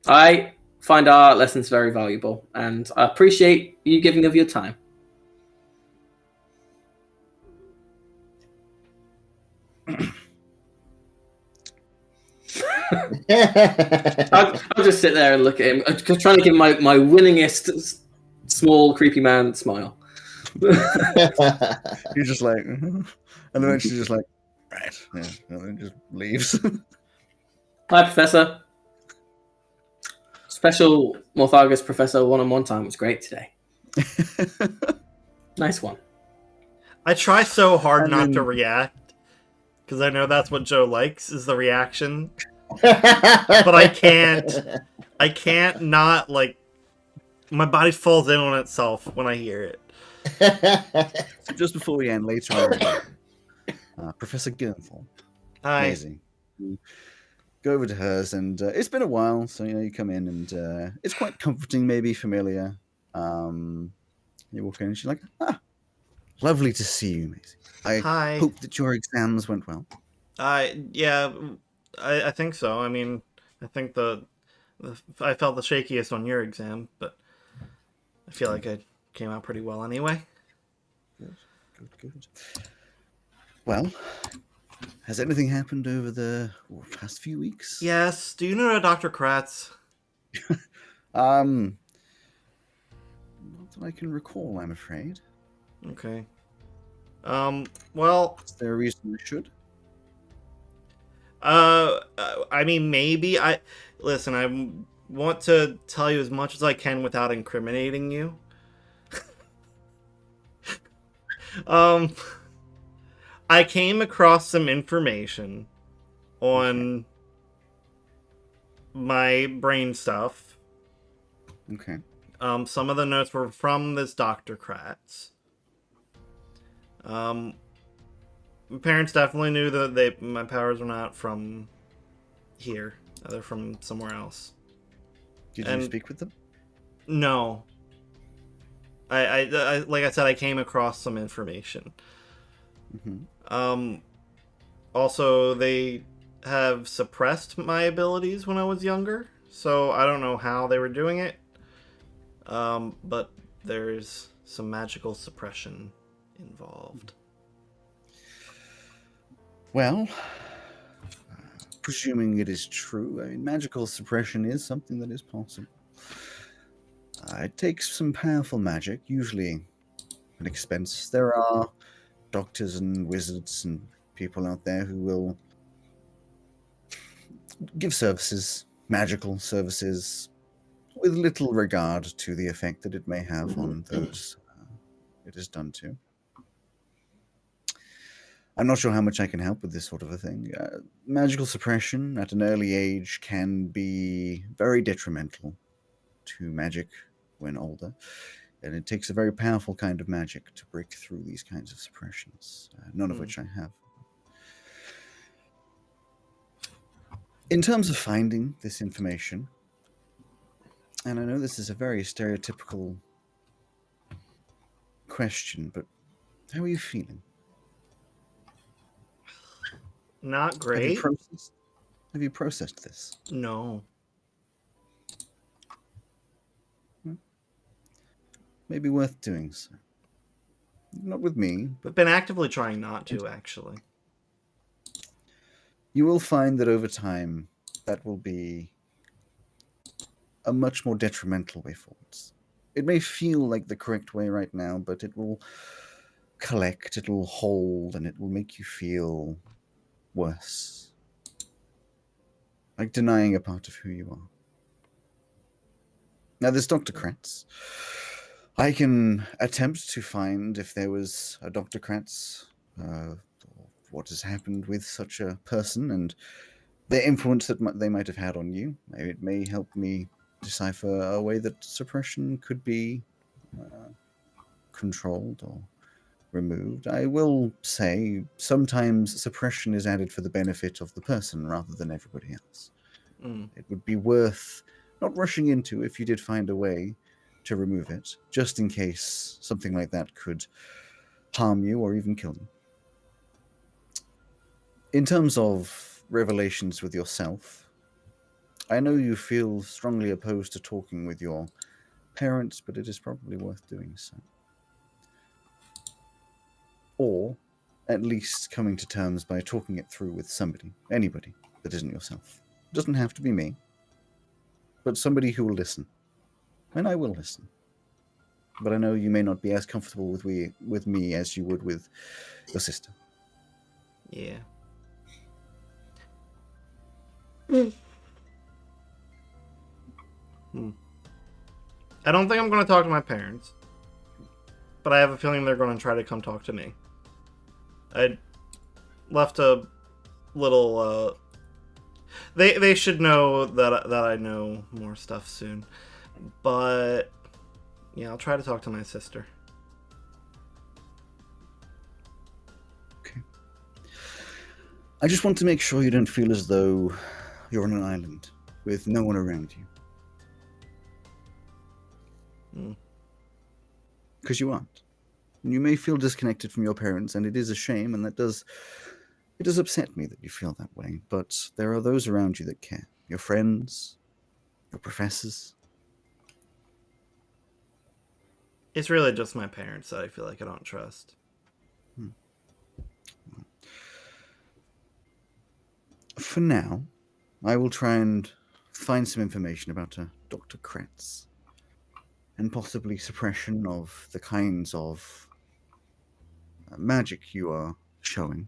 I find our lessons very valuable, and I appreciate you giving of your time. I'll just sit there and look at him, trying to give my winningest small creepy man smile. You're just like, and then she's just like, right, yeah, and then just leaves. Hi, Professor. Special Morphagus Professor one-on-one time was great today. Nice one. I try so hard And not then- to react, because I know that's what Joe likes, is the reaction. But I can't. I can't not, like... My body falls in on itself when I hear it. So just before we end, later in the day, Professor Gernthal. Hi. Amazing. You go over to hers, and it's been a while, so you come in, and it's quite comforting, maybe familiar. You walk in, and she's like, lovely to see you, Maisie. I Hi. hope that your exams went well. Yeah, I think so. I mean, I think I felt the shakiest on your exam, but I feel like I came out pretty well anyway. Good. Well, has anything happened over the past few weeks? Yes. Do you know Dr. Kratz? Not that I can recall, I'm afraid. Okay. Well, Is there a reason I should? I mean, maybe listen, I want to tell you as much as I can without incriminating you. I came across some information on my brain stuff. Okay. Some of the notes were from this Dr. Kratz. My parents definitely knew that my powers were not from here. They're from somewhere else. Did you speak with them? No. I like I said, I came across some information. Mm-hmm. Also, they have suppressed my abilities when I was younger, so I don't know how they were doing it. But there's some magical suppression involved. Well, presuming it is true, I mean, magical suppression is something that is possible. It takes some powerful magic, usually an expense. There are doctors and wizards and people out there who will give services, magical services, with little regard to the effect that it may have on those it is done to. I'm not sure how much I can help with this sort of a thing. Magical suppression at an early age can be very detrimental to magic when older, and it takes a very powerful kind of magic to break through these kinds of suppressions, none of which I have. In terms of finding this information, and I know this is a very stereotypical question, but how are you feeling? Not great. Have you processed this? No. Maybe worth doing so. Not with me, But been actively trying not to, actually. You will find that over time, that will be a much more detrimental way forwards. It may feel like the correct way right now, but it will collect, it will hold, and it will make you feel worse. Like denying a part of who you are. Now, there's Dr. Kratz. I can attempt to find if there was a Dr. Kratz, what has happened with such a person, and the influence that they might have had on you. Maybe it may help me decipher a way that suppression could be controlled or removed. I will say sometimes suppression is added for the benefit of the person rather than everybody else. It would be worth not rushing into if you did find a way to remove it, just in case something like that could harm you or even kill you. In terms of revelations with yourself, I know you feel strongly opposed to talking with your parents, but it is probably worth doing so. Or at least coming to terms by talking it through with somebody, anybody that isn't yourself. It doesn't have to be me, but somebody who will listen. And I will listen. But I know you may not be as comfortable with me as you would with your sister. Yeah. I don't think I'm going to talk to my parents. but I have a feeling they're going to try to come talk to me. I left a little. They should know that I know more stuff soon, but yeah, I'll try to talk to my sister. Okay. I just want to make sure you don't feel as though you're on an island with no one around you. Because you aren't. You may feel disconnected from your parents, and it is a shame, and it does upset me that you feel that way. But there are those around you that care. Your friends, your professors. It's really just my parents that I feel like I don't trust. For now, I will try and find some information about Dr. Kretz. And possibly suppression of the kinds of magic you are showing.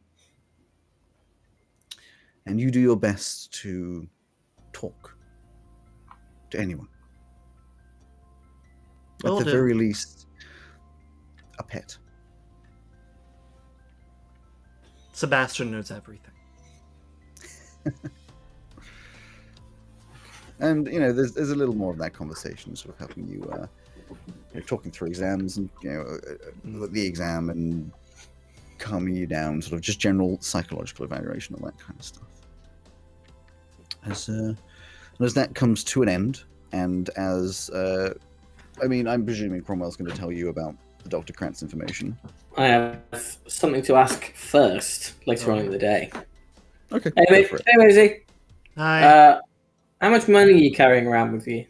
And you do your best to talk to anyone. At the very least, a pet. Sebastian knows everything. And, you know, there's a little more of that conversation, sort of helping you, talking through exams and, the exam and calming you down, sort of just general psychological evaluation, all that kind of stuff. As that comes to an end, and as, I'm presuming Cromwell's going to tell you about the Dr. Kratz information. I have something to ask first, later on in the day. Okay. Hey, Maisie. Hi. How much money are you carrying around with you?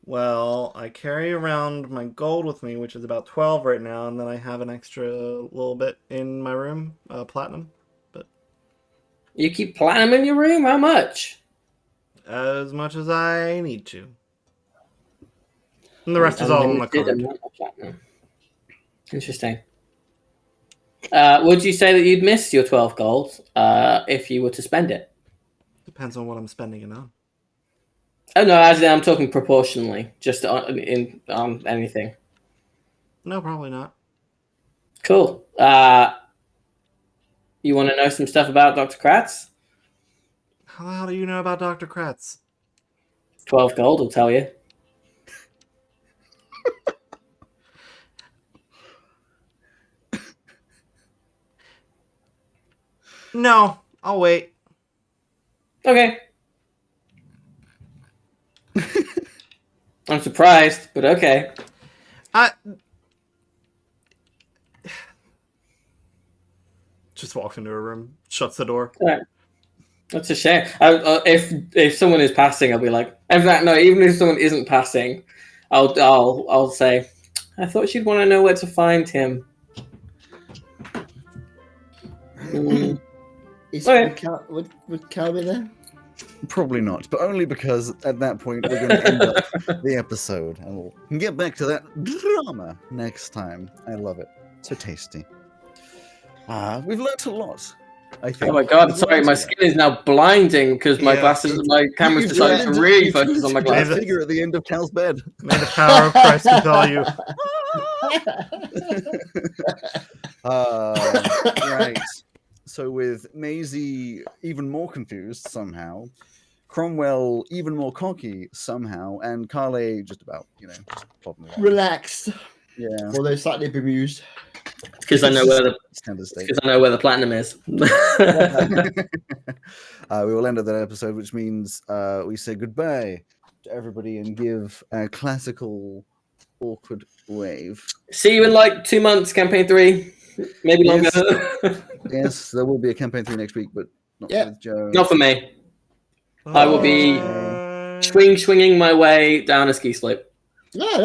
Well, I carry around my gold with me, which is about 12 right now, and then I have an extra little bit in my room, platinum. But you keep platinum in your room? How much? As much as I need to. And the rest is all in the card. Interesting. Would you say that you'd miss your 12 gold if you were to spend it? Depends on what I'm spending it on. Oh no, as in I'm talking proportionally, just on anything. No, probably not. Cool. You want to know some stuff about Dr. Kratz? How the hell do you know about Dr. Kratz? 12 gold will tell you. No, I'll wait. Okay. I'm surprised, but okay. Just walks into a room, shuts the door. Right. That's a shame. If someone is passing, I'll be like. In fact, no. Even if someone isn't passing, I'll say, I thought she'd want to know where to find him. Would Cal be there? Probably not, but only because at that point we're going to end up the episode, and we'll get back to that drama next time. I love it. So tasty. We've learnt a lot, I think. Oh my god, sorry, my skin is now blinding because my glasses, my camera's decided to really focus on my glasses. Figure at the end of Cal's bed. May the power of Christ compel you. Right. So with Maisie even more confused somehow, Cromwell even more cocky somehow, and Carly just about, just plodding along. Relaxed. Yeah. Although slightly bemused. Because I know where the platinum is. We will end that episode, which means we say goodbye to everybody and give a classical awkward wave. See you in like 2 months, campaign 3. Maybe longer. Yes, there will be a campaign 3 next week, but not with Joe. Not for me. I will be swinging my way down a ski slope. No,